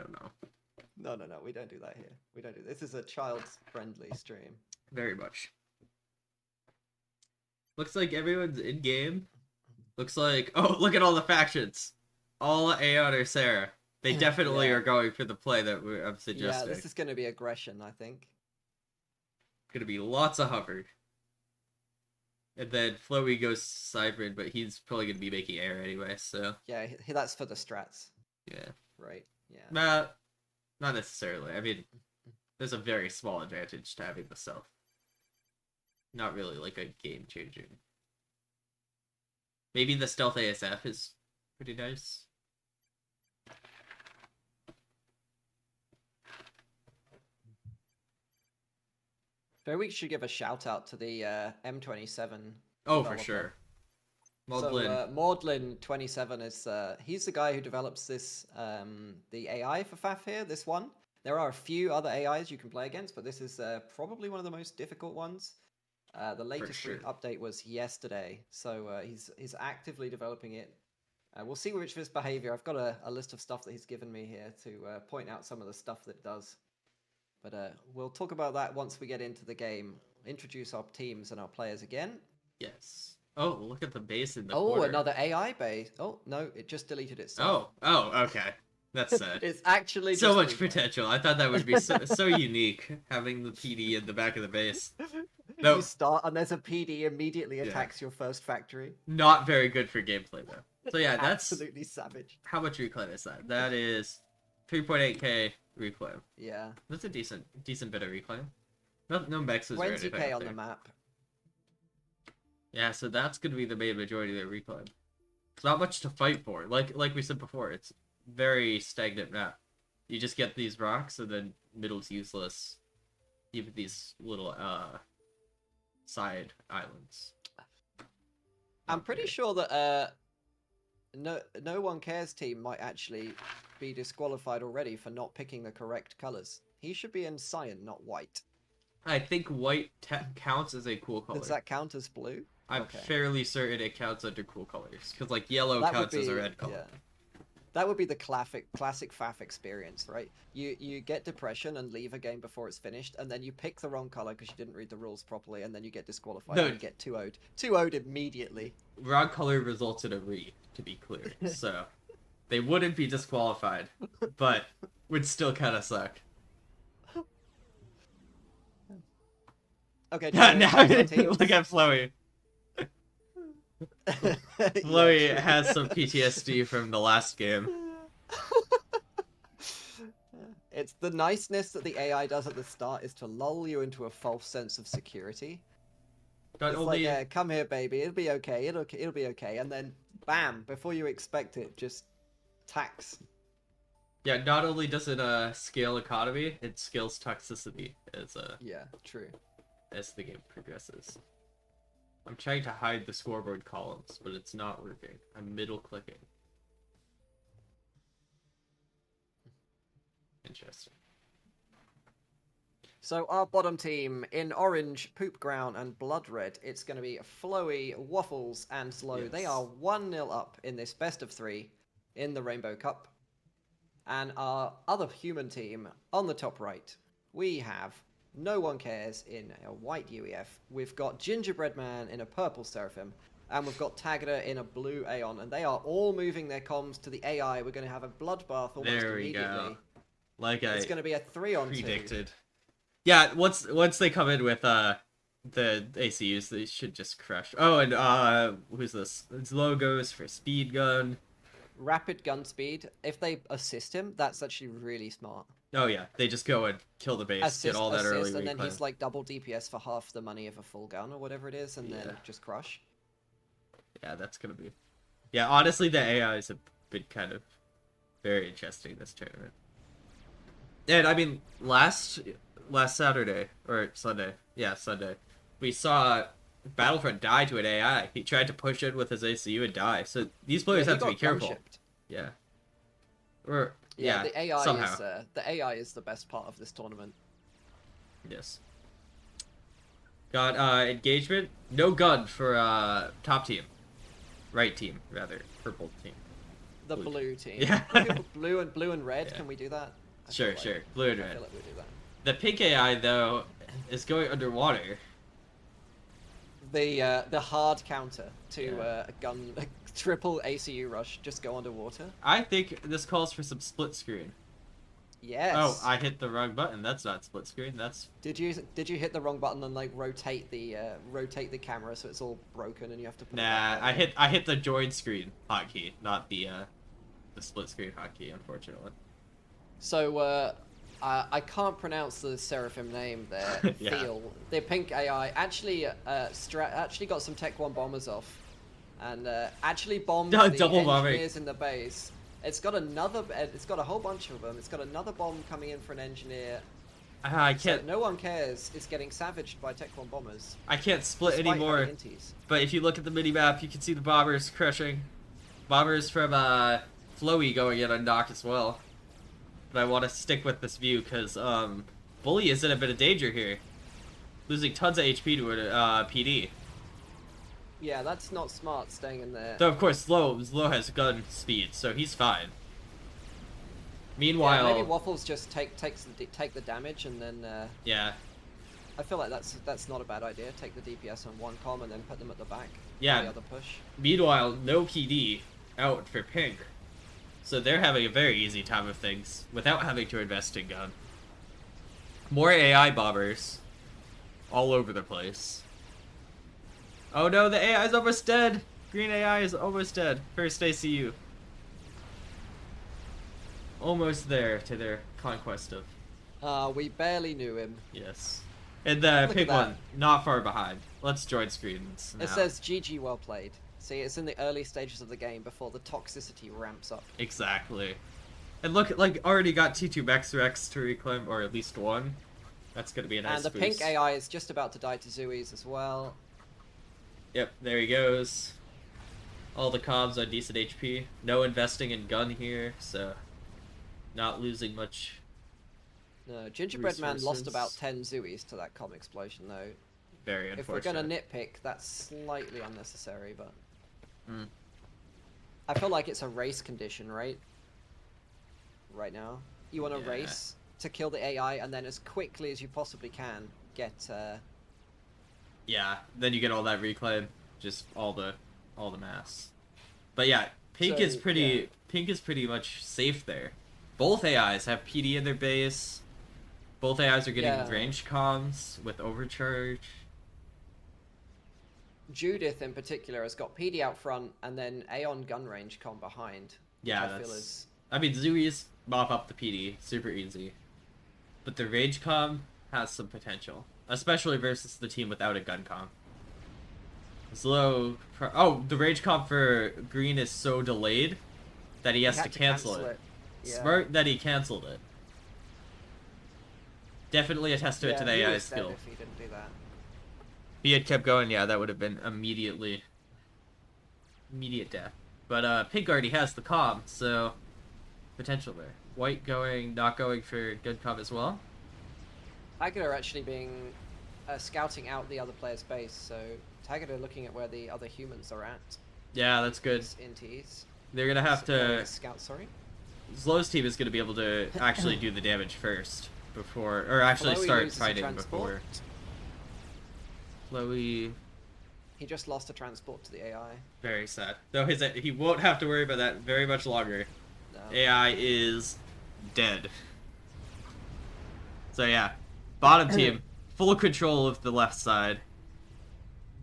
Speaker 2: No, we don't do that here. We don't do this. Is a child-friendly stream.
Speaker 1: Very much. Looks like everyone's in game. Looks like, oh, look at all the factions. All Aeon or Sarah. They definitely
Speaker 2: Yeah.
Speaker 1: are going for the play that I'm
Speaker 2: Yeah,
Speaker 1: suggesting.
Speaker 2: this is going to be aggression, I think.
Speaker 1: Gonna be lots of hover. And then Flowy goes Cybrid, but he's probably gonna be making air anyway, so...
Speaker 2: Yeah, that's for the strats.
Speaker 1: Yeah.
Speaker 2: Right, yeah.
Speaker 1: Not necessarily. I mean, there's a very small advantage to having the stealth. Not really like a game changing. Maybe the stealth ASF is pretty nice.
Speaker 2: Maybe we should give a shout out to the M27.
Speaker 1: Oh, for
Speaker 2: developer.
Speaker 1: sure.
Speaker 2: So Maudlin27 is he's the guy who develops this the AI for FAF here. This one. There are a few other AIs you can play against, but this is probably one of the most difficult ones. The latest
Speaker 1: sure.
Speaker 2: update was yesterday, so he's actively developing it. We'll see which of his behavior. I've got a list of stuff that he's given me here to point out some of the stuff that it does. But we'll talk about that once we get into the game. Introduce our teams and our players again.
Speaker 1: Yes. Oh, look at the base in the
Speaker 2: Oh,
Speaker 1: corner.
Speaker 2: another AI base. Oh, no, it just deleted itself.
Speaker 1: Oh, okay. That's sad.
Speaker 2: It's actually
Speaker 1: So
Speaker 2: just
Speaker 1: much
Speaker 2: deleted.
Speaker 1: potential. I thought that would be so unique, having the PD in the back of the base.
Speaker 2: No. You start and there's a PD immediately attacks your first factory.
Speaker 1: Not very good for gameplay, though. So yeah, that's...
Speaker 2: Absolutely savage.
Speaker 1: How much reclaim is that? That is 3.8k reclaim.
Speaker 2: Yeah.
Speaker 1: That's a decent bit of reclaim. No mexes or anything
Speaker 2: 20k
Speaker 1: up
Speaker 2: on
Speaker 1: there.
Speaker 2: the map.
Speaker 1: Yeah, so that's going to be the main majority of their reclaim. It's not much to fight for. Like we said before, it's very stagnant map. You just get these rocks, and then middle's useless. Even these little side islands.
Speaker 2: I'm pretty sure that no one cares team might actually be disqualified already for not picking the correct colors. He should be in cyan, not white.
Speaker 1: I think white counts as a cool color.
Speaker 2: Does that count as blue?
Speaker 1: I'm
Speaker 2: Okay.
Speaker 1: fairly certain it counts under cool colors, because like yellow
Speaker 2: That
Speaker 1: counts
Speaker 2: would be,
Speaker 1: as a red color.
Speaker 2: Yeah. That would be the classic FAF experience, right? You get depression and leave a game before it's finished, and then you pick the wrong color because you didn't read the rules properly, and then you get disqualified
Speaker 1: No.
Speaker 2: and you get 2-0'd. 2-0'd immediately.
Speaker 1: Wrong color results in a re, to be clear. So they wouldn't be disqualified, but would still kind of suck.
Speaker 2: Okay,
Speaker 1: now
Speaker 2: now
Speaker 1: look at Flowey. Flowey has some PTSD from the last game.
Speaker 2: It's the niceness that the AI does at the start is to lull you into a false sense of security.
Speaker 1: Not
Speaker 2: It's
Speaker 1: only
Speaker 2: like, come here, baby. It'll be okay. It'll be okay. And then, bam! Before you expect it, just tax.
Speaker 1: yeah, not only does it scale economy, it scales toxicity
Speaker 2: Yeah, true.
Speaker 1: as the game progresses. I'm trying to hide the scoreboard columns, but it's not working. I'm middle clicking. Interesting.
Speaker 2: So our bottom team in orange, poop ground, and blood red. It's going to be Flowy, Waffles, and Slow.
Speaker 1: Yes.
Speaker 2: They are 1-0 up in this best of 3 in the Rainbow Cup. And our other human team on the top right, we have No One Cares in a white UEF. We've got Gingerbread Man in a purple Seraphim. And we've got Tagada in a blue Aeon. And they are all moving their comms to the AI. We're going to have a bloodbath almost
Speaker 1: There we
Speaker 2: immediately.
Speaker 1: go. Like
Speaker 2: It's going to be a 3-on-2.
Speaker 1: predicted. Yeah, once they come in with the ACUs, they should just crush. Oh, and who's this? It's logos for speed gun.
Speaker 2: Rapid gun speed. If they assist him, that's actually really smart.
Speaker 1: Oh yeah, they just go and kill the base, get all that early
Speaker 2: and then
Speaker 1: reclaim.
Speaker 2: he's like double DPS for half the money of a full gun or whatever it is, and then just crush.
Speaker 1: Yeah, that's gonna be. Yeah, honestly, the AIs have been kind of very interesting this tournament. And I mean, last Saturday or Sunday, Sunday, we saw Battlefront die to an AI. He tried to push it with his ACU and die. So these players
Speaker 2: Yeah, he
Speaker 1: have to be
Speaker 2: got
Speaker 1: careful.
Speaker 2: gun-shipped.
Speaker 1: Yeah. Or yeah,
Speaker 2: the AI
Speaker 1: somehow.
Speaker 2: is the AI is the best part of this tournament.
Speaker 1: Yes. Got engagement. No gun for top team. Right team, rather. Purple team.
Speaker 2: The blue team.
Speaker 1: Yeah.
Speaker 2: blue and red.
Speaker 1: Yeah.
Speaker 2: Can we do that?
Speaker 1: Sure. Blue and
Speaker 2: I
Speaker 1: red.
Speaker 2: feel like we do that.
Speaker 1: The pink AI though is going underwater.
Speaker 2: The hard counter to a gun a triple ACU rush. Just go underwater.
Speaker 1: I think this calls for some split screen.
Speaker 2: Yes.
Speaker 1: Oh, I hit the wrong button. That's not split screen. That's
Speaker 2: Did you hit the wrong button and like rotate the camera so it's all broken and you have to put it back
Speaker 1: nah.
Speaker 2: on?
Speaker 1: I hit the join screen hotkey, not the split screen hotkey, unfortunately.
Speaker 2: So I can't pronounce the Seraphim name there.
Speaker 1: Yeah.
Speaker 2: Feel the pink AI actually actually got some Tech 1 bombers off, and actually bombed
Speaker 1: No,
Speaker 2: the
Speaker 1: double bombing.
Speaker 2: engineers in the base. It's got a whole bunch of them. It's got another bomb coming in for an engineer.
Speaker 1: I
Speaker 2: So
Speaker 1: can't.
Speaker 2: No One Cares is getting savaged by Tech 1 bombers.
Speaker 1: I can't split
Speaker 2: despite
Speaker 1: anymore.
Speaker 2: having inties.
Speaker 1: But if you look at the mini map, you can see the bombers crushing. Bombers from Flowy going in on knock as well. But I want to stick with this view because Bully is in a bit of danger here, losing tons of HP to a PD.
Speaker 2: Yeah, that's not smart staying in there.
Speaker 1: Though of course Slow has gun speed, so he's fine.
Speaker 2: Yeah,
Speaker 1: Meanwhile,
Speaker 2: maybe Waffles just take the damage and then.
Speaker 1: yeah,
Speaker 2: I feel like that's not a bad idea. Take the DPS on one comm and then put them at the back.
Speaker 1: Yeah.
Speaker 2: For the other push.
Speaker 1: meanwhile no PD out for Pink, so they're having a very easy time of things without having to invest in gun. More AI bombers all over the place. Oh no, the AI is almost dead. Green AI is almost dead. First ACU. Almost there to their conquest of.
Speaker 2: We barely knew him.
Speaker 1: Yes. And the
Speaker 2: Look
Speaker 1: pink
Speaker 2: at that.
Speaker 1: one, not far behind. Let's join screens now.
Speaker 2: It says GG well played. See, it's in the early stages of the game before the toxicity ramps up.
Speaker 1: Exactly. And look, like, already got T2 Max Rex to reclaim, or at least one. That's gonna be a nice
Speaker 2: And the
Speaker 1: boost.
Speaker 2: pink AI is just about to die to Zoomies as well.
Speaker 1: Yep, there he goes. All the comms on decent HP. No investing in gun here, so not losing much.
Speaker 2: No, Gingerbread Man lost
Speaker 1: Resources.
Speaker 2: about 10 Zoomies to that comm explosion though.
Speaker 1: Very
Speaker 2: If we're
Speaker 1: unfortunate.
Speaker 2: gonna nitpick, that's slightly unnecessary, but...
Speaker 1: Mm.
Speaker 2: I feel like it's a race condition, right? right now. You want to
Speaker 1: Yeah.
Speaker 2: race to kill the AI, and then as quickly as you possibly can get.
Speaker 1: Yeah, then you get all that reclaim, just all the mass. But yeah, pink
Speaker 2: So,
Speaker 1: is pretty much safe there. Both AIs have PD in their base. Both AIs are getting
Speaker 2: Yeah.
Speaker 1: range comms with overcharge.
Speaker 2: Judith in particular has got PD out front, and then Aeon gun range com behind.
Speaker 1: Yeah,
Speaker 2: which I feel
Speaker 1: that's.
Speaker 2: is.
Speaker 1: I mean, Zooies mop up the PD, super easy. But the range comm has some potential, especially versus the team without a gun comm. Oh, the range comp for green is so delayed that he has
Speaker 2: He
Speaker 1: to
Speaker 2: had
Speaker 1: cancel it.
Speaker 2: Yeah.
Speaker 1: Smart that he canceled it. Definitely a testament to the
Speaker 2: he
Speaker 1: AI
Speaker 2: was dead
Speaker 1: skill.
Speaker 2: if he didn't do that.
Speaker 1: If he had kept going, yeah, that would have been immediate death. But pink already has the comm, so potential there. White not going for good comm as well.
Speaker 2: Tiger are actually being scouting out the other player's base, so Tiger are looking at where the other humans are at.
Speaker 1: Yeah, that's good.
Speaker 2: Inties.
Speaker 1: They're gonna have to.
Speaker 2: Scout, sorry.
Speaker 1: Zlow's team is gonna be able to actually do the damage first before, or actually
Speaker 2: Chloe
Speaker 1: start
Speaker 2: loses a
Speaker 1: fighting
Speaker 2: transport.
Speaker 1: before. Chloe.
Speaker 2: He just lost a transport to the AI.
Speaker 1: Very sad. Though he won't have to worry about that very much longer.
Speaker 2: No.
Speaker 1: AI is dead. So yeah, bottom team full control of the left side.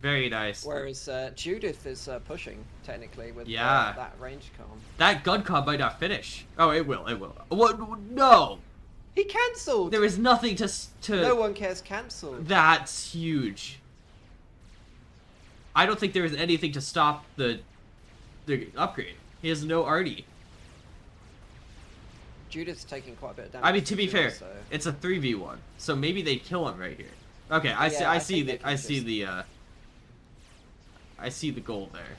Speaker 1: Very nice.
Speaker 2: Whereas Judith is pushing technically with that range com.
Speaker 1: That gun comm might not finish. Oh, it will. It will. What? No.
Speaker 2: He cancelled.
Speaker 1: There is nothing to.
Speaker 2: No one cares. Cancelled.
Speaker 1: That's huge. I don't think there is anything to stop the upgrade. He has no arty.
Speaker 2: Judith's taking quite a bit of damage.
Speaker 1: I mean, to be fair,
Speaker 2: so.
Speaker 1: it's a 3v1, so maybe they kill him right here. Okay, I see the goal there.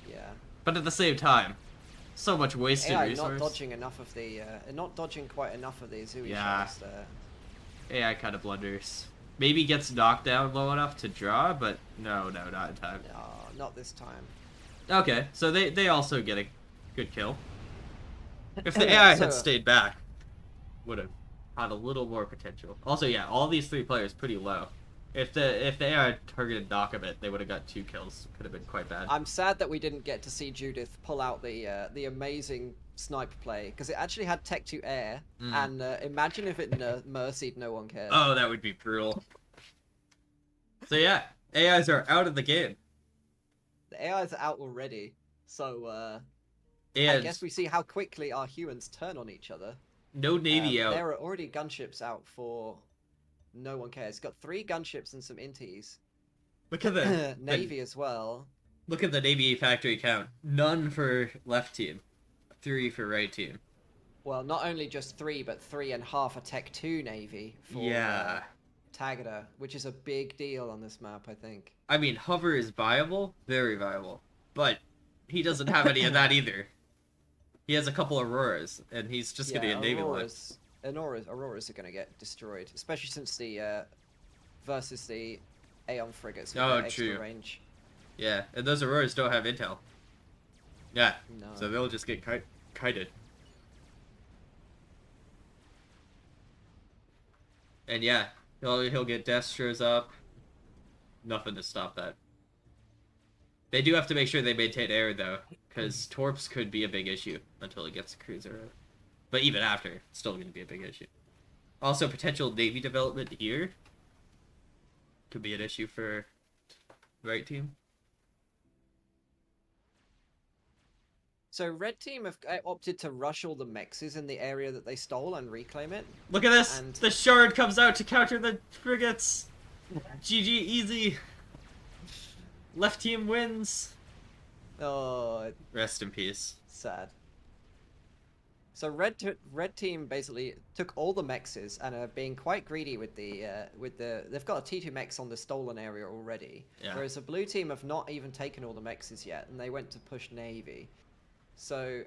Speaker 2: Yeah.
Speaker 1: But at the same time, so much wasted
Speaker 2: AI
Speaker 1: resource.
Speaker 2: not dodging enough of the, not dodging quite enough of the Zooey
Speaker 1: Yeah.
Speaker 2: shots there.
Speaker 1: AI kind of blunders. Maybe gets knocked down low enough to draw, but no, not in time.
Speaker 2: No, not this time.
Speaker 1: Okay, so they also get a good kill. If the AI had stayed back, would have had a little more potential. Also, yeah, all these three players pretty low. If the AI targeted knock a bit, they would have got 2 kills. Could have been quite bad.
Speaker 2: I'm sad that we didn't get to see Judith pull out the amazing sniper play, because it actually had tech to air, and imagine if it mercied no one cares.
Speaker 1: Oh, that would be brutal. So yeah, AIs are out of the game.
Speaker 2: The AIs are out already, so
Speaker 1: And
Speaker 2: I guess we see how quickly our humans turn on each other.
Speaker 1: no Navy out.
Speaker 2: There are already gunships out for no one cares. Got 3 gunships and some inties.
Speaker 1: Look at the
Speaker 2: Navy as well.
Speaker 1: Look at the Navy factory count. None for left team, 3 for right team.
Speaker 2: Well, not only just 3, but 3.5 a Tech 2 Navy for Tagada, which is a big deal on this map, I think.
Speaker 1: I mean, hover is viable, very viable, but he doesn't have any of that either. He has a couple Auroras, and he's just gonna get Navy
Speaker 2: Auroras are gonna get destroyed, especially since the versus the Aeon frigates with their extra range.
Speaker 1: Yeah, and those Auroras don't have intel. Yeah,
Speaker 2: No.
Speaker 1: so they'll just get kited. And yeah, he'll get Destros up. Nothing to stop that. They do have to make sure they maintain air, though, because Torps could be a big issue until it gets a cruiser. But even after, it's still going to be a big issue. Also, potential Navy development here could be an issue for right team.
Speaker 2: So red team have opted to rush all the mexes in the area that they stole and reclaim it.
Speaker 1: Look at this!
Speaker 2: And...
Speaker 1: The Shard comes out to counter the frigates! GG easy! Left team wins!
Speaker 2: Oh,
Speaker 1: Rest in peace.
Speaker 2: sad. So red team basically took all the mexes and are being quite greedy with the they've got a T2 mex on the stolen area already.
Speaker 1: Yeah.
Speaker 2: Whereas the blue team have not even taken all the mexes yet, and they went to push Navy. So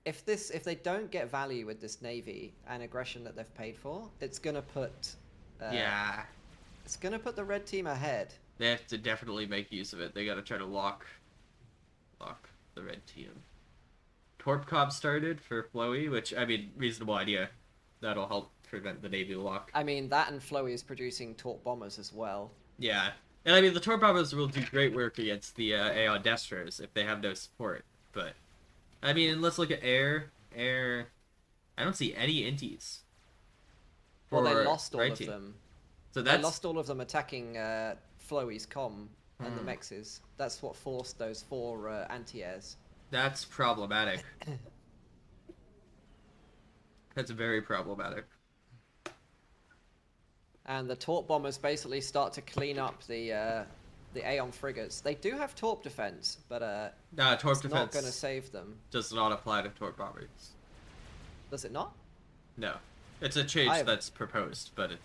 Speaker 2: if they don't get value with this Navy and aggression that they've paid for, it's gonna put it's gonna put the red team ahead.
Speaker 1: They have to definitely make use of it. They gotta try to lock the red team. Torp Comm started for Flowy, which, I mean, reasonable idea. That'll help prevent the Navy lock.
Speaker 2: I mean, that and Flowy is producing Torp bombers as well.
Speaker 1: Yeah. And I mean, the Torp bombers will do great work against the Aeon Destros if they have no support. But, I mean, let's look at air. Air. I don't see any inties.
Speaker 2: Well, they
Speaker 1: for
Speaker 2: lost all
Speaker 1: right
Speaker 2: of
Speaker 1: team.
Speaker 2: them.
Speaker 1: So
Speaker 2: They
Speaker 1: that's
Speaker 2: lost all of them attacking Flowy's comm and the mexes. That's what forced those 4 anti-airs.
Speaker 1: that's problematic. That's very problematic.
Speaker 2: And the Torp bombers basically start to clean up the Aeon frigates. They do have Torp defense, but
Speaker 1: Torp
Speaker 2: it's
Speaker 1: defense
Speaker 2: not going to save them.
Speaker 1: does not apply to Torp bombers.
Speaker 2: Does it not?
Speaker 1: No. It's a change that's proposed, but it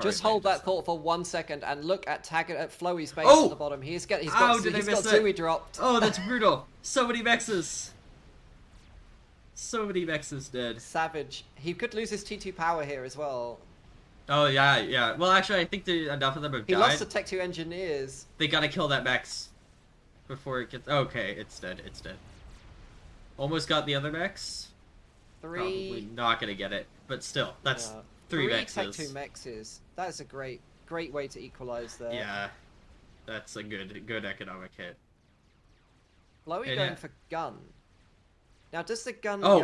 Speaker 2: Just
Speaker 1: currently
Speaker 2: hold that
Speaker 1: does not.
Speaker 2: thought for 1 second and look at Flowy's base
Speaker 1: Oh!
Speaker 2: at the bottom. He's got
Speaker 1: Did I
Speaker 2: he's
Speaker 1: miss
Speaker 2: got
Speaker 1: that?
Speaker 2: Zooey dropped.
Speaker 1: Oh, that's brutal. So many mexes. So many mexes dead.
Speaker 2: Savage. He could lose his T2 power here as well.
Speaker 1: Oh, yeah. Well, actually, I think enough of them have
Speaker 2: He
Speaker 1: died.
Speaker 2: lost the Tech 2 engineers.
Speaker 1: They gotta kill that mex before it gets... Okay, it's dead. It's dead. Almost got the other mex.
Speaker 2: 3.
Speaker 1: Probably not gonna get it, but still, that's 3 mexes.
Speaker 2: Tech 2 mexes. That is a great way to equalize there.
Speaker 1: Yeah, that's a good economic hit.
Speaker 2: Flowy
Speaker 1: And
Speaker 2: going for gun. Now, does the gun...
Speaker 1: Oh.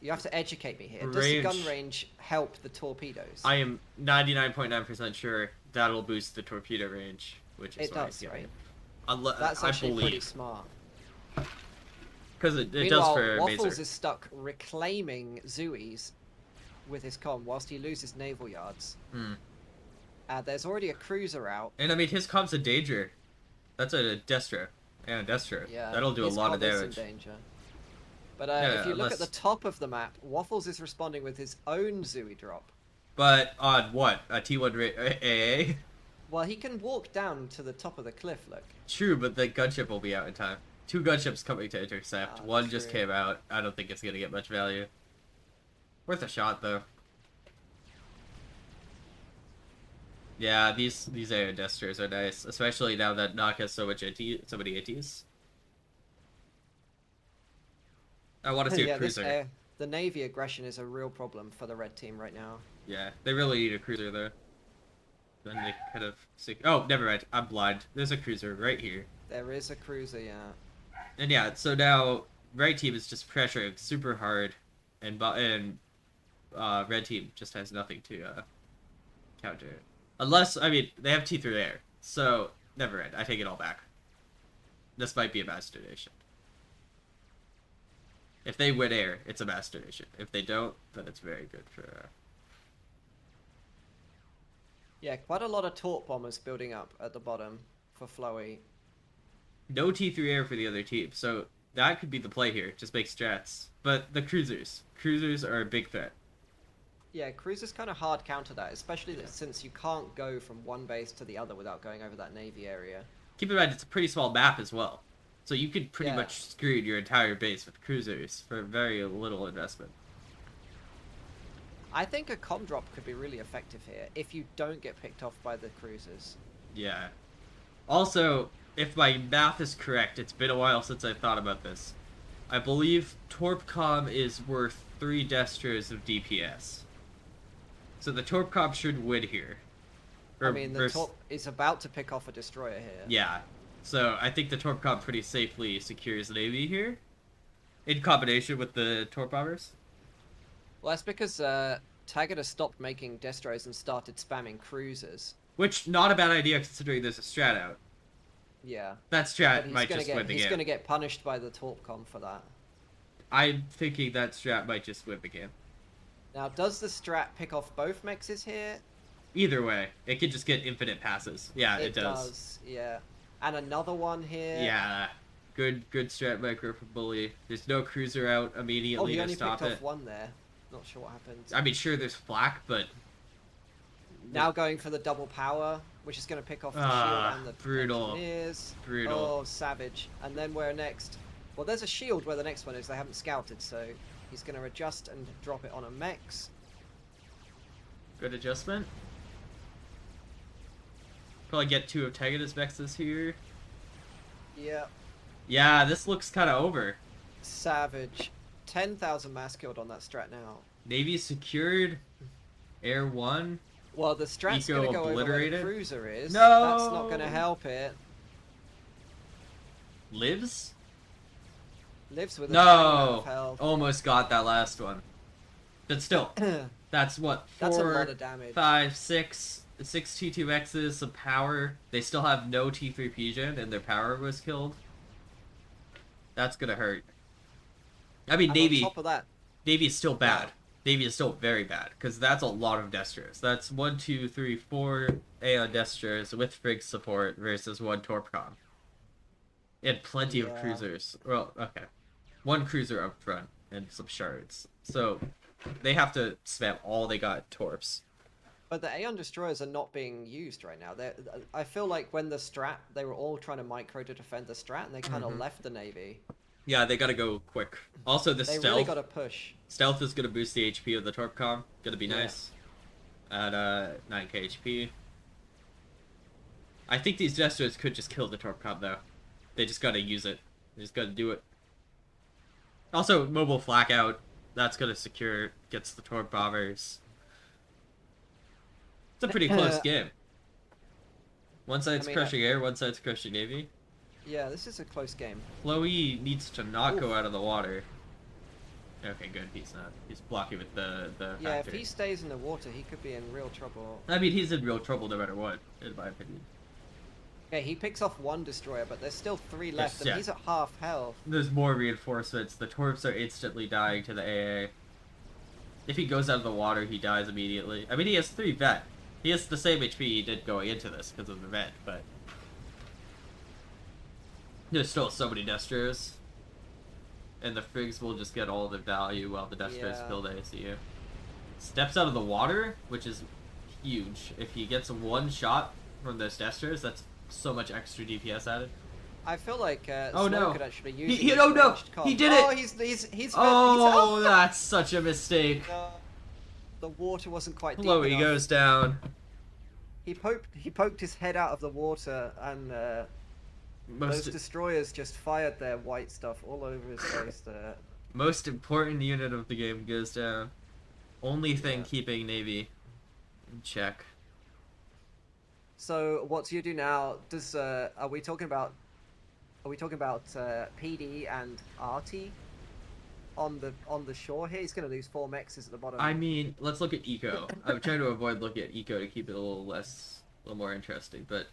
Speaker 2: You have to educate me here. Does the gun range help the torpedoes?
Speaker 1: I am 99.9% sure that'll boost the torpedo range, which is
Speaker 2: It
Speaker 1: why
Speaker 2: does,
Speaker 1: I'm
Speaker 2: right?
Speaker 1: That's
Speaker 2: That's actually pretty
Speaker 1: believe.
Speaker 2: smart.
Speaker 1: Because it does
Speaker 2: Meanwhile,
Speaker 1: for
Speaker 2: Waffles
Speaker 1: Mazer.
Speaker 2: is stuck reclaiming Zooey's with his comm whilst he loses naval yards.
Speaker 1: Hmm.
Speaker 2: There's already a cruiser out.
Speaker 1: And I mean, his comp's a danger. That's a Destro. And a Destro.
Speaker 2: Yeah,
Speaker 1: That'll do a
Speaker 2: his
Speaker 1: lot of
Speaker 2: comm is in
Speaker 1: damage.
Speaker 2: danger. But
Speaker 1: Yeah,
Speaker 2: if you look at
Speaker 1: unless-
Speaker 2: the top of the map, Waffles is responding with his own Zooey drop.
Speaker 1: But on what? A T1 AA?
Speaker 2: Well, he can walk down to the top of the cliff, look.
Speaker 1: True, but the gunship will be out in time. 2 gunships coming to intercept.
Speaker 2: Ah,
Speaker 1: One just
Speaker 2: true.
Speaker 1: came out. I don't think it's gonna get much value. Worth a shot though. Yeah, these AO Destros are nice, especially now that Nock has so many ATs. I want to see a
Speaker 2: Yeah,
Speaker 1: cruiser.
Speaker 2: the Navy aggression is a real problem for the red team right now.
Speaker 1: Yeah, they really need a cruiser though. Then they could have. Oh, never mind. I'm blind. There's a cruiser right here.
Speaker 2: There is a cruiser, yeah.
Speaker 1: And yeah, so now right team is just pressuring super hard, and red team just has nothing to counter it. Unless, I mean, they have T3 air, so never mind. I take it all back. This might be a mass donation. If they win air, it's a mass donation. If they don't, then it's very good for.
Speaker 2: Yeah, quite a lot of Torp bombers building up at the bottom for Flowy.
Speaker 1: No T3 air for the other team, so that could be the play here. Just make strats. But the cruisers are a big threat.
Speaker 2: Yeah, cruisers kind of hard counter that, especially since you can't go from one base to the other without going over that Navy area.
Speaker 1: Keep in mind, it's a pretty small map as well. So you could pretty
Speaker 2: Yeah.
Speaker 1: much screw your entire base with cruisers for very little investment.
Speaker 2: I think a comm drop could be really effective here if you don't get picked off by the cruisers.
Speaker 1: Yeah. Also, if my math is correct, it's been a while since I thought about this. I believe Torpcom is worth 3 Destros of DPS. So the Torpcom should win here.
Speaker 2: I mean, the Torp is about to pick off a destroyer here.
Speaker 1: Yeah. So I think the Torpcom pretty safely secures Navy here. In combination with the Torp bombers.
Speaker 2: Well, that's because Taggart stopped making destroyers and started spamming cruisers.
Speaker 1: Which, not a bad idea considering there's a strat out.
Speaker 2: Yeah.
Speaker 1: That strat
Speaker 2: But
Speaker 1: might just win the
Speaker 2: he's
Speaker 1: game.
Speaker 2: going to get punished by the Torpcom for that.
Speaker 1: I'm thinking that strat might just win the game.
Speaker 2: Now, does the strat pick off both mexes here?
Speaker 1: Either way, it could just get infinite passes. Yeah, it
Speaker 2: does. Yeah. And another one here.
Speaker 1: Yeah. Good strat micro for Bully. There's no cruiser out
Speaker 2: Oh,
Speaker 1: immediately
Speaker 2: he
Speaker 1: to
Speaker 2: only
Speaker 1: stop
Speaker 2: picked
Speaker 1: it.
Speaker 2: off one there. Not sure what happened.
Speaker 1: I mean, sure, there's flak, but...
Speaker 2: Now going for the double power, which is going to pick off the
Speaker 1: Ah,
Speaker 2: shield and the
Speaker 1: brutal.
Speaker 2: engineers.
Speaker 1: Brutal.
Speaker 2: Oh, savage. And then where next? Well, there's a shield where the next one is. They haven't scouted, so he's going to adjust and drop it on a mex.
Speaker 1: Good adjustment. Probably get 2 of Tagada's mexes here.
Speaker 2: Yeah.
Speaker 1: Yeah, this looks kind of over.
Speaker 2: Savage. 10,000 mass killed on that strat now.
Speaker 1: Navy secured Air 1.
Speaker 2: Well, the strat's
Speaker 1: Eco
Speaker 2: going to go over where the
Speaker 1: obliterated?
Speaker 2: cruiser is.
Speaker 1: No!
Speaker 2: That's not going to help it.
Speaker 1: Lives?
Speaker 2: Lives with a tiny amount
Speaker 1: No!
Speaker 2: of health.
Speaker 1: Almost got that last one. But still, that's what? 4,
Speaker 2: That's a lot of damage.
Speaker 1: 5, 6 T2Xs, some power. They still have no T3 Fusion, and their power was killed. That's gonna hurt. I mean,
Speaker 2: And
Speaker 1: Navy.
Speaker 2: on top of that,
Speaker 1: Navy is still bad.
Speaker 2: Yeah.
Speaker 1: Navy is still very bad because that's a lot of Destros. That's 1, 2, 3, 4 Aeon Destros with Frigg support versus 1 Torpcom. And plenty of
Speaker 2: Yeah.
Speaker 1: cruisers. Well, okay, 1 cruiser up front and some shards. So they have to spam all they got torps.
Speaker 2: but the Aeon destroyers are not being used right now. I feel like when the strat, they were all trying to micro to defend the strat, and they kind of left the Navy.
Speaker 1: Yeah, they gotta go quick. Also, the
Speaker 2: They
Speaker 1: stealth.
Speaker 2: really got to push.
Speaker 1: Stealth is gonna boost the HP of the Torpcom. Gonna be
Speaker 2: Yeah.
Speaker 1: nice. At 9k HP. I think these Destros could just kill the Torpcom though. They just gotta use it. They just gotta do it. Also, mobile flak out. That's gonna secure, gets the Torp bombers. It's a pretty close game. One side's crushing air, one side's crushing navy.
Speaker 2: Yeah, this is a close game.
Speaker 1: Chloe needs to not go out of the water. Okay, good. He's not. He's blocking with the
Speaker 2: Yeah, if
Speaker 1: factor.
Speaker 2: he stays in the water, he could be in real trouble.
Speaker 1: I mean, he's in real trouble no matter what, in my opinion.
Speaker 2: Okay, he picks off 1 destroyer, but there's still 3 left, and
Speaker 1: yeah.
Speaker 2: he's at half health.
Speaker 1: There's more reinforcements. The Torps are instantly dying to the AA. If he goes out of the water, he dies immediately. I mean, he has 3 vet. He has the same HP he did going into this because of the vet, but there's still so many Destros. And the Friggs will just get all the value while the Destros
Speaker 2: Yeah.
Speaker 1: build ACU. Steps out of the water, which is huge. If he gets 1 shot from those Destros, that's so much extra DPS added.
Speaker 2: I feel like
Speaker 1: Oh,
Speaker 2: Snow
Speaker 1: no.
Speaker 2: could actually use
Speaker 1: He- oh, no. He did it.
Speaker 2: Oh, he's
Speaker 1: Oh, that's such a mistake.
Speaker 2: The water wasn't quite deep
Speaker 1: Chloe
Speaker 2: enough.
Speaker 1: goes down.
Speaker 2: He poked his head out of the water, and those
Speaker 1: Most
Speaker 2: destroyers just fired their white stuff all over his face there.
Speaker 1: most important unit of the game goes down. Only thing
Speaker 2: Yeah.
Speaker 1: keeping Navy in check.
Speaker 2: So what do you do now? Does are we talking about PD and RT on the shore here? He's going to lose 4 mexes at the bottom.
Speaker 1: I mean, let's look at Eco. I'm trying to avoid looking at Eco to keep it a little more interesting. But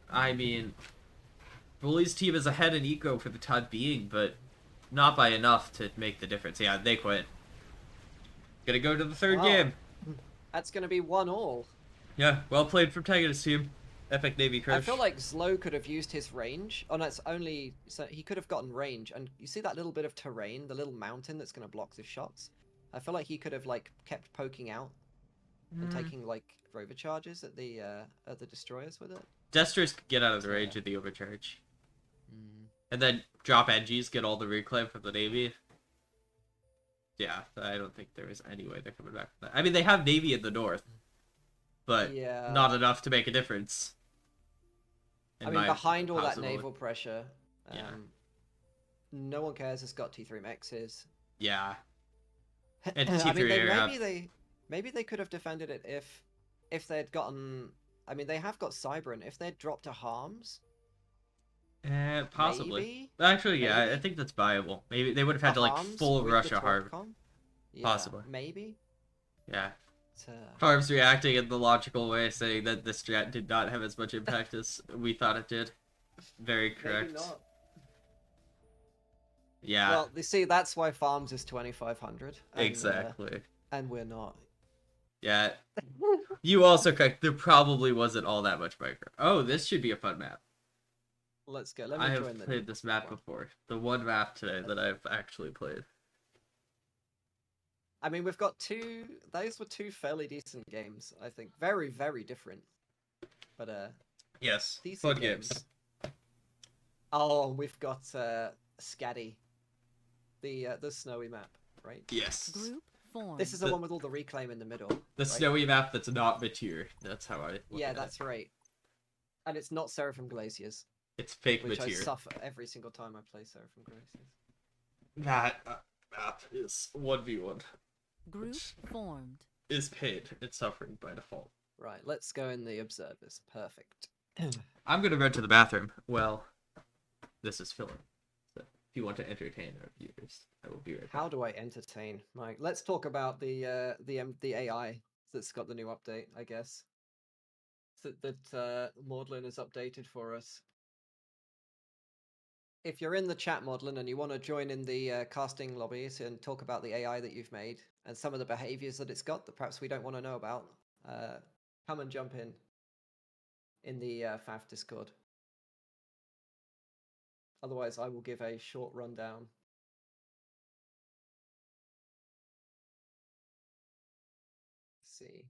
Speaker 1: I mean, Bully's team is ahead in Eco for the time being, but not by enough to make the difference. Yeah, they quit. Gonna go to the 3rd
Speaker 2: Wow.
Speaker 1: game.
Speaker 2: That's going to be 1-all.
Speaker 1: Yeah, well played from Protagonist team. Epic Navy crush.
Speaker 2: I feel like Zlo could have used his range. Oh, no, it's only... So he could have gotten range. And you see that little bit of terrain? The little mountain that's going to block the shots? I feel like he could have, like, kept poking out and taking, like, rover charges at the destroyers with it.
Speaker 1: Destros could get out of the range of the overcharge. And then drop NGs, get all the reclaim from the Navy. Yeah, I don't think there is any way they're coming back from that. I mean, they have Navy in the north, but
Speaker 2: Yeah.
Speaker 1: not enough to make a difference.
Speaker 2: I mean, behind all that
Speaker 1: possible-
Speaker 2: naval pressure,
Speaker 1: Yeah.
Speaker 2: no one cares it's got T3 mexes.
Speaker 1: Yeah. And
Speaker 2: I mean,
Speaker 1: T3 air out.
Speaker 2: maybe they could have defended it if they'd gotten... I mean, they have got Cybran. If they'd dropped to Harms,
Speaker 1: Possibly.
Speaker 2: maybe?
Speaker 1: Actually, yeah,
Speaker 2: Maybe.
Speaker 1: I think that's viable. Maybe they would have had to, like,
Speaker 2: Harms
Speaker 1: full
Speaker 2: with
Speaker 1: rush
Speaker 2: the
Speaker 1: a Harv.
Speaker 2: Torpcom? Yeah,
Speaker 1: Possibly.
Speaker 2: Maybe.
Speaker 1: Yeah.
Speaker 2: But,
Speaker 1: Harv's reacting in the logical way, saying that the strat did not have as much impact as we thought it did. Very correct.
Speaker 2: maybe not.
Speaker 1: Yeah,
Speaker 2: Well, you see, that's why Farms is 2,500.
Speaker 1: exactly.
Speaker 2: And we're not.
Speaker 1: Yeah. You also correct. There probably wasn't all that much micro. Oh, this should be a fun map.
Speaker 2: Let's go. Let me
Speaker 1: I
Speaker 2: join
Speaker 1: have
Speaker 2: the
Speaker 1: played this map before. The one map today that I've actually played.
Speaker 2: I mean, we've got those were 2 fairly decent games, I think. Very, very different. But,
Speaker 1: Yes.
Speaker 2: decent
Speaker 1: Fun games.
Speaker 2: Oh, we've got, Scaddy. The snowy map, right?
Speaker 1: Yes.
Speaker 3: Group formed.
Speaker 2: This is the one with all the reclaim in the middle.
Speaker 1: The
Speaker 2: right?
Speaker 1: snowy map that's not mature. That's how I look
Speaker 2: Yeah,
Speaker 1: at it.
Speaker 2: that's right. And it's not Seraphim Glaciers,
Speaker 1: It's fake
Speaker 2: which I
Speaker 1: mature.
Speaker 2: suffer every single time I play Seraphim Glaciers.
Speaker 1: That map is 1v1,
Speaker 3: Group
Speaker 1: which
Speaker 3: formed.
Speaker 1: is paid. It's suffering by default.
Speaker 2: Right, let's go in the observers. Perfect.
Speaker 1: I'm gonna run to the bathroom. Well, this is filling. So if you want to entertain our viewers, I will be right back.
Speaker 2: How do I entertain, Mike? Let's talk about the AI that's got the new update, I guess. That Maudlin has updated for us. If you're in the chat, Maudlin, and you want to join in the casting lobbies and talk about the AI that you've made and some of the behaviors that it's got that perhaps we don't want to know about, come and jump in the FAF Discord. Otherwise, I will give a short rundown. Let's see.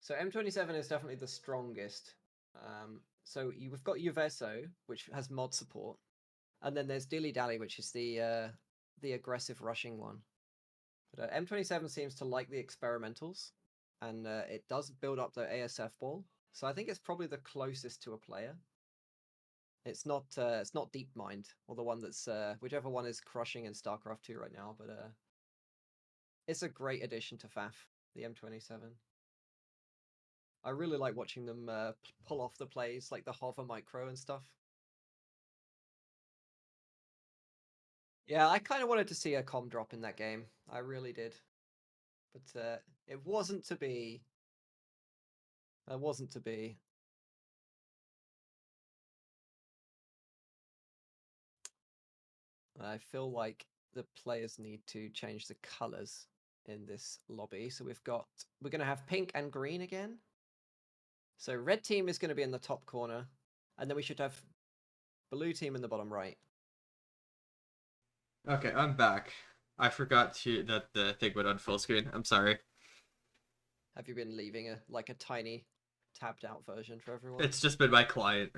Speaker 2: So M27 is definitely the strongest. So you've got Uveso, which has mod support, and then there's Dilly Dally, which is the aggressive rushing one. But M27 seems to like the experimentals, and it does build up the ASF ball. So I think it's probably the closest to a player. It's not DeepMind, or the one that's whichever one is crushing in StarCraft 2 right now. But it's a great addition to FAF, the M27. I really like watching them pull off the plays, like the hover micro and stuff. Yeah, I kind of wanted to see a comm drop in that game. I really did. But it wasn't to be. It wasn't to be. I feel like the players need to change the colors in this lobby. So we're going to have pink and green again. So red team is going to be in the top corner, and then we should have blue team in the bottom right.
Speaker 1: Okay, I'm back. I forgot that the thing went on full screen. I'm sorry.
Speaker 2: Have you been leaving a tiny tabbed out version for everyone?
Speaker 1: It's just been my client.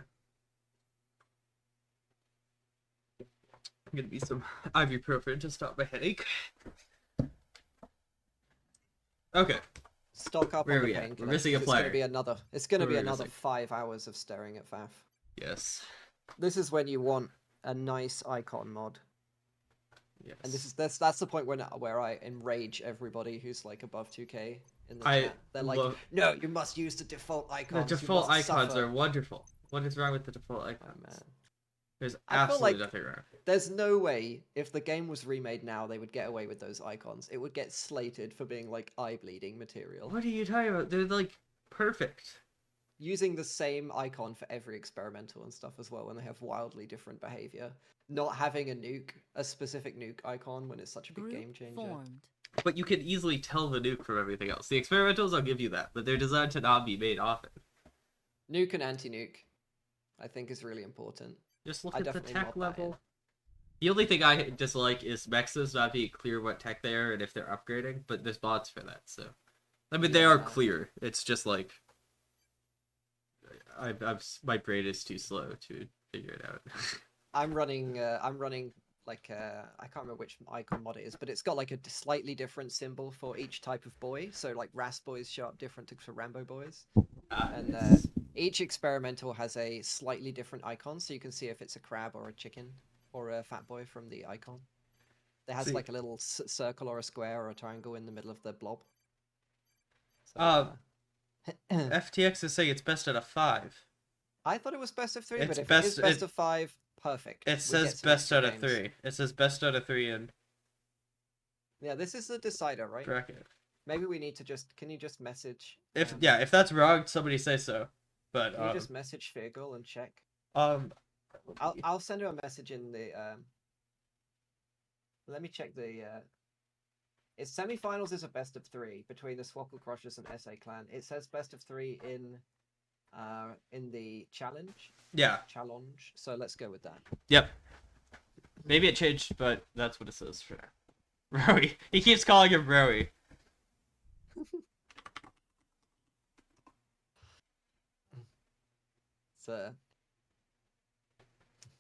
Speaker 1: I'm gonna be some ibuprofen to stop my headache. Okay.
Speaker 2: Stock up
Speaker 1: Where
Speaker 2: on
Speaker 1: are
Speaker 2: the
Speaker 1: we at?
Speaker 2: painkiller.
Speaker 1: We're missing a
Speaker 2: It's going
Speaker 1: player.
Speaker 2: to be another. It's going to
Speaker 1: Who
Speaker 2: be
Speaker 1: are we
Speaker 2: another
Speaker 1: missing?
Speaker 2: 5 hours of staring at FAF.
Speaker 1: Yes.
Speaker 2: This is when you want a nice icon mod,
Speaker 1: Yes.
Speaker 2: and that's the point where I enrage everybody who's like above 2K in the
Speaker 1: I
Speaker 2: chat. They're like,
Speaker 1: love-
Speaker 2: no, you must use the default
Speaker 1: the
Speaker 2: icons.
Speaker 1: default
Speaker 2: you must
Speaker 1: icons
Speaker 2: suffer.
Speaker 1: are wonderful. What is wrong with the default
Speaker 2: Oh,
Speaker 1: icons?
Speaker 2: man.
Speaker 1: There's
Speaker 2: I feel
Speaker 1: absolutely
Speaker 2: like-
Speaker 1: nothing wrong.
Speaker 2: There's no way if the game was remade now they would get away with those icons. It would get slated for being like eye bleeding material.
Speaker 1: What are you talking about? They're like perfect.
Speaker 2: Using the same icon for every experimental and stuff as well when they have wildly different behavior. Not having a specific nuke icon when it's such a big
Speaker 3: Group
Speaker 2: game changer.
Speaker 3: formed.
Speaker 1: But you can easily tell the nuke from everything else. The experimentals, I'll give you that, but they're designed to not be made often.
Speaker 2: Nuke and anti-nuke, I think, is really important.
Speaker 1: Just look
Speaker 2: I
Speaker 1: at the
Speaker 2: definitely
Speaker 1: tech
Speaker 2: mod that in.
Speaker 1: level. The only thing I dislike is mexes not being clear what tech they are and if they're upgrading, but there's mods for that, so. I mean, they are
Speaker 2: Yeah.
Speaker 1: clear. It's just like. My brain is too slow to figure it out.
Speaker 2: I'm running like I can't remember which icon mod it is, but it's got like a slightly different symbol for each type of boy. So like Ras boys show up different to Rambo boys, and
Speaker 1: Yes.
Speaker 2: each experimental has a slightly different icon, so you can see if it's a crab or a chicken or a fat boy from the icon. It has
Speaker 1: See-
Speaker 2: like a little circle or a square or a triangle in the middle of the blob. So,
Speaker 1: FTX is saying it's best out of 5.
Speaker 2: I thought it was best of 3,
Speaker 1: It's
Speaker 2: but if
Speaker 1: best-
Speaker 2: it is best of 5, perfect.
Speaker 1: It
Speaker 2: We
Speaker 1: says
Speaker 2: get some
Speaker 1: best
Speaker 2: extra
Speaker 1: out of
Speaker 2: games.
Speaker 1: 3. It says best out of 3 in
Speaker 2: Yeah, this is the decider, right?
Speaker 1: bracket.
Speaker 2: Maybe we need to just. Can you just message?
Speaker 1: If that's wrong, somebody say so. But
Speaker 2: Can you just message Figgle and check?
Speaker 1: um
Speaker 2: I'll send you a message in the. Let me check the. Its semifinals is a best of 3 between the Swackle Crushers and SA Clan. It says best of 3 in the challenge.
Speaker 1: yeah.
Speaker 2: Challenge. So let's go with that.
Speaker 1: Yep. Maybe it changed, but that's what it says for now. Rowie. He keeps calling him Rowie.
Speaker 2: So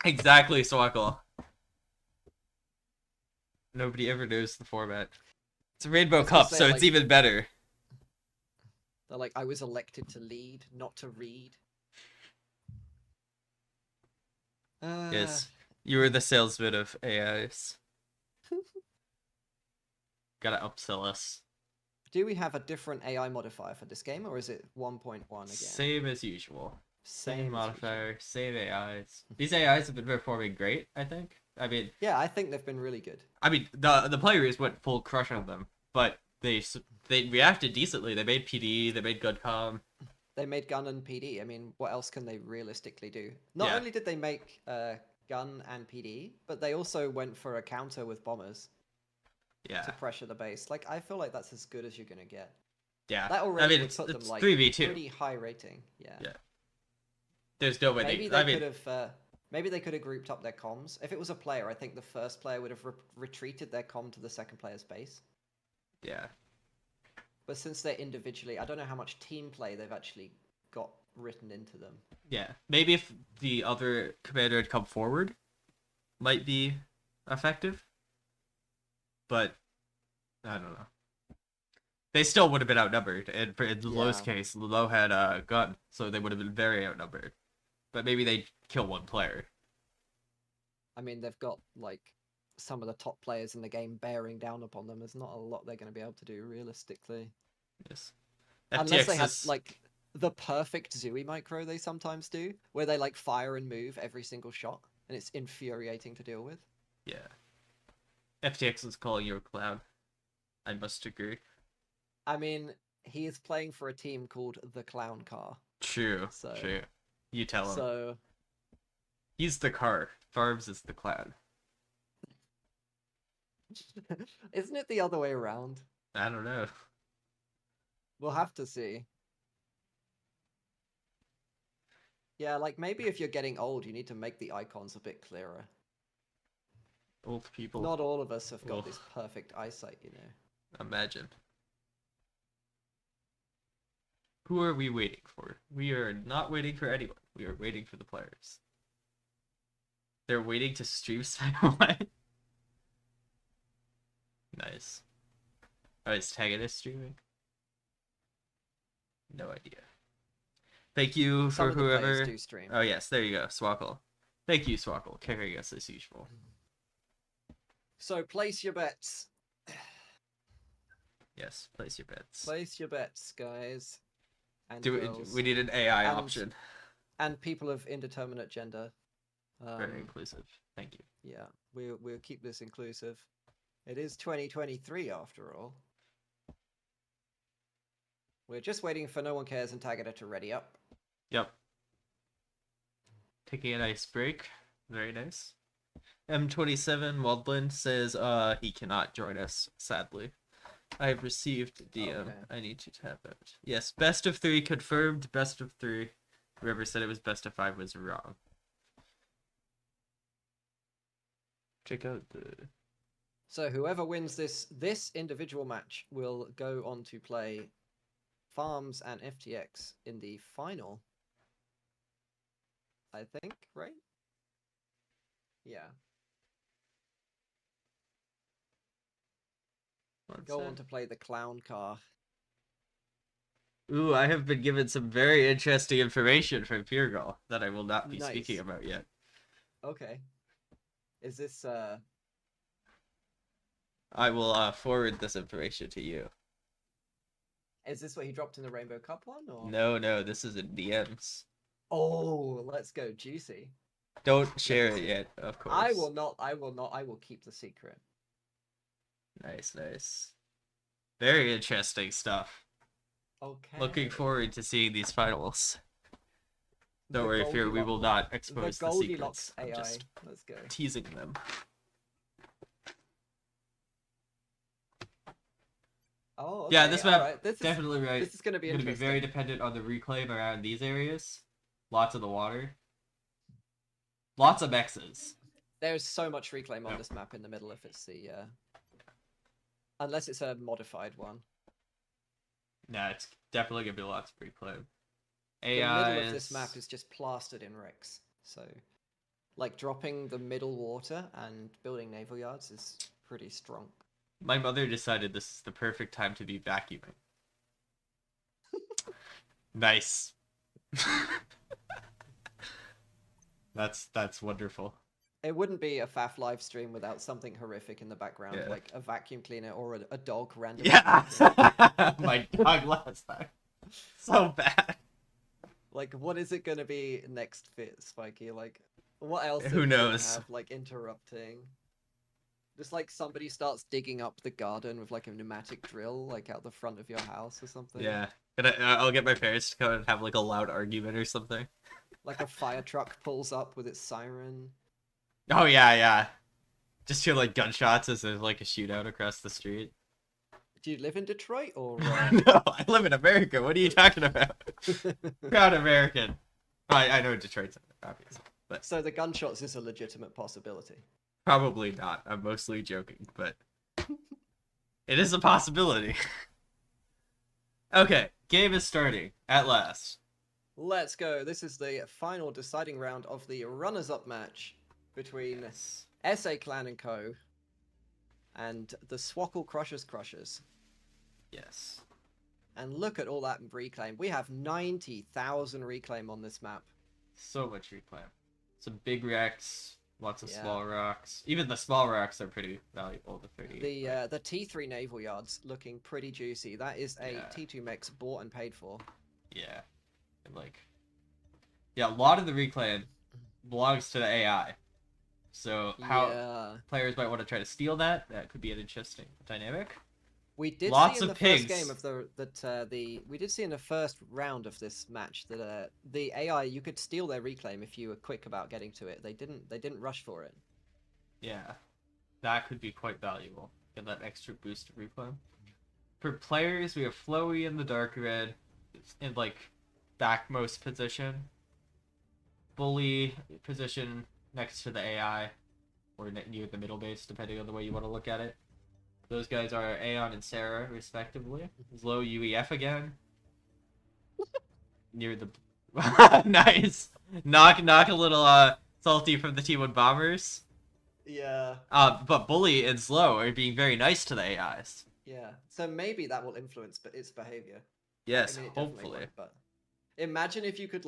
Speaker 1: Exactly, Swackle. Nobody ever knows the format. It's a Rainbow
Speaker 2: was gonna
Speaker 1: Cup,
Speaker 2: say,
Speaker 1: so
Speaker 2: like-
Speaker 1: it's even better.
Speaker 2: they're like, I was elected to lead, not to read.
Speaker 1: Yes. You were the salesman of AIs. Gotta upsell us.
Speaker 2: Do we have a different AI modifier for this game, or is it 1.1 again?
Speaker 1: Same as usual. Same
Speaker 2: As
Speaker 1: modifier, same AIs. These AIs have been performing great, I think. I mean,
Speaker 2: Yeah, I think they've been really good.
Speaker 1: the players went full crush on them, but they reacted decently. They made PD, they made good comm.
Speaker 2: They made gun and PD. I mean, what else can they realistically do? Not
Speaker 1: Yeah.
Speaker 2: only did they make gun and PD, but they also went for a counter with bombers
Speaker 1: Yeah.
Speaker 2: to pressure the base. Like, I feel like that's as good as you're gonna get.
Speaker 1: Yeah.
Speaker 2: That already would
Speaker 1: it's
Speaker 2: put them
Speaker 1: it's
Speaker 2: like
Speaker 1: 3v2.
Speaker 2: pretty high rating. Yeah.
Speaker 1: Yeah. There's no way
Speaker 2: Maybe they could have. Maybe they could have grouped up their comms. If it was a player, I think the first player would have retreated their comm to the second player's base.
Speaker 1: yeah.
Speaker 2: But since they're individually, I don't know how much team play they've actually got written into them.
Speaker 1: Yeah. Maybe if the other commander had come forward, might be effective. But I don't know. They still would have been outnumbered, and in Lowe's case, Lowe had a gun, so they would have been very outnumbered. But maybe they kill one player.
Speaker 2: I mean, they've got like some of the top players in the game bearing down upon them. There's not a lot they're going to be able to do realistically,
Speaker 1: Yes.
Speaker 2: unless they
Speaker 1: FTX
Speaker 2: have
Speaker 1: is
Speaker 2: like the perfect Zooey micro they sometimes do, where they like fire and move every single shot, and it's infuriating to deal with.
Speaker 1: yeah. FTX is calling you a clown. I must agree.
Speaker 2: I mean, he is playing for a team called the Clown Car.
Speaker 1: True.
Speaker 2: So-
Speaker 1: True. You tell him.
Speaker 2: So
Speaker 1: He's the car. Farbs is the clown.
Speaker 2: isn't it the other way around?
Speaker 1: I don't know.
Speaker 2: We'll have to see. Yeah, like maybe if you're getting old, you need to make the icons a bit clearer.
Speaker 1: Old people.
Speaker 2: Not all of us have got
Speaker 1: Ugh.
Speaker 2: this perfect eyesight, you know.
Speaker 1: Imagine. Who are we waiting for? We are not waiting for anyone. We are waiting for the players. They're waiting to stream Spyway. Nice. Oh, is Tagonist streaming? No idea. Thank you
Speaker 2: Some
Speaker 1: for
Speaker 2: of the players
Speaker 1: whoever.
Speaker 2: do stream.
Speaker 1: Oh yes, there you go, Swackle. Thank you, Swackle, carrying us as usual.
Speaker 2: So place your bets.
Speaker 1: Yes, place your bets.
Speaker 2: Place your bets, guys. And
Speaker 1: Do
Speaker 2: girls.
Speaker 1: we need an AI
Speaker 2: And-
Speaker 1: option?
Speaker 2: And people of indeterminate gender.
Speaker 1: Very inclusive. Thank you.
Speaker 2: Yeah, we'll keep this inclusive. It is 2023 after all. We're just waiting for No One Cares and Tagada to ready up.
Speaker 1: Yep. Taking a nice break. Very nice. M27 Waldland says he cannot join us, sadly. I have received DM.
Speaker 2: Okay.
Speaker 1: I need to tap out. Yes, best of 3 confirmed, best of 3. Whoever said it was best of 5 was wrong. Check out the...
Speaker 2: So whoever wins this individual match will go on to play Farms and FTX in the final. I think, right? Yeah. Go on to play the Clown Car.
Speaker 1: Ooh, I have been given some very interesting information from Purgal that I will not be
Speaker 2: Nice.
Speaker 1: speaking about yet.
Speaker 2: Okay. Is this
Speaker 1: I will forward this information to you.
Speaker 2: what he dropped in the Rainbow Cup one, or?
Speaker 1: No, this is in DMs.
Speaker 2: Oh, let's go juicy.
Speaker 1: Don't share it yet, of course.
Speaker 2: I will not. I will keep the secret.
Speaker 1: Nice. Very interesting stuff.
Speaker 2: Okay.
Speaker 1: Looking forward to seeing these finals. Don't
Speaker 2: The
Speaker 1: worry, Fear, we will not
Speaker 2: The
Speaker 1: expose the
Speaker 2: Goldilocks
Speaker 1: secrets. I'm
Speaker 2: AI.
Speaker 1: just
Speaker 2: Let's go.
Speaker 1: teasing them.
Speaker 2: Oh, okay.
Speaker 1: Yeah, this map,
Speaker 2: alright. This is
Speaker 1: definitely right.
Speaker 2: this is going to be
Speaker 1: Going to be
Speaker 2: interesting.
Speaker 1: very dependent on the reclaim around these areas. Lots of the water. Lots of X's.
Speaker 2: There's so much reclaim on
Speaker 1: Yep.
Speaker 2: this map in the middle if it's the unless it's a modified one.
Speaker 1: Nah, it's definitely going to be lots of reclaim.
Speaker 2: The
Speaker 1: AI
Speaker 2: middle of this map is just plastered in wrecks. So, like dropping the middle water and building naval yards is pretty strong.
Speaker 1: My mother decided this is the perfect time to be vacuuming. Nice. That's wonderful.
Speaker 2: It wouldn't be a FAF live stream without something horrific in the background,
Speaker 1: Yeah.
Speaker 2: like a vacuum cleaner or a dog randomly.
Speaker 1: Yeah.
Speaker 2: barking.
Speaker 1: My dog last time. So bad.
Speaker 2: Like, what is it gonna be next fit, Spiky? Like, what else?
Speaker 1: Who
Speaker 2: are we gonna
Speaker 1: knows?
Speaker 2: have, like, interrupting. Just like somebody starts digging up the garden with like a pneumatic drill, like out the front of your house or something.
Speaker 1: Yeah. I'll get my parents to come and have like a loud argument or something.
Speaker 2: Like a fire truck pulls up with its siren.
Speaker 1: Oh yeah. Just hear like gunshots as there's like a shootout across the street.
Speaker 2: Do you live in Detroit or?
Speaker 1: No, I live in America. What are you talking about? Proud American. I know Detroit's obviously, but
Speaker 2: So the gunshots is a legitimate possibility.
Speaker 1: probably not. I'm mostly joking, but it is a possibility. Okay, game is starting at last.
Speaker 2: Let's go. This is the final deciding round of the runners-up match between
Speaker 1: Yes.
Speaker 2: SA Clan and Co. and the Swackle Crushers.
Speaker 1: Yes.
Speaker 2: And look at all that reclaim. We have 90,000 reclaim on this map.
Speaker 1: So much reclaim. Some big wrecks, lots of
Speaker 2: Yeah.
Speaker 1: small rocks. Even the small rocks are pretty valuable. The 30.
Speaker 2: The T3 naval yards looking pretty juicy. That is a
Speaker 1: Yeah.
Speaker 2: T2 mechs bought and paid for.
Speaker 1: Yeah. And yeah, a lot of the reclaim belongs to the AI. So how
Speaker 2: Yeah.
Speaker 1: players might want to try to steal that could be an interesting dynamic.
Speaker 2: We did
Speaker 1: Lots
Speaker 2: see in
Speaker 1: of
Speaker 2: the first
Speaker 1: pigs.
Speaker 2: game of we did see in the first round of this match that the AI, you could steal their reclaim if you were quick about getting to it. They didn't rush for it.
Speaker 1: Yeah. That could be quite valuable. Get that extra boost of reclaim. For players, we have Flowy in the dark red in backmost position. Bully position next to the AI or near the middle base, depending on the way you want to look at it. Those guys are Aeon and Sarah, respectively. Low UEF again. Near the nice. Knock a little salty from the T1 bombers.
Speaker 2: Yeah.
Speaker 1: But Bully and Slow are being very nice to the AIs.
Speaker 2: Yeah. So maybe that will influence its behavior.
Speaker 1: Yes,
Speaker 2: I mean, it definitely
Speaker 1: hopefully.
Speaker 2: would, but imagine if you could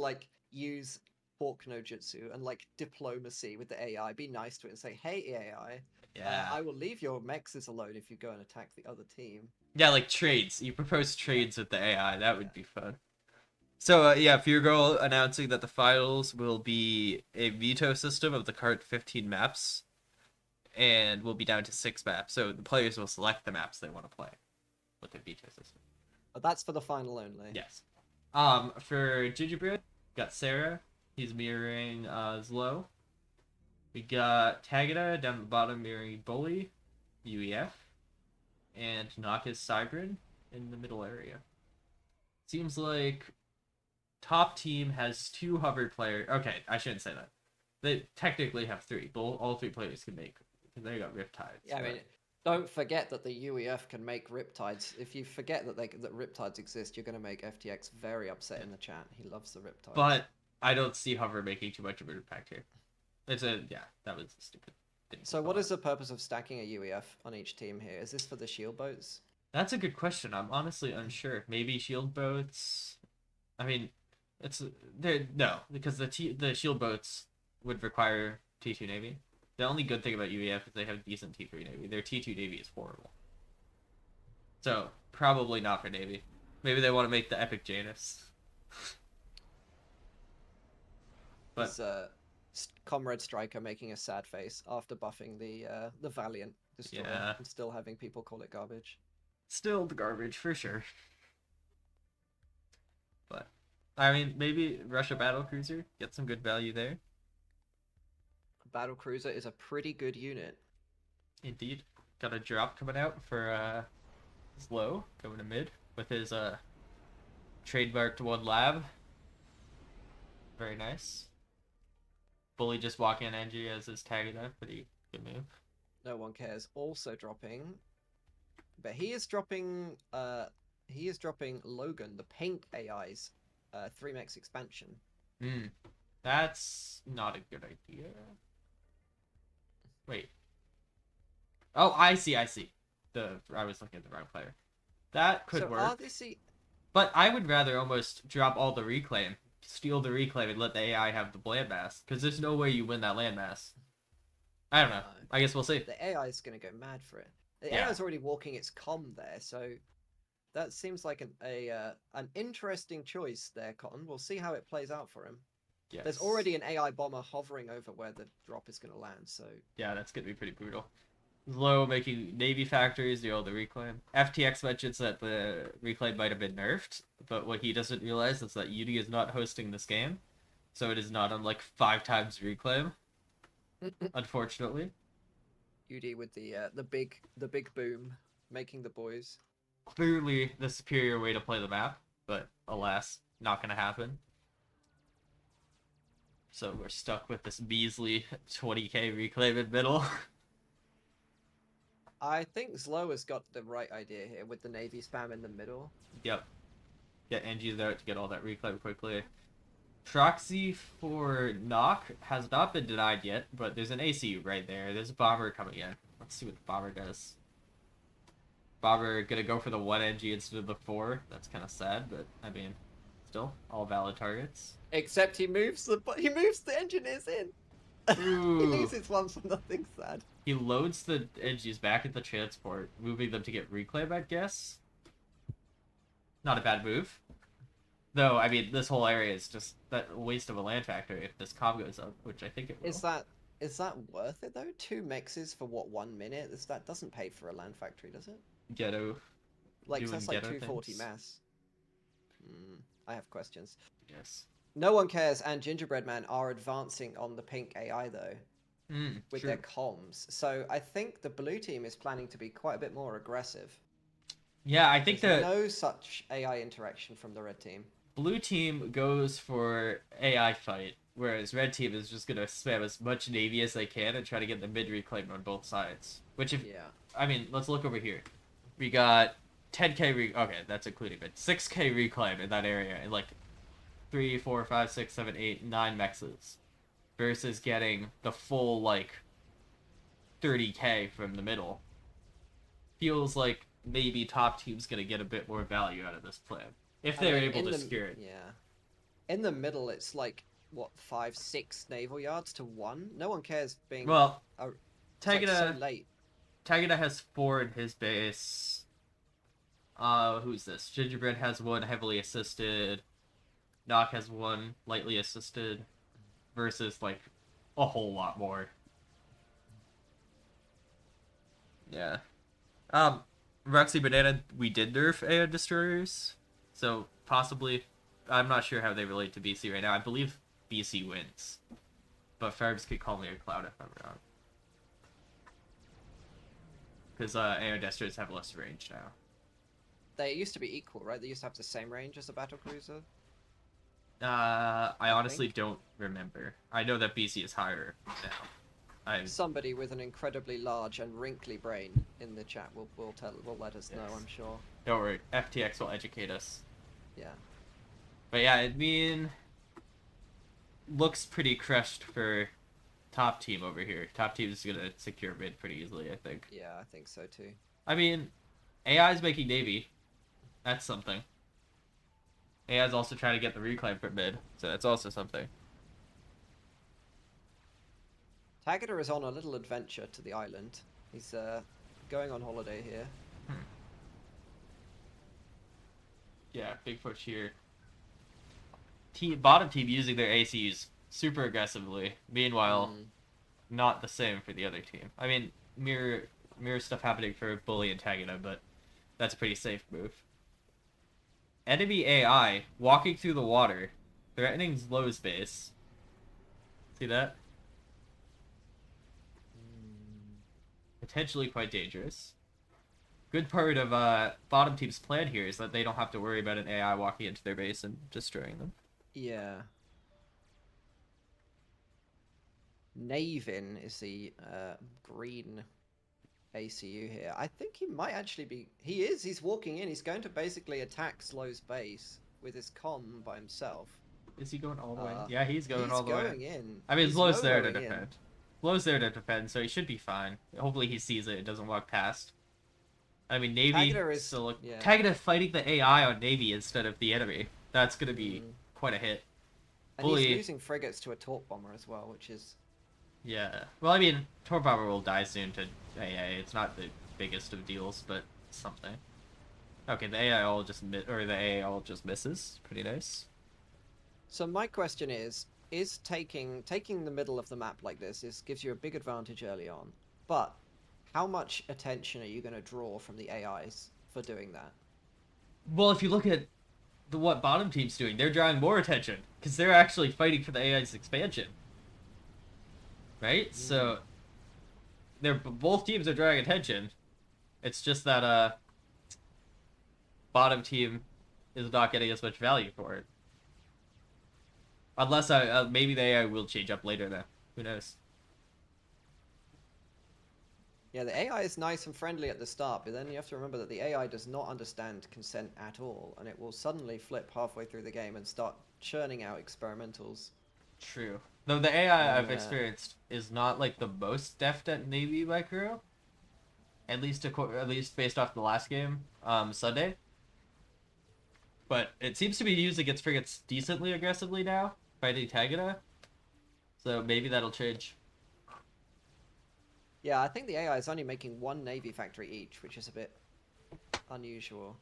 Speaker 2: use Hawk no Jutsu and diplomacy with the AI, be nice to it and say, "Hey AI,
Speaker 1: Yeah.
Speaker 2: I will leave your mexes alone if you go and attack the other team."
Speaker 1: Yeah, like trades. You propose trades with the AI. That would be fun. So, Fugirl announcing that the finals will be a veto system of the current 15 maps and will be down to 6 maps. So the players will select the maps they want to play with the veto system.
Speaker 2: But that's for the final only.
Speaker 1: Yes. For Gingerbread, got Sarah. He's mirroring Zlo. We got Tagada down at the bottom mirroring Bully, UEF, and Naka's Cybrin in the middle area. Seems like top team has 2 hover players. Okay, I shouldn't say that. They technically have 3, but all 3 players can make because they got Riptides.
Speaker 2: Yeah, I mean, don't forget that the UEF can make Riptides. If you forget that Riptides exist, you're going to make FTX very upset in the chat. He loves the Riptides.
Speaker 1: But I don't see hover making too much of an impact here. That was a stupid thing.
Speaker 2: So what is the purpose of stacking a UEF on each team here? Is this for the shield boats?
Speaker 1: That's a good question. I'm honestly unsure. Maybe shield boats. I mean, no, because the shield boats would require T2 Navy. The only good thing about UEF is they have decent T3 Navy. Their T2 Navy is horrible. So probably not for Navy. Maybe they want to make the epic Janus. But
Speaker 2: Comrade Striker making a sad face after buffing the Valiant Destroyer and still having people call it garbage.
Speaker 1: Still the garbage for sure. But I mean, maybe Russia Battlecruiser, get some good value there.
Speaker 2: Battlecruiser is a pretty good unit.
Speaker 1: Indeed. Got a drop coming out for Slow going to mid with his trademarked 1 lab. Very nice. Bully just walking on Angie as his tag it up. Pretty good move.
Speaker 2: No one cares. Also dropping, but he is dropping Logan, the Paint AI's 3max expansion.
Speaker 1: That's not a good idea. Wait. Oh, I see. I was looking at the wrong player. That could work. But I would rather almost drop all the reclaim, steal the reclaim, and let the AI have the landmass, because there's no way you win that landmass. I don't know. I guess we'll see.
Speaker 2: The AI is going to go mad for it. The
Speaker 1: Yeah.
Speaker 2: AI is already walking its comm there, so that seems like an interesting choice there, Cotton. We'll see how it plays out for him.
Speaker 1: Yes.
Speaker 2: There's already an AI bomber hovering over where the drop is going to land, so
Speaker 1: Yeah, that's gonna be pretty brutal. Low making Navy factories do all the reclaim. FTX mentions that the reclaim might have been nerfed, but what he doesn't realize is that UD is not hosting this game, so it is not on like 5 times reclaim. Unfortunately.
Speaker 2: UD with the big boom making the boys.
Speaker 1: Clearly the superior way to play the map, but alas, not gonna happen. So we're stuck with this measly 20k reclaim in middle.
Speaker 2: I think Zlo has got the right idea here with the Navy spam in the middle.
Speaker 1: Yep. Get NGs out to get all that reclaim quickly. Proxy for Knock has not been denied yet, but there's an ACU right there. There's a bomber coming in. Let's see what the bomber does. Bomber gonna go for the 1 NG instead of the 4. That's kind of sad, but I mean, still all valid targets.
Speaker 2: Except he moves the engineers in. He
Speaker 1: Ooh.
Speaker 2: loses one for nothing. Sad.
Speaker 1: He loads the NGs back at the transport, moving them to get reclaim, I guess. Not a bad move. Though, I mean, this whole area is just that waste of a land factor if this comm goes up, which I think it will.
Speaker 2: Is that worth it though? 2 mixes for what, 1 minute? That doesn't pay for a land factory, does it?
Speaker 1: Ghetto.
Speaker 2: Like
Speaker 1: doing
Speaker 2: that's like
Speaker 1: ghetto
Speaker 2: 240
Speaker 1: things.
Speaker 2: mass. I have questions.
Speaker 1: Yes.
Speaker 2: No one cares, and Gingerbread Man are advancing on the pink AI though, with
Speaker 1: True.
Speaker 2: their comms. So I think the blue team is planning to be quite a bit more aggressive.
Speaker 1: Yeah, I think
Speaker 2: There's
Speaker 1: the
Speaker 2: no such AI interaction from the red team.
Speaker 1: blue team goes for AI fight, whereas red team is just gonna spam as much navy as they can and try to get the mid reclaim on both sides. Which, if
Speaker 2: Yeah.
Speaker 1: I mean, let's look over here. We got 10k okay, that's including it. 6k reclaim in that area, and like 3, 4, 5, 6, 7, 8, 9 mexes, versus getting the full like 30k from the middle. Feels like maybe top team's gonna get a bit more value out of this plan if they're able to secure it.
Speaker 2: Yeah. In the middle, it's like what 5, 6 naval yards to 1. No one cares being.
Speaker 1: Well,
Speaker 2: it's like so late.
Speaker 1: Tagada has 4 in his base. Who's this? Gingerbread has 1 heavily assisted. Knock has 1 lightly assisted. Versus like a whole lot more. Yeah. Roxy Banana, we did nerf AI destroyers, so possibly, I'm not sure how they relate to BC right now. I believe BC wins, but Farbs could call me a cloud if I'm wrong. Because AI destroyers have less range now.
Speaker 2: They used to be equal, right? They used to have the same range as a battle cruiser.
Speaker 1: I honestly don't remember. I know that BC is higher now.
Speaker 2: Somebody with an incredibly large and wrinkly brain in the chat will let us know, I'm sure.
Speaker 1: Don't worry, FTX will educate us.
Speaker 2: Yeah.
Speaker 1: But yeah, I mean, looks pretty crushed for top team over here. Top team is gonna secure mid pretty easily, I think.
Speaker 2: Yeah, I think so too.
Speaker 1: I mean, AI is making Navy. That's something. AI is also trying to get the reclaim for mid, so that's also something.
Speaker 2: Tagada is on a little adventure to the island. He's going on holiday here.
Speaker 1: Yeah, big push here. Bottom team using their ACs super aggressively. Meanwhile, not the same for the other team. I mean, mirror stuff happening for Bully and Tagada, but that's a pretty safe move. Enemy AI walking through the water, threatening Zlow's base. See that? Potentially quite dangerous. Good part of bottom team's plan here is that they don't have to worry about an AI walking into their base and destroying them.
Speaker 2: Yeah. Navin is the green ACU here. I think he might actually be... He's walking in. He's going to basically attack Slow's base with his comm by himself.
Speaker 1: Is he going all the way? Yeah, he's going all the way.
Speaker 2: He's going in.
Speaker 1: I mean, Slow's there to defend. Slow's there to defend, so he should be fine. Hopefully he sees it and doesn't walk past. I mean, Navy still look... Yeah. Tagada fighting the AI on Navy instead of the enemy. That's going to be quite a hit.
Speaker 2: And he's losing frigates to a torp bomber as well, which is...
Speaker 1: Yeah. Well, I mean, Tor Power will die soon to AA. It's not the biggest of deals, but something. Okay, the AI all just the AA all just misses. Pretty nice.
Speaker 2: So my question is taking the middle of the map like this gives you a big advantage early on, but how much attention are you going to draw from the AIs for doing that?
Speaker 1: Well, if you look at what bottom team's doing, they're drawing more attention because they're actually fighting for the AI's expansion, right? So they're both teams are drawing attention. It's just that bottom team is not getting as much value for it. Unless maybe the AI will change up later though. Who knows?
Speaker 2: Yeah, the AI is nice and friendly at the start, but then you have to remember that the AI does not understand consent at all, and it will suddenly flip halfway through the game and start churning out experimentals.
Speaker 1: True. Though the AI I've
Speaker 2: And,
Speaker 1: experienced is not like the most deft at Navy micro, at least based off the last game, Sunday. But it seems to be using its frigates decently aggressively now, fighting Tagada. So maybe that'll change.
Speaker 2: yeah, I think the AI is only making one Navy factory each, which is a bit unusual.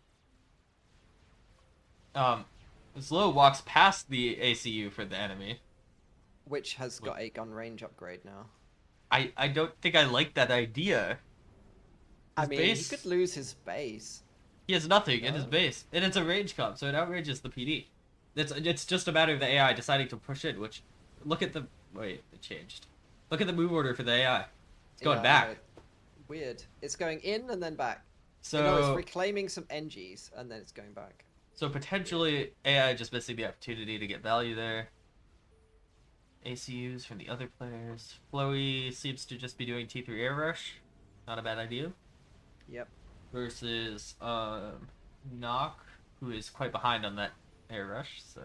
Speaker 1: Slow walks past the ACU for the enemy.
Speaker 2: Which has got a gun range upgrade now.
Speaker 1: I don't think I like that idea.
Speaker 2: I mean, he could lose his base.
Speaker 1: He has nothing in his base, and it's a range comp, so it outrages the PD. It's just a matter of the AI deciding to push in. Which, look at the it changed. Look at the move order for the AI. It's going back.
Speaker 2: Weird. It's going in and then back.
Speaker 1: So
Speaker 2: it's reclaiming some NGs and then it's going back.
Speaker 1: So potentially AI just missing the opportunity to get value there. ACUs from the other players. Flowy seems to just be doing T3 air rush. Not a bad idea.
Speaker 2: Yep.
Speaker 1: Versus Knock, who is quite behind on that air rush, so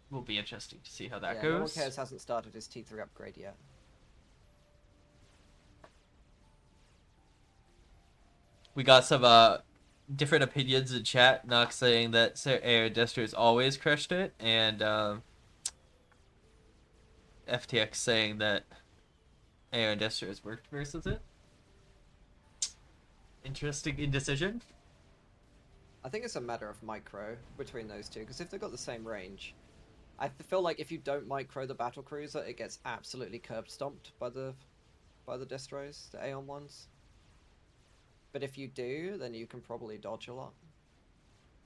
Speaker 1: will be interesting to see how that goes.
Speaker 2: No one cares hasn't started his T3 upgrade yet.
Speaker 1: We got some different opinions in chat. Knock saying that Air Dester's always crushed it, and FTX saying that Air Dester has worked versus it. Interesting indecision.
Speaker 2: I think it's a matter of micro between those two, because if they've got the same range, I feel like if you don't micro the battle cruiser, it gets absolutely curb stomped by the destros, the Aeon ones. But if you do, then you can probably dodge a lot.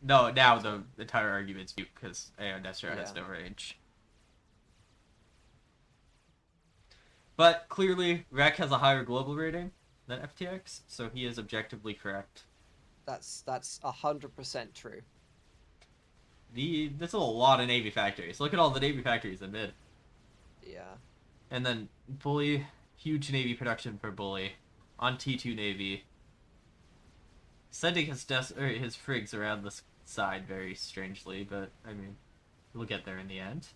Speaker 1: No, now the entire argument's mute because Aeon Destro has no range. But clearly, Rek has a higher global rating than FTX, so he is objectively correct.
Speaker 2: That's 100% true.
Speaker 1: There's a lot of Navy factories. Look at all the Navy factories in mid.
Speaker 2: Yeah.
Speaker 1: And then Bully, huge Navy production for Bully on T2 Navy. Sending his frigs around the side very strangely, but I mean, we'll get there in the end.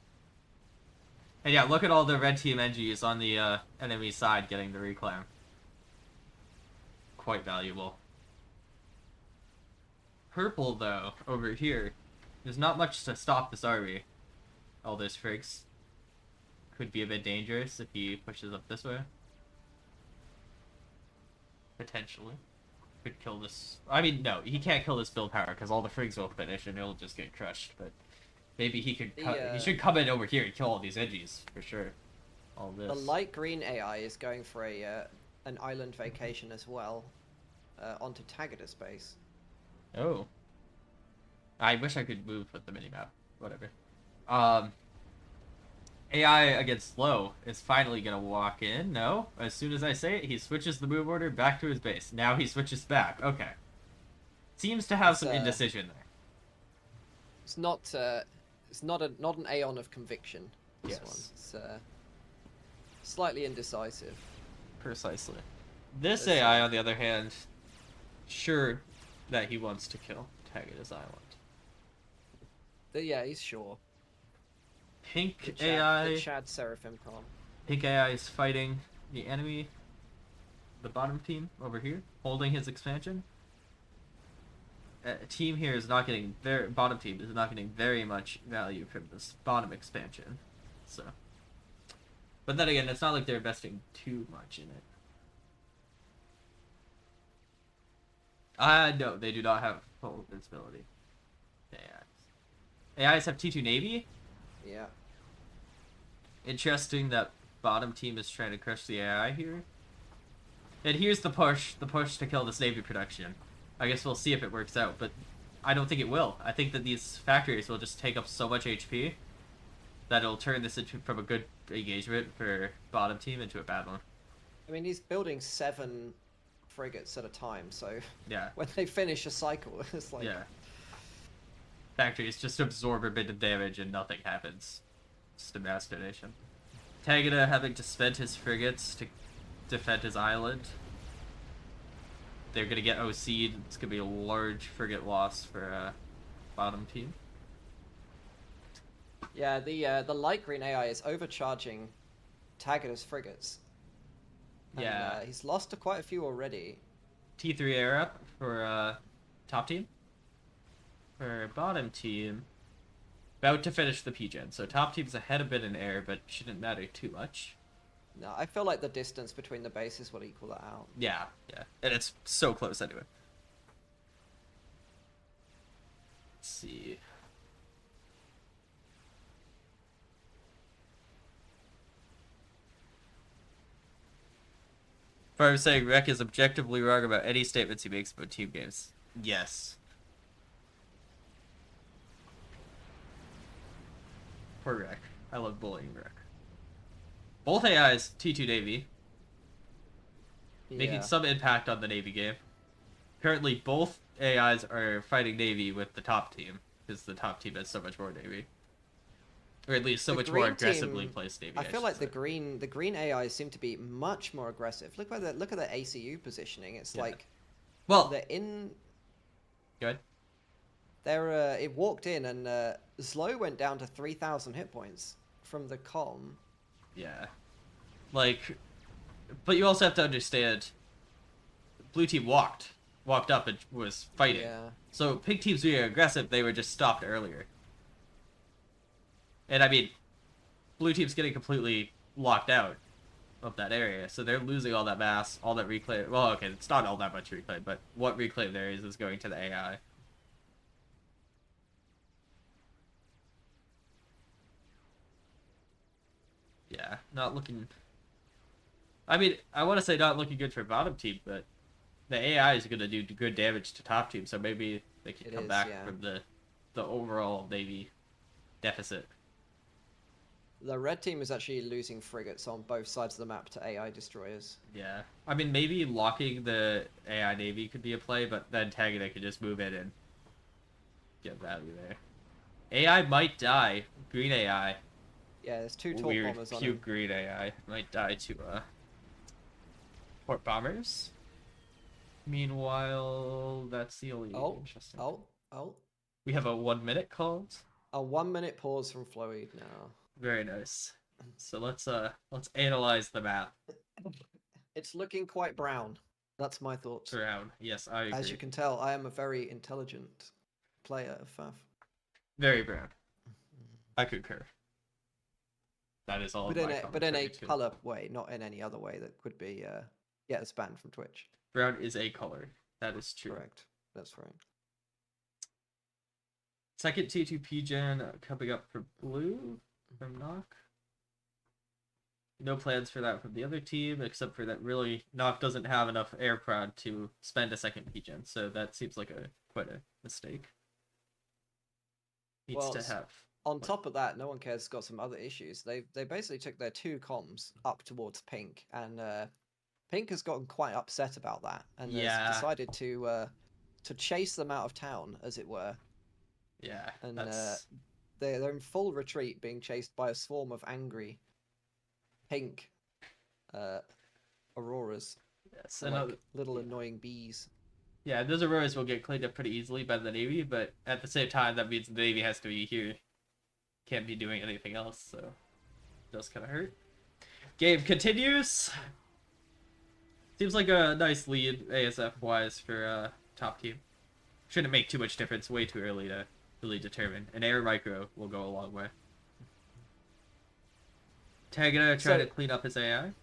Speaker 1: And yeah, look at all the red team NGs on the enemy side getting the reclaim. Quite valuable. Purple, though, over here, there's not much to stop this army. All those frigs. Could be a bit dangerous if he pushes up this way. Potentially. Could kill this. I mean, no, he can't kill this build power because all the frigs will finish and it'll just get crushed. But maybe he could. He should come in over here and kill all these edgies for sure. All this.
Speaker 2: The light green AI is going for an island vacation as well, onto Tagada space.
Speaker 1: Oh. I wish I could move with the minimap. Whatever. AI against Slow is finally gonna walk in. No, as soon as I say it, he switches the move order back to his base. Now he switches back. Okay. Seems to have some indecision there.
Speaker 2: It's not an Aeon of conviction. This one. It's slightly indecisive.
Speaker 1: Precisely. This AI, on the other hand, sure that he wants to kill Tagada's island.
Speaker 2: Yeah, he's sure.
Speaker 1: Pink AI.
Speaker 2: The Chad Seraphim Khan.
Speaker 1: Pink AI is fighting the enemy, the bottom team over here, holding his expansion. Team here is not getting bottom team is not getting very much value from this bottom expansion. So, But then again, it's not like they're investing too much in it. No, they do not have full invincibility. AIs have T2 Navy?
Speaker 2: Yeah.
Speaker 1: Interesting that bottom team is trying to crush the AI here. And here's the push to kill this Navy production. I guess we'll see if it works out, but I don't think it will. I think that these factories will just take up so much HP that it'll turn this into, from a good engagement for bottom team into a bad one.
Speaker 2: I mean, he's building 7 frigates at a time, so
Speaker 1: Yeah.
Speaker 2: when they finish a cycle, it's like...
Speaker 1: Yeah. Factories just absorb a bit of damage and nothing happens. Just a mass donation. Tagada having to spend his frigates to defend his island. They're gonna get OC'd. It's gonna be a large frigate loss for bottom team.
Speaker 2: Yeah, the light green AI is overcharging Tagada's frigates. And,
Speaker 1: Yeah.
Speaker 2: he's lost to quite a few already.
Speaker 1: T3 era for top team. For bottom team, about to finish the PGen. So top team's ahead a bit in air, but shouldn't matter too much.
Speaker 2: No, I feel like the distance between the bases will equal that out.
Speaker 1: Yeah, yeah. And it's so close anyway. Let's see. If I was saying Rek is objectively wrong about any statements he makes about team games. Yes. Poor Rek. I love bullying Rek. Both AIs, T2 Navy, making
Speaker 2: Yeah.
Speaker 1: some impact on the Navy game. Currently, both AIs are fighting Navy with the top team, because the top team has so much more Navy. Or at least so
Speaker 2: The
Speaker 1: much more
Speaker 2: green
Speaker 1: aggressively
Speaker 2: team,
Speaker 1: placed Navy.
Speaker 2: I feel
Speaker 1: should
Speaker 2: like
Speaker 1: say.
Speaker 2: the green AIs seem to be much more aggressive. Look at the ACU positioning. It's
Speaker 1: Yeah.
Speaker 2: like
Speaker 1: Well,
Speaker 2: they're in.
Speaker 1: go ahead.
Speaker 2: It walked in and Slow went down to 3,000 hit points from the comm.
Speaker 1: Yeah. Like, but you also have to understand, blue team walked up and was fighting.
Speaker 2: Yeah.
Speaker 1: So pink teams being aggressive, they were just stopped earlier. And I mean, blue team's getting completely locked out of that area, so they're losing all that mass, all that reclaim. Well, okay, it's not all that much reclaim, but what reclaim there is going to the AI. Yeah, not looking. I mean, I want to say not looking good for bottom team, but the AI is going to do good damage to top team, so maybe they can come back
Speaker 2: yeah.
Speaker 1: from the overall Navy deficit.
Speaker 2: The red team is actually losing frigates on both sides of the map to AI destroyers.
Speaker 1: Yeah, I mean, maybe locking the AI Navy could be a play, but then Tagada could just move in and get value there. AI might die. Green AI.
Speaker 2: Yeah, there's 2 torp
Speaker 1: Weird,
Speaker 2: bombers on
Speaker 1: puke
Speaker 2: him.
Speaker 1: green AI might die to port bombers. Meanwhile, that's the only interesting.
Speaker 2: Oh.
Speaker 1: We have a 1 minute called.
Speaker 2: A 1-minute pause from Floyd now.
Speaker 1: Very nice. So let's analyze the map.
Speaker 2: It's looking quite brown. That's my thoughts.
Speaker 1: Brown. Yes, I agree.
Speaker 2: As you can tell, I am a very intelligent player of FAF.
Speaker 1: Very brown. I concur. That is all.
Speaker 2: But in a
Speaker 1: commentary too.
Speaker 2: color way, not in any other way that could be get us banned from Twitch.
Speaker 1: Brown is a color. That is true.
Speaker 2: Correct. That's right.
Speaker 1: Second T2 PGen coming up for blue from Knock. No plans for that from the other team, except for that really Knock doesn't have enough air prod to spend a second PGen, so that seems like quite a mistake. Needs
Speaker 2: Well,
Speaker 1: to have.
Speaker 2: On top of that, no one cares. Got some other issues. They basically took their 2 comms up towards Pink, and Pink has gotten quite upset about that, and has decided to chase them out of town, as it were.
Speaker 1: Yeah,
Speaker 2: And
Speaker 1: that's...
Speaker 2: they're in full retreat, being chased by a swarm of angry Pink Auroras.
Speaker 1: Yes,
Speaker 2: Like little annoying bees.
Speaker 1: Yeah, those Auroras will get cleaned up pretty easily by the Navy, but at the same time, that means the Navy has to be here. Can't be doing anything else, so it does kind of hurt. Game continues. Seems like a nice lead ASF-wise for top team. Shouldn't make too much difference. Way too early to really determine. An air micro will go a long way. Tagada
Speaker 2: So-
Speaker 1: trying to clean up his AI.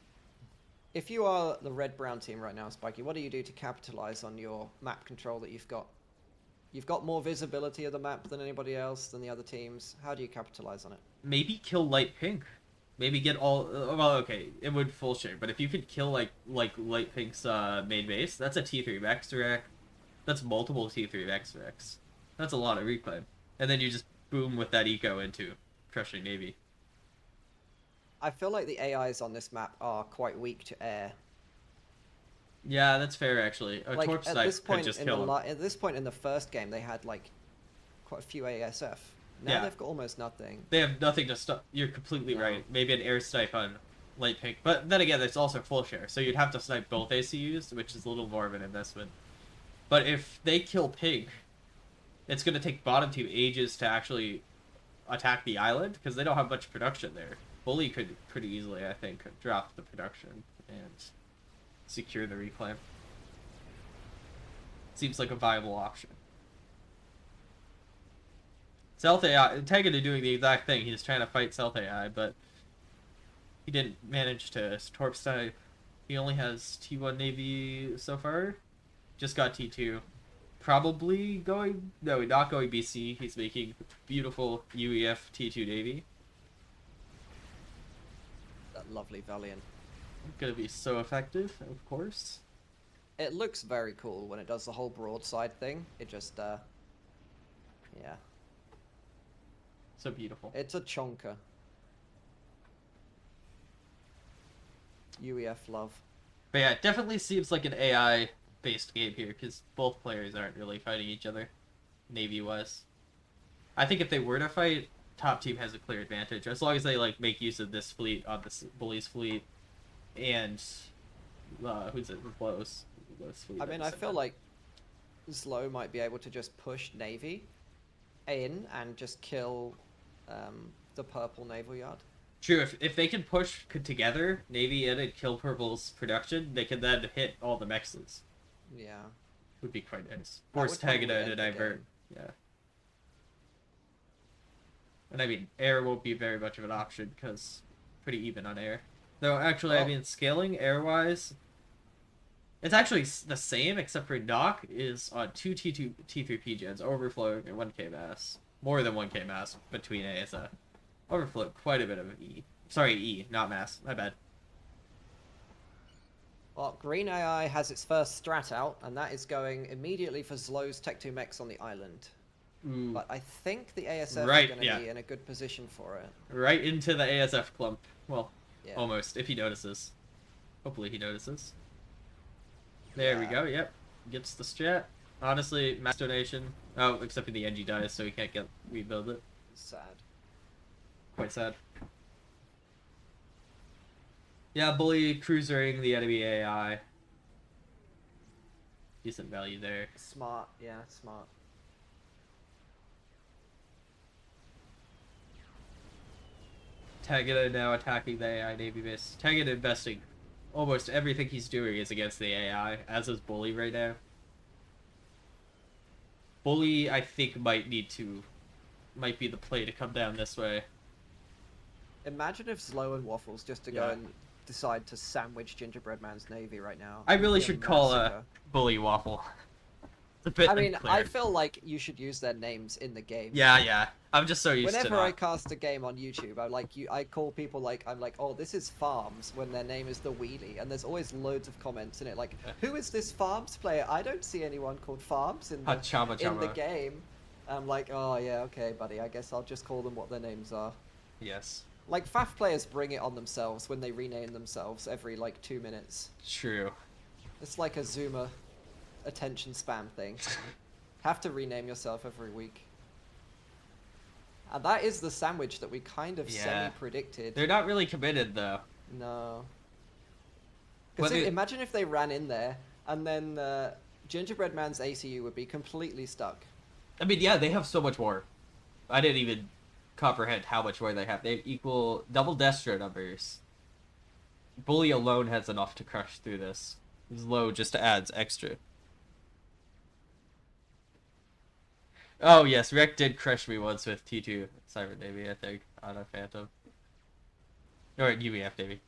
Speaker 2: If you are the red-brown team right now, Spiky, what do you do to capitalize on your map control that you've got? You've got more visibility of the map than anybody else, than the other teams. How do you capitalize on it?
Speaker 1: Maybe kill light pink. Maybe get all. Well, okay, it would full share, but if you could kill like light pink's main base, that's a T3 Vex direct. That's multiple T3 Vex. That's a lot of reclaim, and then you just boom with that eco into crushing Navy.
Speaker 2: I feel like the AIs on this map are quite weak to air.
Speaker 1: Yeah, that's fair actually. A
Speaker 2: Like
Speaker 1: torch
Speaker 2: at
Speaker 1: snipe
Speaker 2: this
Speaker 1: could
Speaker 2: point
Speaker 1: just
Speaker 2: in
Speaker 1: kill him.
Speaker 2: at this point in the first game, they had like quite a few ASF. Now
Speaker 1: Yeah.
Speaker 2: they've got almost nothing.
Speaker 1: They have nothing to stop. You're completely
Speaker 2: No.
Speaker 1: right. Maybe an air snipe on light pink, but then again, there's also full share, so you'd have to snipe both ACUs, which is a little more of an investment. But if they kill pink, it's going to take bottom team ages to actually attack the island because they don't have much production there. Bully could pretty easily, I think, drop the production and secure the reclaim. Seems like a viable option. South AI, Tagada doing the exact thing. He's trying to fight South AI, but he didn't manage to torp snipe. He only has T1 Navy so far. Just got T2. Probably going... No, not going BC. He's making beautiful UEF T2 Navy.
Speaker 2: That lovely Valiant.
Speaker 1: Gonna be so effective, of course.
Speaker 2: It looks very cool when it does the whole broadside thing. It just, yeah.
Speaker 1: So beautiful.
Speaker 2: It's a chonker. UEF love.
Speaker 1: But yeah, it definitely seems like an AI-based game here, because both players aren't really fighting each other, Navy-wise. I think if they were to fight, top team has a clear advantage, as long as they like make use of this fleet on this Bully's fleet, and who's it? Blows fleet.
Speaker 2: I mean, I feel like Zlo might be able to just push Navy in and just kill the purple naval yard.
Speaker 1: True, if they can push together, Navy in and kill Purple's production, they can then hit all the mexes.
Speaker 2: Yeah.
Speaker 1: Would be quite nice.
Speaker 2: That
Speaker 1: Force
Speaker 2: would probably
Speaker 1: Tagada
Speaker 2: end
Speaker 1: to
Speaker 2: the
Speaker 1: divert.
Speaker 2: game.
Speaker 1: Yeah. And I mean, air won't be very much of an option because pretty even on air. Though actually, I
Speaker 2: Oh.
Speaker 1: mean, scaling air-wise, it's actually the same except for knock is on 2 T3P gens, overflowing and 1k mass. More than 1k mass between ASA. Overflow quite a bit of E. Sorry, E, not mass. My bad.
Speaker 2: Well, Green AI has its first strat out, and that is going immediately for Zlo's Tech 2 mechs on the island.
Speaker 1: Ooh.
Speaker 2: But I think the ASF
Speaker 1: Right,
Speaker 2: is going to
Speaker 1: yeah.
Speaker 2: be in a good position for it.
Speaker 1: Right into the ASF clump. Well,
Speaker 2: Yeah.
Speaker 1: almost, if he notices. Hopefully he notices. There we
Speaker 2: Yeah.
Speaker 1: go, yep. Gets the strat. Honestly, mass donation. Oh, except for the NG dies, so he can't rebuild it.
Speaker 2: Sad.
Speaker 1: Quite sad. Yeah, Bully cruisering the enemy AI. Decent value there.
Speaker 2: Smart, yeah, smart.
Speaker 1: Tagada now attacking the AI Navy base. Tagada investing almost everything he's doing is against the AI, as is Bully right now. Bully, I think, might be the play to come down this way.
Speaker 2: Imagine if Zlo and Waffles just to go
Speaker 1: Yeah.
Speaker 2: and decide to sandwich Gingerbread Man's Navy right now.
Speaker 1: I
Speaker 2: It'd
Speaker 1: really
Speaker 2: be a
Speaker 1: should call
Speaker 2: massacre.
Speaker 1: Bully Waffle. It's a bit
Speaker 2: I mean,
Speaker 1: unclear.
Speaker 2: I feel like you should use their names in the game.
Speaker 1: Yeah. I'm just so used to
Speaker 2: Whenever
Speaker 1: not.
Speaker 2: I cast a game on YouTube, I call people I'm like, oh, this is Farms when their name is the Wheelie, and there's always loads of comments in it like, who is this Farms player? I don't see anyone called Farms in the
Speaker 1: Chama.
Speaker 2: game. I'm like, oh yeah, okay, buddy. I guess I'll just call them what their names are.
Speaker 1: Yes.
Speaker 2: Like FAF players bring it on themselves when they rename themselves every like 2 minutes.
Speaker 1: True.
Speaker 2: It's like a Zoomer attention spam thing. Have to rename yourself every week. And that is the sandwich that we kind of
Speaker 1: Yeah.
Speaker 2: semi-predicted.
Speaker 1: They're not really committed though.
Speaker 2: No. Because
Speaker 1: Well,
Speaker 2: imagine if they ran in there and then Gingerbread Man's ACU would be completely stuck.
Speaker 1: I mean, yeah, they have so much more. I didn't even comprehend how much more they have. They equal double Destro numbers. Bully alone has enough to crush through this. Zlo just adds extra. Oh yes, Rek did crush me once with T2 Cyber Navy, I think, on a Phantom. Or UEF, Navy.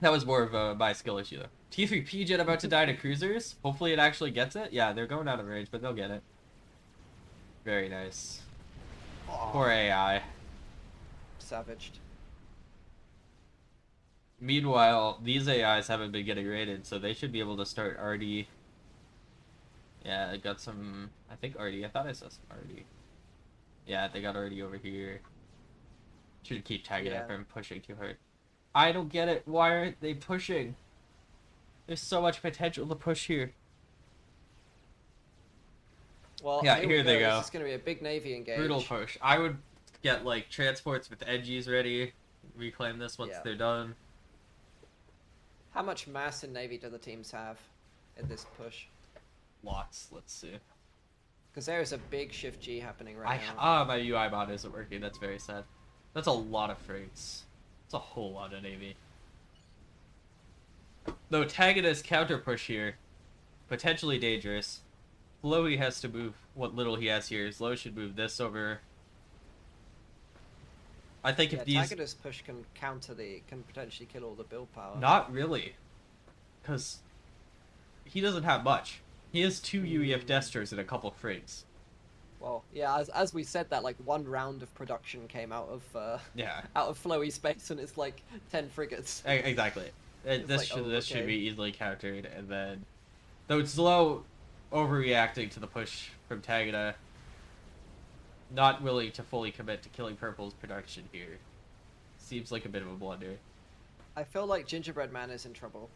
Speaker 1: That was more of my skill issue, though. T3P jet about to die to cruisers. Hopefully it actually gets it. Yeah, they're going out of range, but they'll get it. Very nice.
Speaker 2: Oh,
Speaker 1: Poor AI.
Speaker 2: savaged.
Speaker 1: Meanwhile, these AIs haven't been getting rated, so they should be able to start RD. Yeah, they got some... I think RD. I thought I saw some RD. Yeah, they got RD over here. Should keep tagging it from pushing too hard. I don't get it. Why aren't they pushing? There's so much potential to push here.
Speaker 2: Well,
Speaker 1: Yeah, here they go.
Speaker 2: This is going to be a big Navy engage.
Speaker 1: Brutal push. I would get, like, transports with edgies ready. Reclaim this once they're done.
Speaker 2: How much mass in Navy do the teams have in this push?
Speaker 1: Lots. Let's see.
Speaker 2: Because there is a big shift G happening right now.
Speaker 1: My UI mod isn't working. That's very sad. That's a lot of frigates. That's a whole lot of Navy. Though Tagadist counter push here, potentially dangerous. Flowy has to move what little he has here. Slow should move this over. I think if these...
Speaker 2: Tagadist push can can potentially kill all the build power.
Speaker 1: Not really. Because he doesn't have much. He has 2 UEF Destros and a couple frigs.
Speaker 2: Well, yeah, as we said that, like, 1 round of production came out of out of Flowy space, and it's like 10 frigates.
Speaker 1: Exactly. This
Speaker 2: like,
Speaker 1: should be easily countered, and then... Though it's slow overreacting to the push from Tagada. Not willing to fully commit to killing Purple's production here. Seems like a bit of a blunder.
Speaker 2: I feel like Gingerbread Man is in trouble.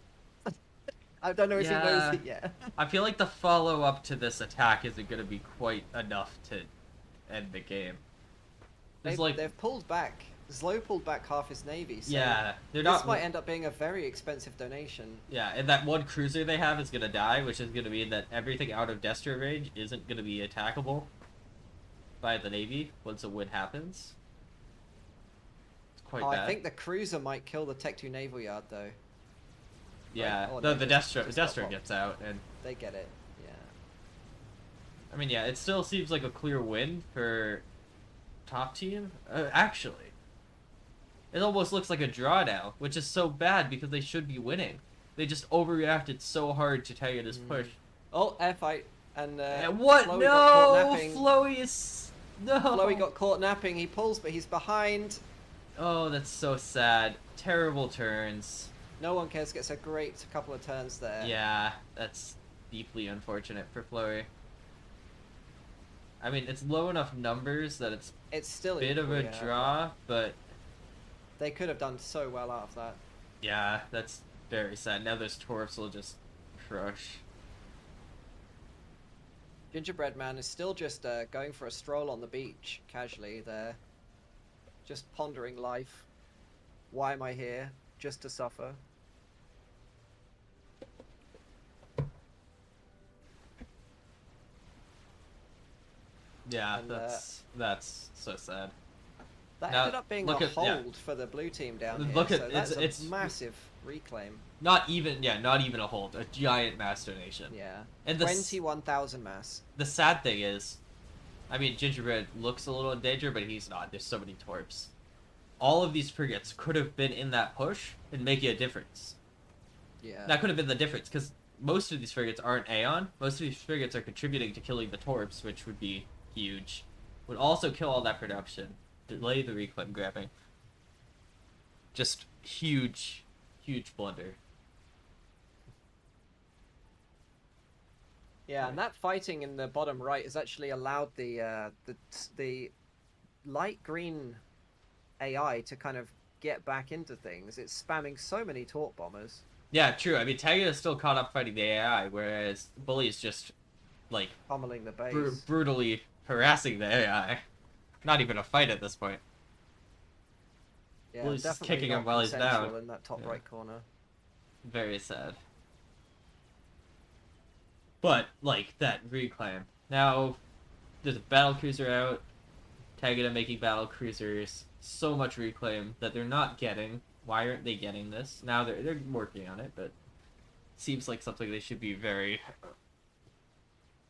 Speaker 2: I don't know if he knows it yet.
Speaker 1: I feel like the follow-up to this attack isn't going to be quite enough to end the game.
Speaker 2: They've pulled back. Zlo pulled back half his navy, so
Speaker 1: they're
Speaker 2: this might end up being a very expensive donation.
Speaker 1: Yeah, and that one cruiser they have is going to die, which is going to mean that everything out of Destro range isn't going to be attackable by the Navy once a win happens. It's quite bad.
Speaker 2: I think the cruiser might kill the Tech 2 naval yard, though.
Speaker 1: Yeah,
Speaker 2: right?
Speaker 1: the Destro gets out, and
Speaker 2: they get it. Yeah.
Speaker 1: I mean, yeah, it still seems like a clear win for top team. Actually, it almost looks like a draw now, which is so bad because they should be winning. They just overreacted so hard to Tagada's push.
Speaker 2: Oh, airfight. And
Speaker 1: what?
Speaker 2: Flowy
Speaker 1: No!
Speaker 2: got caught napping.
Speaker 1: Flowy is... No!
Speaker 2: Flowy got caught napping. He pulls, but he's behind.
Speaker 1: Oh, that's so sad. Terrible turns.
Speaker 2: No one cares. Gets a great couple of turns there.
Speaker 1: Yeah, that's deeply unfortunate for Flowy. I mean, it's low enough numbers that it's
Speaker 2: still
Speaker 1: a bit of a draw, but...
Speaker 2: They could have done so well out of that.
Speaker 1: Yeah, that's very sad. Now those Torps will just crush.
Speaker 2: Gingerbread Man is still just going for a stroll on the beach, casually there. Just pondering life. Why am I here? Just to suffer.
Speaker 1: Yeah, and, that's so sad.
Speaker 2: That
Speaker 1: now,
Speaker 2: ended up being a hold for the blue team down here.
Speaker 1: Look at
Speaker 2: so that's a massive reclaim.
Speaker 1: Not even a hold, a giant mass donation.
Speaker 2: Yeah,
Speaker 1: and
Speaker 2: 21,000 mass.
Speaker 1: The sad thing is, I mean, Gingerbread looks a little in danger, but he's not. There's so many Torps. All of these frigates could have been in that push and making a difference.
Speaker 2: Yeah.
Speaker 1: That could have been the difference, because most of these frigates aren't Aeon. Most of these frigates are contributing to killing the Torps, which would be huge. Would also kill all that production. Delay the reclaim grabbing. Just huge, huge blunder.
Speaker 2: Yeah, and that fighting in the bottom right has actually allowed the light green AI to kind of get back into things. It's spamming so many Torp bombers.
Speaker 1: Yeah, true. I mean, Taga is still caught up fighting the AI, whereas Bully's just, like...
Speaker 2: pummeling the base.
Speaker 1: Brutally harassing the AI. Not even a fight at this point.
Speaker 2: Yeah,
Speaker 1: Bully's
Speaker 2: definitely
Speaker 1: kicking him while he's down.
Speaker 2: In that top right corner.
Speaker 1: Very sad. But, like, that reclaim. Now, there's a battle cruiser out. Tagada making battle cruisers. So much reclaim that they're not getting. Why aren't they getting this? Now they're working on it, but seems like something they should be very,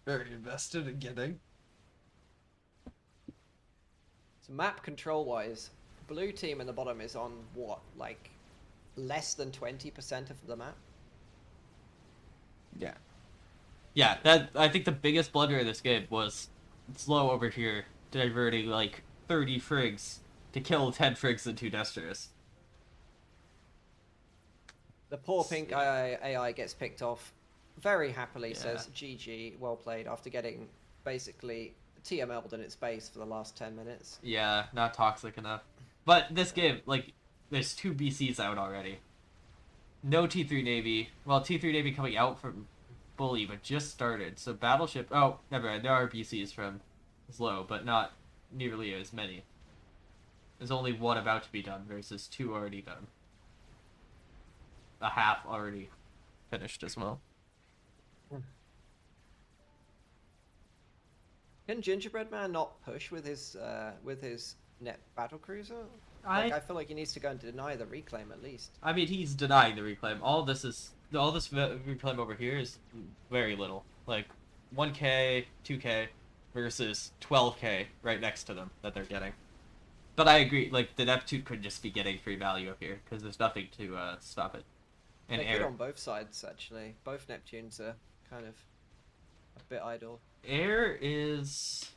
Speaker 1: very invested in getting.
Speaker 2: So map control wise, blue team in the bottom is on what, like less than 20% of the map?
Speaker 1: Yeah. Yeah, that I think the biggest blunder in this game was Slow over here diverting like 30 frigs to kill 10 frigs and 2 Destros.
Speaker 2: The poor pink
Speaker 1: Yeah.
Speaker 2: AI gets picked off very happily,
Speaker 1: Yeah.
Speaker 2: says GG, well played, after getting basically TML'd in its base for the last 10 minutes.
Speaker 1: Yeah, not toxic enough. But this game, like, there's 2 BCs out already. No T3 Navy. Well, T3 Navy coming out from Bully, but just started. So Battleship... Oh, never mind. There are BCs from Slow, but not nearly as many. There's only 1 about to be done versus 2 already done. A half already finished as well.
Speaker 2: Can Gingerbread Man not push with his net battle cruiser? Like, I feel like he needs to go and deny the reclaim at least.
Speaker 1: I mean, he's denying the reclaim. All this reclaim over here is very little. Like 1k, 2k versus 12k right next to them that they're getting. But I agree. Like the Neptune could just be getting free value up here because there's nothing to stop it. And
Speaker 2: They're good
Speaker 1: air.
Speaker 2: on both sides actually. Both Neptunes are kind of a bit idle.
Speaker 1: Air is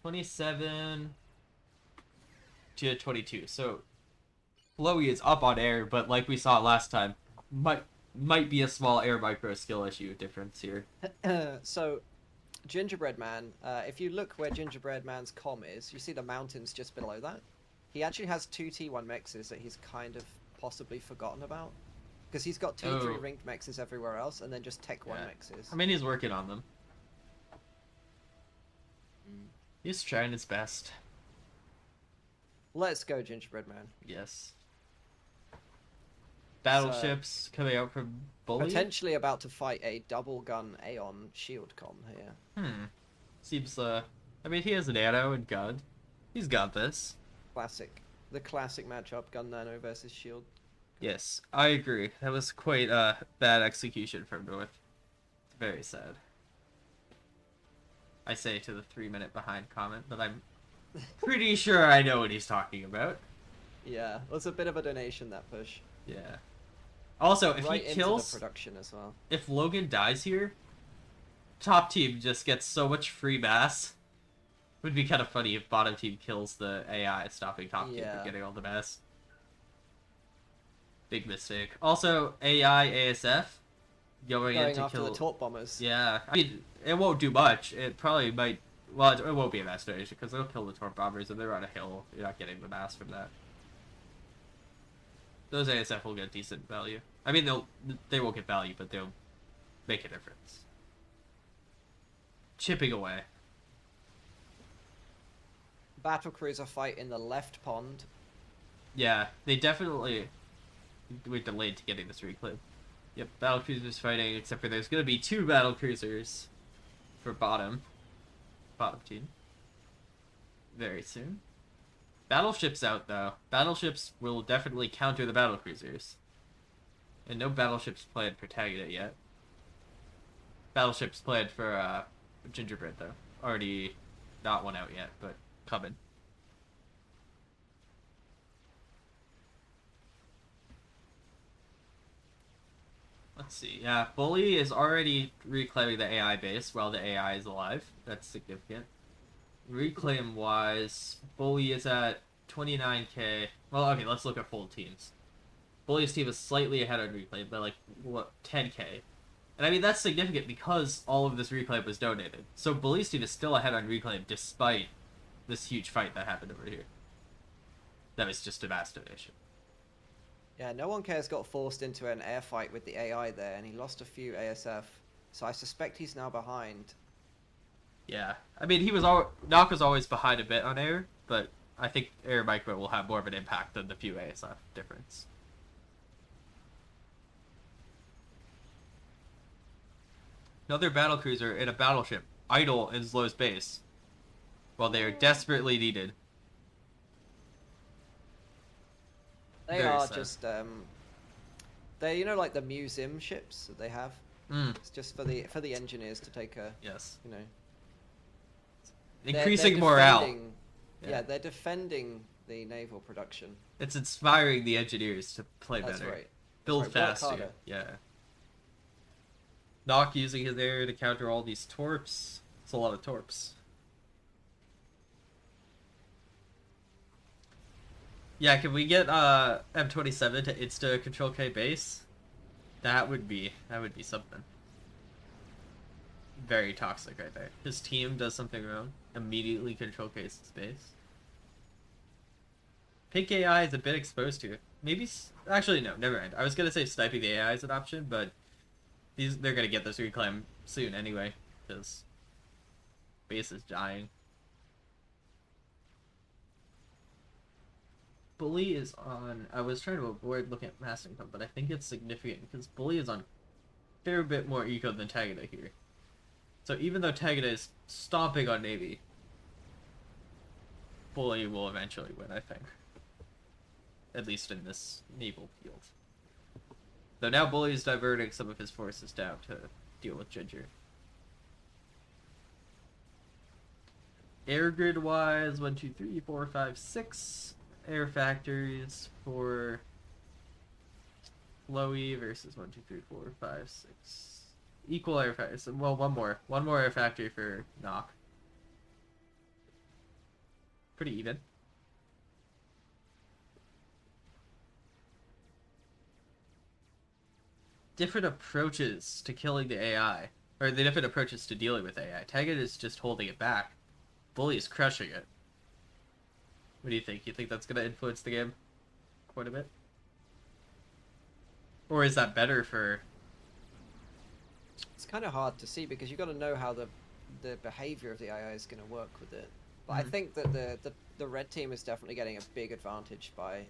Speaker 1: 27 to 22. So Chloe is up on air, but like we saw last time, might be a small air micro skill issue difference here.
Speaker 2: So, Gingerbread Man, if you look where Gingerbread Man's com is, you see the mountains just below that. He actually has 2 T1 mexes that he's kind of possibly forgotten about. Because he's got T3 ringed mexes everywhere else, and then just Tech 1 mexes.
Speaker 1: I mean, he's working on them. He's trying his best.
Speaker 2: Let's go, Gingerbread Man.
Speaker 1: Yes. Battleships coming out from Bully?
Speaker 2: Potentially about to fight a double gun Aeon shield com here.
Speaker 1: Seems, I mean, he has an arrow and gun. He's got this.
Speaker 2: Classic. The classic matchup, gun nano versus shield.
Speaker 1: Yes, I agree. That was quite a bad execution from North. Very sad. I say to the 3-minute behind comment, but I'm pretty sure I know what he's talking about.
Speaker 2: Yeah, it was a bit of a donation, that push.
Speaker 1: Yeah. Also, if
Speaker 2: right
Speaker 1: he kills...
Speaker 2: into the production as well.
Speaker 1: If Logan dies here, top team just gets so much free mass. Would be kind of funny if bottom team kills the AI, stopping top team from getting all the mass. Big mistake. Also, AI ASF going in to
Speaker 2: after
Speaker 1: kill
Speaker 2: the torp bombers.
Speaker 1: Yeah, I mean, it won't do much. It probably might. Well, it won't be a mass donation because they'll kill the torp bombers and they're on a hill. You're not getting the mass from that. Those ASF will get decent value. I mean, they won't get value, but they'll make a difference. Chipping away.
Speaker 2: Battlecruiser fight in the left pond.
Speaker 1: Yeah, they definitely were delayed to getting this reclaim. Yep, battlecruisers fighting, except for there's going to be 2 battlecruisers for bottom team very soon. Battleships out though. Battleships will definitely counter the battlecruisers, and no battleships planned for tagging it yet. Battleships planned for Gingerbread though. Already not one out yet, but coming. Let's see. Yeah, Bully is already reclaiming the AI base while the AI is alive. That's significant. Reclaim-wise, Bully is at 29k. Well, okay, let's look at full teams. Bully's team is slightly ahead on reclaim, but like, what, 10k. And I mean, that's significant because all of this reclaim was donated. So Bully's team is still ahead on reclaim despite this huge fight that happened over here. That was just a mass donation.
Speaker 2: Yeah, no one cares got forced into an air fight with the AI there, and he lost a few ASF. So I suspect he's now behind.
Speaker 1: Yeah, I mean, Knock was always behind a bit on air, but I think air micro will have more of an impact than the few ASF difference. Another battlecruiser in a battleship idle in Zlow's base while they are desperately needed.
Speaker 2: They
Speaker 1: Very
Speaker 2: are
Speaker 1: sad.
Speaker 2: just they're, you know, like the museum ships that they have. It's just for the engineers to take a,
Speaker 1: Yes.
Speaker 2: you know,
Speaker 1: Increasing
Speaker 2: they're
Speaker 1: morale.
Speaker 2: defending-
Speaker 1: Yeah.
Speaker 2: Yeah, they're defending the naval production.
Speaker 1: It's inspiring the engineers to play
Speaker 2: That's
Speaker 1: better.
Speaker 2: right.
Speaker 1: Build
Speaker 2: That's right, work
Speaker 1: faster.
Speaker 2: harder.
Speaker 1: Yeah. Nock using his air to counter all these torps. It's a lot of torps. Yeah, can we get M27 to insta control K base? That would be something. Very toxic right there. His team does something wrong. Immediately control K's space. Pink AI is a bit exposed to. Maybe actually no, never mind. I was gonna say sniping the AI is an option, but they're gonna get this reclaim soon anyway, because base is dying. Bully is on. I was trying to avoid looking at mass income, but I think it's significant because Bully is on a fair bit more eco than Tagada here. So even though Tagada is stomping on Navy, Bully will eventually win, I think. At least in this naval field. Though now Bully is diverting some of his forces down to deal with Ginger. Air grid wise, 1, 2, 3, 4, 5, 6 air factories for Flowy versus 1, 2, 3, 4, 5, 6 equal air factories. Well, one more air factory for Nock. Pretty even. Different approaches to killing the AI, or the different approaches to dealing with AI. Taggart is just holding it back. Bully is crushing it. What do you think? You think that's going to influence the game quite a bit? Or is that better for...
Speaker 2: It's kind of hard to see because you've got to know how the behavior of the AI is going to work with it. But I think that the red team is definitely getting a big advantage by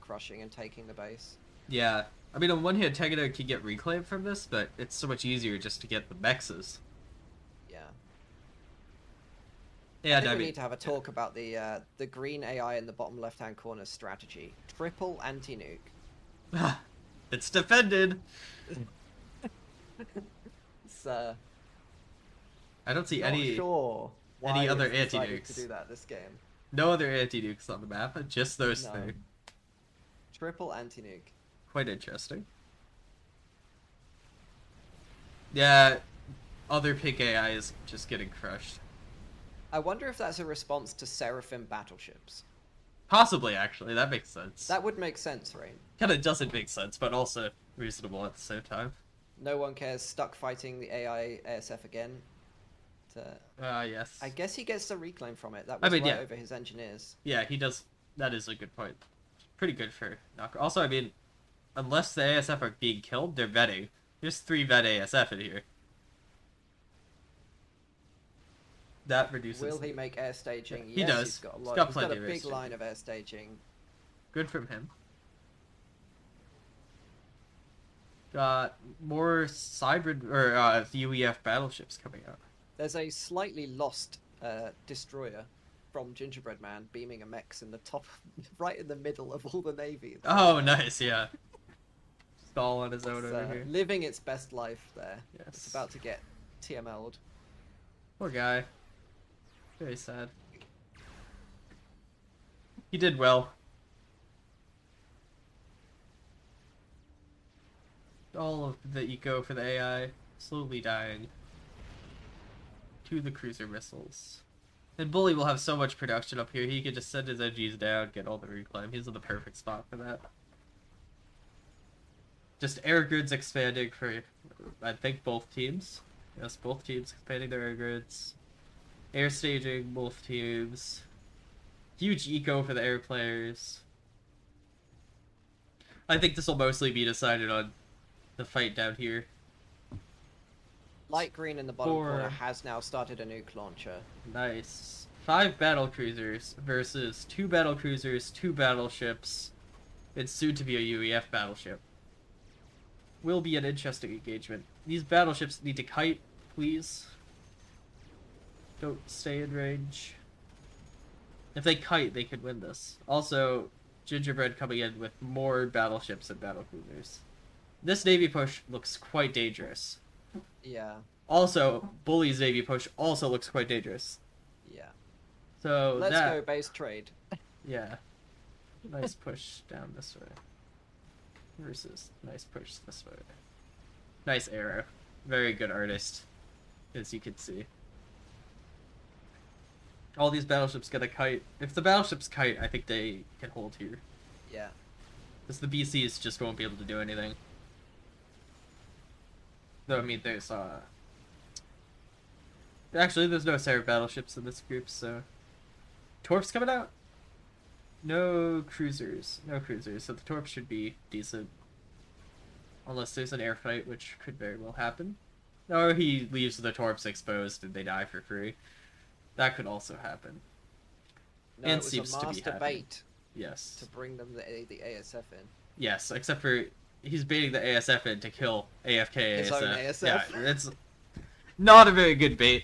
Speaker 2: crushing and taking the base.
Speaker 1: Yeah. I mean, on one hand, Tagada can get reclaim from this, but it's so much easier just to get the mexes.
Speaker 2: Yeah.
Speaker 1: Yeah,
Speaker 2: I think we need to have a talk about the green AI in the bottom left-hand corner strategy. Triple anti-nuke.
Speaker 1: It's defended!
Speaker 2: It's,
Speaker 1: I don't see
Speaker 2: not sure why
Speaker 1: any other
Speaker 2: it's decided
Speaker 1: anti-nukes.
Speaker 2: to do that this game.
Speaker 1: No other anti-nukes on the map, just those
Speaker 2: No.
Speaker 1: three.
Speaker 2: Triple anti-nuke.
Speaker 1: Quite interesting. Yeah, other pink AI is just getting crushed.
Speaker 2: I wonder if that's a response to Seraphim battleships.
Speaker 1: Possibly, actually. That makes sense.
Speaker 2: That would make sense, right?
Speaker 1: Kind of doesn't make sense, but also reasonable at the same time.
Speaker 2: No one cares. Stuck fighting the AI ASF again.
Speaker 1: Yes.
Speaker 2: I guess he gets the reclaim from it. That was right over his engineers.
Speaker 1: Yeah, he does. That is a good point. Pretty good for Knocker. Also, I mean, unless the ASF are being killed, they're vetting. There's 3 vet ASF in here. That reduces...
Speaker 2: Will he make air staging?
Speaker 1: He
Speaker 2: Yes,
Speaker 1: does.
Speaker 2: He's got a
Speaker 1: He's got
Speaker 2: he's
Speaker 1: plenty
Speaker 2: got
Speaker 1: of
Speaker 2: a
Speaker 1: air
Speaker 2: big
Speaker 1: staging.
Speaker 2: line of air staging.
Speaker 1: Good from him. Got more hybrid or UEF battleships coming out.
Speaker 2: There's a slightly lost destroyer from Gingerbread Man beaming a mechs in the top, right in the middle of all the navy.
Speaker 1: Oh, nice, yeah. Stall on his own
Speaker 2: It's,
Speaker 1: over here.
Speaker 2: living its best life there.
Speaker 1: Yes.
Speaker 2: It's about to get TML'd.
Speaker 1: Poor guy. Very sad. He did well. All of the eco for the AI slowly dying to the cruiser missiles. And Bully will have so much production up here, he could just send his NGs down, get all the reclaim. He's in the perfect spot for that. Just air grids expanding for, I think, both teams. Yes, both teams expanding their air grids. Air staging, both teams. Huge eco for the air players. I think this will mostly be decided on the fight down here.
Speaker 2: Light green in the bottom corner has now started a nuke launcher.
Speaker 1: Nice. 5 battle cruisers versus 2 battle cruisers, 2 battleships, and soon to be a UEF battleship. Will be an interesting engagement. These battleships need to kite, please. Don't stay in range. If they kite, they could win this. Also, Gingerbread coming in with more battleships and battlecruisers. This navy push looks quite dangerous.
Speaker 2: Yeah.
Speaker 1: Also, Bully's navy push also looks quite dangerous.
Speaker 2: Yeah.
Speaker 1: So
Speaker 2: Let's go base trade.
Speaker 1: Yeah. Nice push down this way. Versus nice push this way. Nice arrow. Very good artist, as you can see. All these battleships get a kite. If the battleships kite, I think they can hold here.
Speaker 2: Yeah.
Speaker 1: Because the BCs just won't be able to do anything. Though, I mean, there's, actually, there's no Sarah battleships in this group, so... Torps coming out? No cruisers. No cruisers, so the Torps should be decent. Unless there's an air fight, which could very well happen. Or he leaves the Torps exposed and they die for free. That could also happen.
Speaker 2: No,
Speaker 1: And
Speaker 2: it was
Speaker 1: seems
Speaker 2: a
Speaker 1: to be
Speaker 2: master
Speaker 1: happening.
Speaker 2: bait
Speaker 1: Yes.
Speaker 2: to bring them the ASF in.
Speaker 1: Yes, except for he's baiting the ASF in to kill AFK
Speaker 2: His
Speaker 1: ASF.
Speaker 2: own ASF.
Speaker 1: Yeah, it's not a very good bait.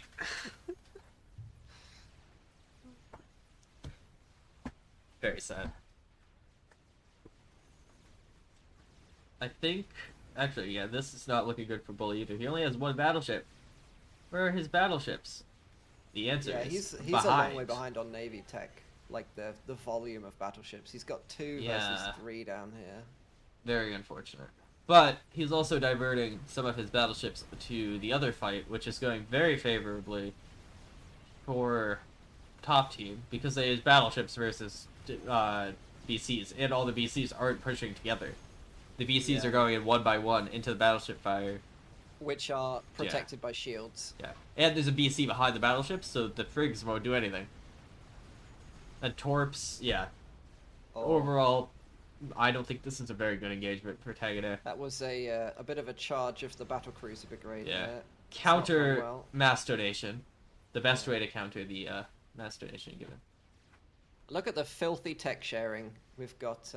Speaker 1: Very sad. I think, actually, yeah, this is not looking good for Bully either. He only has one battleship. Where are his battleships? The answer
Speaker 2: Yeah,
Speaker 1: is
Speaker 2: he's
Speaker 1: behind.
Speaker 2: a long way behind on Navy tech. Like the volume of battleships. He's got 2 versus
Speaker 1: Yeah.
Speaker 2: 3 down here.
Speaker 1: Very unfortunate. But he's also diverting some of his battleships to the other fight, which is going very favorably for top team because they use battleships versus BCs, and all the BCs aren't pushing together. The BCs
Speaker 2: Yeah.
Speaker 1: are going in one by one into the battleship fire.
Speaker 2: Which are protected by shields.
Speaker 1: Yeah, and there's a BC behind the battleships, so the frigs won't do anything. And Torps, yeah.
Speaker 2: Oh,
Speaker 1: Overall, I don't think this is a very good engagement for Tagada.
Speaker 2: that was a bit of a charge of the battle cruiser brigade.
Speaker 1: Yeah.
Speaker 2: There.
Speaker 1: Counter
Speaker 2: well.
Speaker 1: mass donation. The best way to counter the mass donation given.
Speaker 2: Look at the filthy tech sharing. We've got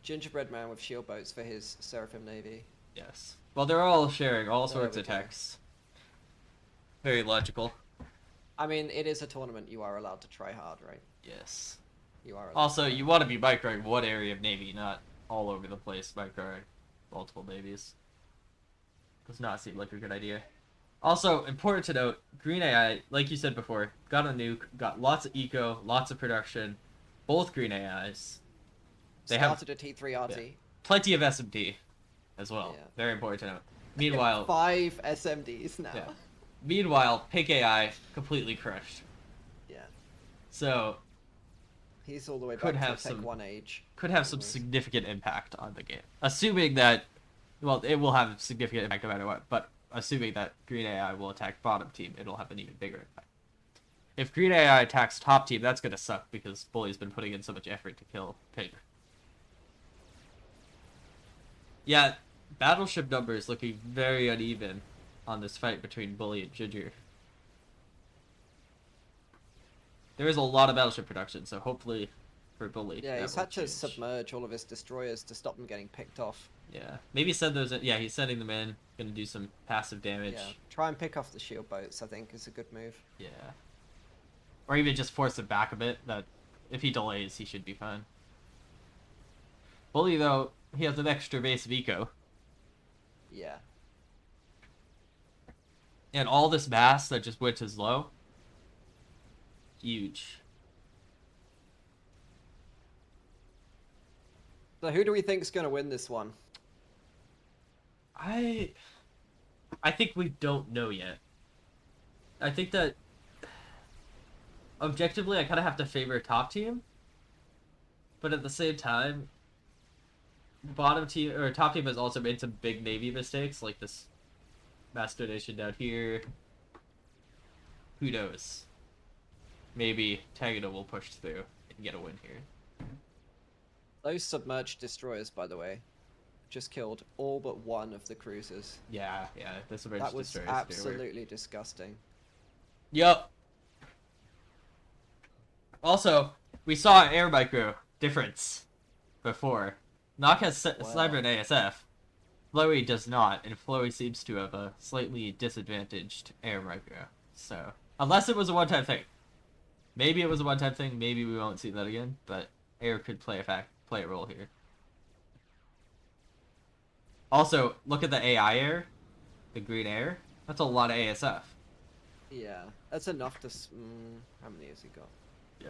Speaker 2: Gingerbread Man with shield boats for his Seraphim Navy.
Speaker 1: Yes. Well, they're all sharing all sorts
Speaker 2: we
Speaker 1: of
Speaker 2: go.
Speaker 1: techs. Very logical.
Speaker 2: I mean, it is a tournament. You are allowed to try hard, right?
Speaker 1: Yes.
Speaker 2: You are allowed
Speaker 1: Also,
Speaker 2: to try
Speaker 1: you
Speaker 2: hard.
Speaker 1: want to be microing one area of Navy, not all over the place microing multiple navies. Does not seem like a good idea. Also, important to note, Green AI, like you said before, got a nuke, got lots of eco, lots of production. Both Green AIs. They have
Speaker 2: Started a T3 RT.
Speaker 1: plenty of SMT as well.
Speaker 2: Yeah.
Speaker 1: Very important to note. Meanwhile,
Speaker 2: 5 SMDs now.
Speaker 1: yeah. Meanwhile, Pink AI completely crushed.
Speaker 2: Yeah.
Speaker 1: So,
Speaker 2: He's all the way
Speaker 1: Could
Speaker 2: back
Speaker 1: have
Speaker 2: to Tech
Speaker 1: some-
Speaker 2: 1 age.
Speaker 1: could have some
Speaker 2: Almost.
Speaker 1: significant impact on the game. Assuming that, well, it will have significant impact no matter what, but assuming that Green AI will attack bottom team, it'll have an even bigger impact. If Green AI attacks top team, that's gonna suck because Bully's been putting in so much effort to kill Pink. Yeah, battleship numbers looking very uneven on this fight between Bully and Ginger. There is a lot of battleship production, so hopefully for Bully.
Speaker 2: Yeah,
Speaker 1: that
Speaker 2: he's
Speaker 1: will
Speaker 2: had to
Speaker 1: change.
Speaker 2: submerge all of his destroyers to stop them getting picked off.
Speaker 1: Yeah, maybe send those in. Yeah, he's sending them in. Gonna do some passive damage.
Speaker 2: Yeah, try and pick off the shield boats, I think, is a good move.
Speaker 1: Yeah. Or even just force it back a bit. That if he delays, he should be fine. Bully, though, he has an extra base of eco.
Speaker 2: Yeah.
Speaker 1: And all this mass that just went as low. Huge.
Speaker 2: So who do we think's going to win this one?
Speaker 1: I think we don't know yet. I think that objectively I kind of have to favor top team. But at the same time, bottom team or top team has also made some big Navy mistakes, like this mass donation down here. Who knows? Maybe Tagada will push through and get a win here.
Speaker 2: Those submerged destroyers, by the way, just killed all but one of the cruisers.
Speaker 1: Yeah, this will
Speaker 2: That was absolutely disgusting.
Speaker 1: Yup. Also, we saw air micro difference before. Nock has Sniper and ASF. Flowey does not, and Flowey seems to have a slightly disadvantaged air micro. So, unless it was a one-time thing. Maybe it was a one-time thing, maybe we won't see that again, but air could play a role here. Also, look at the AI air. The green air. That's a lot of ASF.
Speaker 2: Yeah, that's enough to... how many has he got?
Speaker 1: Yeah.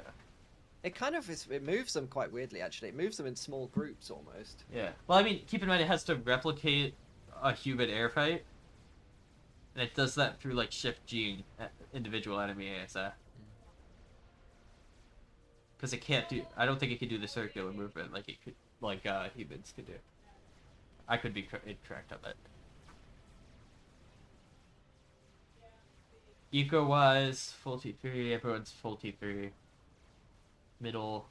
Speaker 2: It kind of is, it moves them quite weirdly, actually. It moves them in small groups almost.
Speaker 1: Yeah. Well, I mean, keep in mind it has to replicate a human air fight, and it does that through like Shift G individual enemy ASA. Because it can't do. I don't think it can do the circular movement like it could, like humans could do. I could be incorrect on that. Eco-wise, full T3. Everyone's full T3. Middle,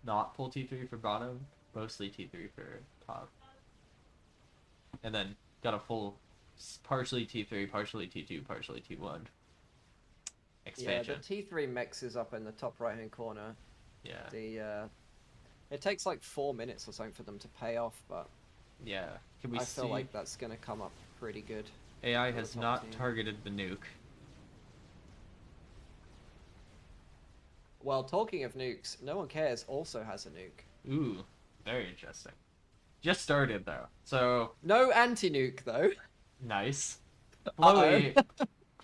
Speaker 1: not full T3 for bottom. Mostly T3 for top. And then got a full, partially T3, partially T2, partially T1 expansion.
Speaker 2: Yeah, the T3 mix is up in the top right-hand corner.
Speaker 1: Yeah.
Speaker 2: The it takes like 4 minutes or something for them to pay off, but
Speaker 1: Yeah. Can we
Speaker 2: I
Speaker 1: see?
Speaker 2: feel like that's gonna come up pretty good.
Speaker 1: AI
Speaker 2: for
Speaker 1: has
Speaker 2: the top
Speaker 1: not
Speaker 2: team.
Speaker 1: targeted the nuke.
Speaker 2: Well, talking of nukes, No One Cares also has a nuke.
Speaker 1: Ooh, very interesting. Just started though, so
Speaker 2: No anti-nuke though.
Speaker 1: nice.
Speaker 2: Uh-oh.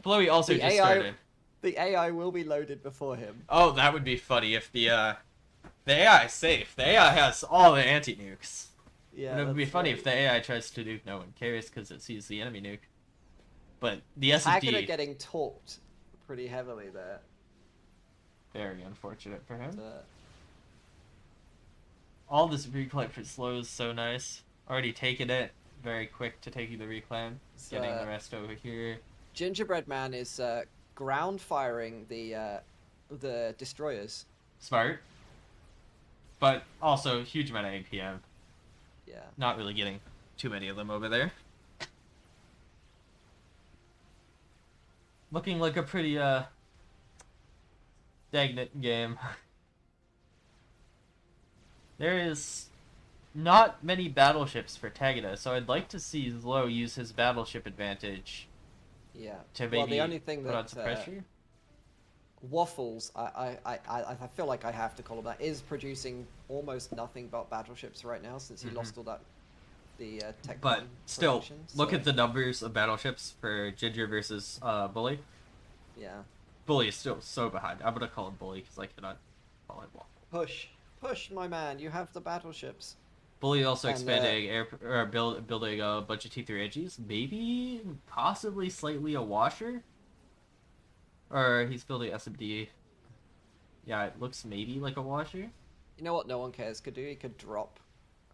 Speaker 1: Chloe also
Speaker 2: The
Speaker 1: just
Speaker 2: AI
Speaker 1: started.
Speaker 2: The AI will be loaded before him.
Speaker 1: Oh, that would be funny if the AI is safe. The AI has all the anti-nukes.
Speaker 2: Yeah,
Speaker 1: And it would be
Speaker 2: that's
Speaker 1: funny
Speaker 2: right.
Speaker 1: if the AI tries to nuke No One Cares because it sees the enemy nuke. But the
Speaker 2: Haggard are
Speaker 1: SMD,
Speaker 2: getting torped pretty heavily there.
Speaker 1: very unfortunate for him.
Speaker 2: But,
Speaker 1: All this reclaim for slow is so nice. Already taken it. Very quick to taking the reclaim. Getting the rest over here.
Speaker 2: Gingerbread Man is ground firing the destroyers.
Speaker 1: Smart. But also huge amount of APM.
Speaker 2: Yeah.
Speaker 1: Not really getting too many of them over there. Looking like a pretty stagnant game. There is not many battleships for Tagada, so I'd like to see Zlo use his battleship advantage
Speaker 2: Yeah.
Speaker 1: to maybe
Speaker 2: Well, the only thing
Speaker 1: put on
Speaker 2: that
Speaker 1: some pressure.
Speaker 2: Waffles, I feel like I have to call him that, is producing almost nothing but battleships right now since he lost all that tech.
Speaker 1: But still,
Speaker 2: production,
Speaker 1: look
Speaker 2: so-
Speaker 1: at the numbers of battleships for Ginger versus Bully.
Speaker 2: Yeah.
Speaker 1: Bully is still so behind. I'm gonna call him Bully because I cannot call him Waffle.
Speaker 2: Push, my man. You have the battleships.
Speaker 1: Bully also
Speaker 2: And,
Speaker 1: expanding building a bunch of T3 edges, maybe possibly slightly a washer, or he's building SMD. Yeah, it looks maybe like a washer.
Speaker 2: You know what No One Cares could do? He could drop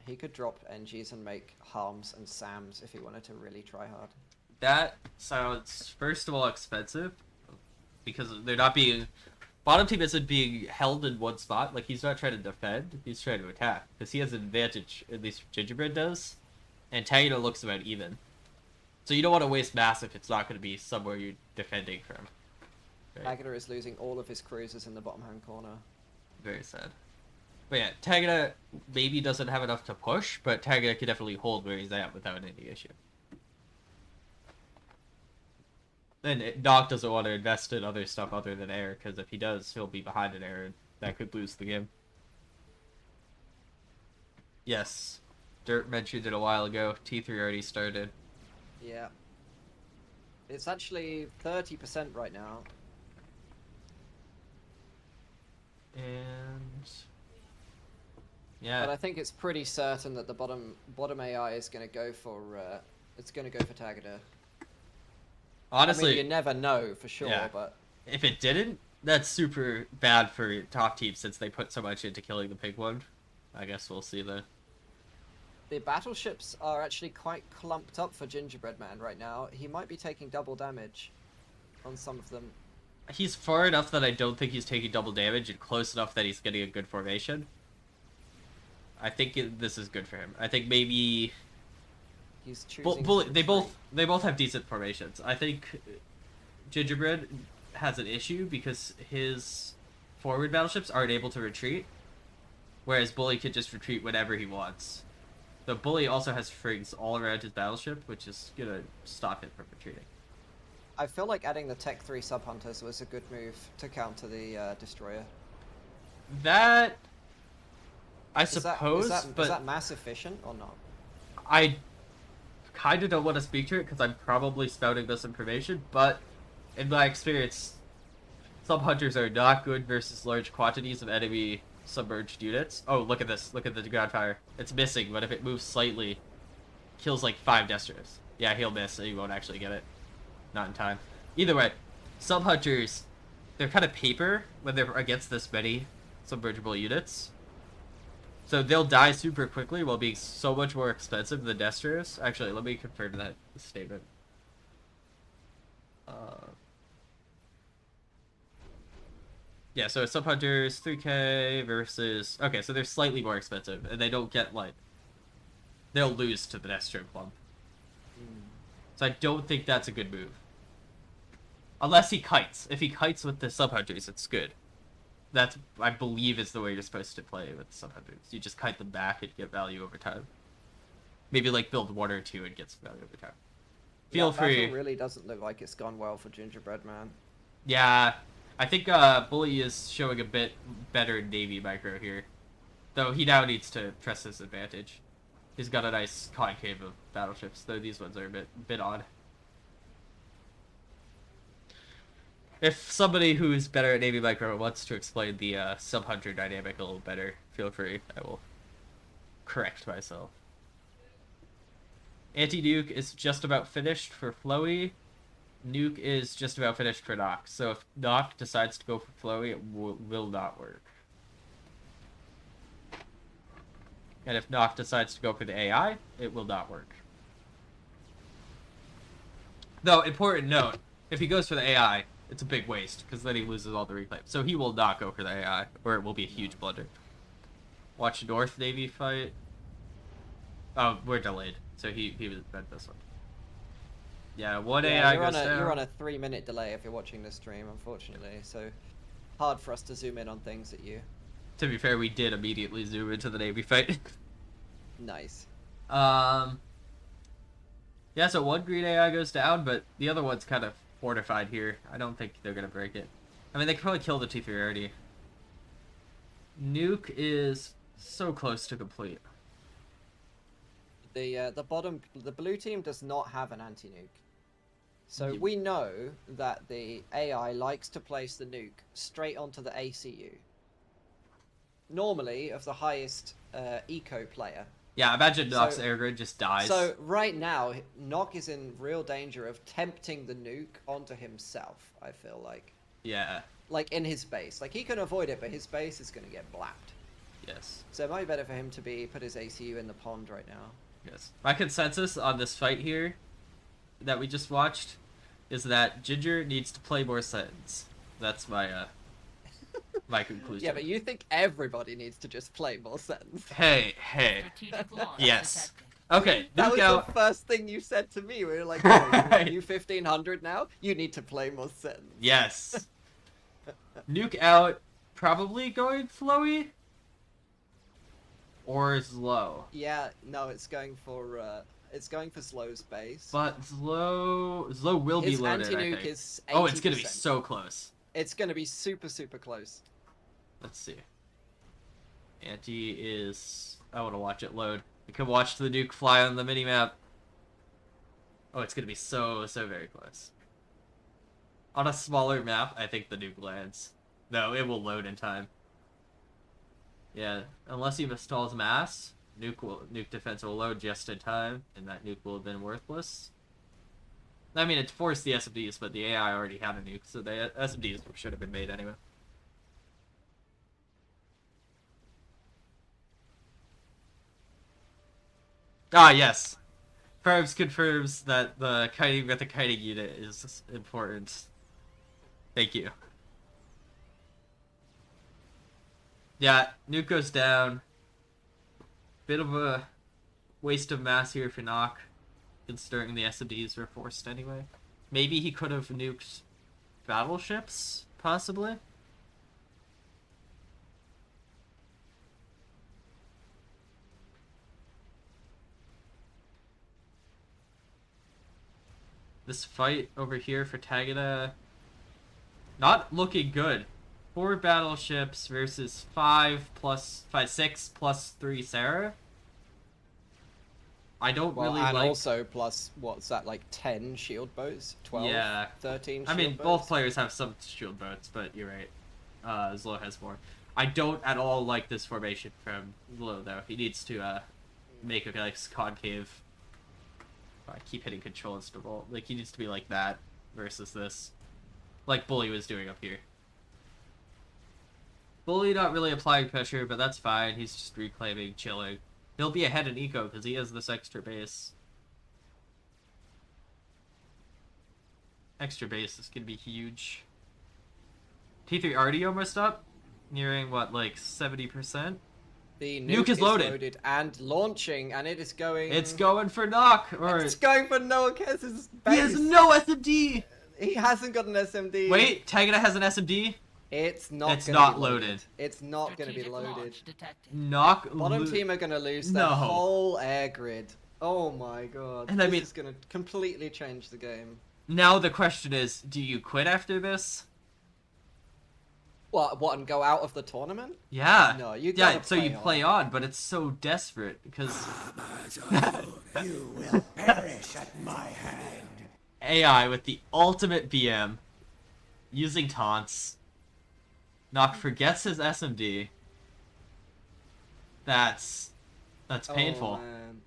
Speaker 2: NGs and make harms and SAMs if he wanted to really try hard.
Speaker 1: That sounds first of all expensive because they're not being bottom team isn't being held in one spot. Like he's not trying to defend, he's trying to attack because he has an advantage. At least Gingerbread does, and Taino looks about even. So you don't want to waste mass if it's not going to be somewhere you're defending from. Right?
Speaker 2: Agatha is losing all of his cruisers in the bottom hand corner.
Speaker 1: Very sad. But yeah, Tagada maybe doesn't have enough to push, but Tagada can definitely hold where he's at without any issue. Then Doc doesn't want to invest in other stuff other than air, because if he does, he'll be behind in air, and that could lose the game. Yes, Dirt mentioned it a while ago. T3 already started.
Speaker 2: Yeah. It's actually 30% right now.
Speaker 1: And
Speaker 2: But
Speaker 1: yeah,
Speaker 2: I think it's pretty certain that the bottom AI is going to go for Tagada.
Speaker 1: honestly,
Speaker 2: I mean, you never know for sure,
Speaker 1: yeah.
Speaker 2: but
Speaker 1: if it didn't, that's super bad for top teams since they put so much into killing the pig one. I guess we'll see though.
Speaker 2: the battleships are actually quite clumped up for Gingerbread Man right now. He might be taking double damage on some of them.
Speaker 1: He's far enough that I don't think he's taking double damage, and close enough that he's getting a good formation. I think this is good for him. I think maybe
Speaker 2: He's choosing.
Speaker 1: they both have decent formations. I think Gingerbread has an issue because his forward battleships aren't able to retreat, whereas Bully can just retreat whenever he wants. The Bully also has frigs all around his battleship, which is gonna stop him from retreating.
Speaker 2: I feel like adding the Tech 3 sub-hunters was a good move to counter the destroyer.
Speaker 1: That I
Speaker 2: Is
Speaker 1: suppose, but
Speaker 2: is that mass efficient or not?
Speaker 1: I kind of don't want to speak to it because I'm probably spouting this information, but in my experience, Sub-hunters are not good versus large quantities of enemy submerged units. Oh, look at this. Look at the ground fire. It's missing, but if it moves slightly, kills like 5 Destros. Yeah, he'll miss, so he won't actually get it. Not in time. Either way, sub-hunters, they're kind of paper when they're against this many submergible units. So they'll die super quickly while being so much more expensive than Destros. Actually, let me confirm that statement. Yeah, so sub-hunters, 3k versus... Okay, so they're slightly more expensive, and they don't get, like... They'll lose to the Destro clump. So I don't think that's a good move. Unless he kites. If he kites with the sub-hunters, it's good. That's, I believe, is the way you're supposed to play with the sub-hunters. You just kite them back and get value over time. Maybe, like, build 1 or 2 and get some value over time. Feel free.
Speaker 2: Battle really doesn't look like it's gone well for Gingerbread Man.
Speaker 1: Yeah, I think Bully is showing a bit better Navy micro here. Though he now needs to press his advantage. He's got a nice concave of battleships, though these ones are a bit odd. If somebody who's better at Navy micro wants to explain the sub-hunter dynamic a little better, feel free. I will correct myself. Anti-nuke is just about finished for Flowy. Nuke is just about finished for Nock. So if Nock decides to go for Flowy, it will not work. And if Nock decides to go for the AI, it will not work. Though, important note, if he goes for the AI, it's a big waste, because then he loses all the reclaim. So he will not go for the AI, or it will be a huge blunder. Watch North Navy fight. Oh, we're delayed. So he was meant this one. Yeah, one AI goes down.
Speaker 2: You're on a 3-minute delay if you're watching this stream, unfortunately. So hard for us to zoom in on things at you.
Speaker 1: To be fair, we did immediately zoom into the Navy fight.
Speaker 2: Nice.
Speaker 1: Yeah, so one green AI goes down, but the other one's kind of fortified here. I don't think they're gonna break it. I mean, they could probably kill the T3 already. Nuke is so close to complete.
Speaker 2: The blue team does not have an anti-nuke. So we know that the AI likes to place the nuke straight onto the ACU. Normally, of the highest eco player.
Speaker 1: Yeah, imagine Nock's air grid just dies.
Speaker 2: So right now, Nock is in real danger of tempting the nuke onto himself, I feel like.
Speaker 1: Yeah.
Speaker 2: Like in his base. Like he can avoid it, but his base is going to get blapped.
Speaker 1: Yes.
Speaker 2: So it might be better for him to put his ACU in the pond right now.
Speaker 1: Yes. My consensus on this fight here that we just watched is that Ginger needs to play more Sentence. That's my my conclusion.
Speaker 2: Yeah, but you think everybody needs to just play more Sentence.
Speaker 1: Hey. Yes. Okay,
Speaker 2: That was
Speaker 1: nuke out.
Speaker 2: the first thing you said to me. We were like, oh, you 1500 now? You need to play more Sentence.
Speaker 1: Yes. Nuke out. Probably going flowy. Or slow.
Speaker 2: Yeah, no, it's going for Slow's base.
Speaker 1: But slow will be
Speaker 2: His
Speaker 1: loaded, I
Speaker 2: anti-nuke
Speaker 1: think.
Speaker 2: is 80%.
Speaker 1: Oh, it's gonna be so close.
Speaker 2: It's gonna be super, super close.
Speaker 1: Let's see. Anti is... I want to watch it load. I can watch the nuke fly on the minimap. Oh, it's gonna be so very close. On a smaller map, I think the nuke lands. No, it will load in time. Yeah, unless he installs mass, nuke defense will load just in time, and that nuke will have been worthless. I mean, it forced the SMDs, but the AI already had a nuke, so the SMDs should have been made anyway. Ah, yes. Farbs confirms that the kiting with the kiting unit is important. Thank you. Yeah, nuke goes down. Bit of a waste of mass here for Nock, considering the SMDs were forced anyway. Maybe he could have nuked battleships, possibly? This fight over here for Tagada, not looking good. 4 battleships versus 6 plus 3 Sarah. I don't
Speaker 2: Well,
Speaker 1: really
Speaker 2: and
Speaker 1: like.
Speaker 2: also plus what's that, like 10 shield bows, 12,
Speaker 1: Yeah.
Speaker 2: 13
Speaker 1: I
Speaker 2: shield
Speaker 1: mean,
Speaker 2: bows.
Speaker 1: both players have some shield boats, but you're right. Zlo has more. I don't at all like this formation from Zlo, though. He needs to make a nice concave. I keep hitting control instead of alt. Like, he needs to be like that versus this. Like Bully was doing up here. Bully not really applying pressure, but that's fine. He's just reclaiming, chilling. He'll be ahead in eco because he has this extra base. Extra base is gonna be huge. T3 already almost up, nearing what, like 70%.
Speaker 2: The
Speaker 1: Nuke is loaded.
Speaker 2: and launching, and it is going.
Speaker 1: It's going for knock, or
Speaker 2: It's going for Noah Kez's base.
Speaker 1: he has no SMD.
Speaker 2: He hasn't got an SMD.
Speaker 1: Wait, Tagada has an SMD.
Speaker 2: It's not.
Speaker 1: It's
Speaker 2: gonna
Speaker 1: not
Speaker 2: be
Speaker 1: loaded.
Speaker 2: It's not going to be loaded.
Speaker 1: Knock.
Speaker 2: Bottom team are going to lose their whole air grid. Oh my god.
Speaker 1: And
Speaker 2: this
Speaker 1: I mean,
Speaker 2: is going to completely change the game.
Speaker 1: Now the question is, do you quit after this?
Speaker 2: What, and go out of the tournament?
Speaker 1: Yeah.
Speaker 2: No, you gotta
Speaker 1: so you play on, but it's so desperate because
Speaker 4: You will perish at my hand.
Speaker 1: AI with the ultimate BM using taunts. Knock forgets his SMD. That's painful.
Speaker 2: Oh, man.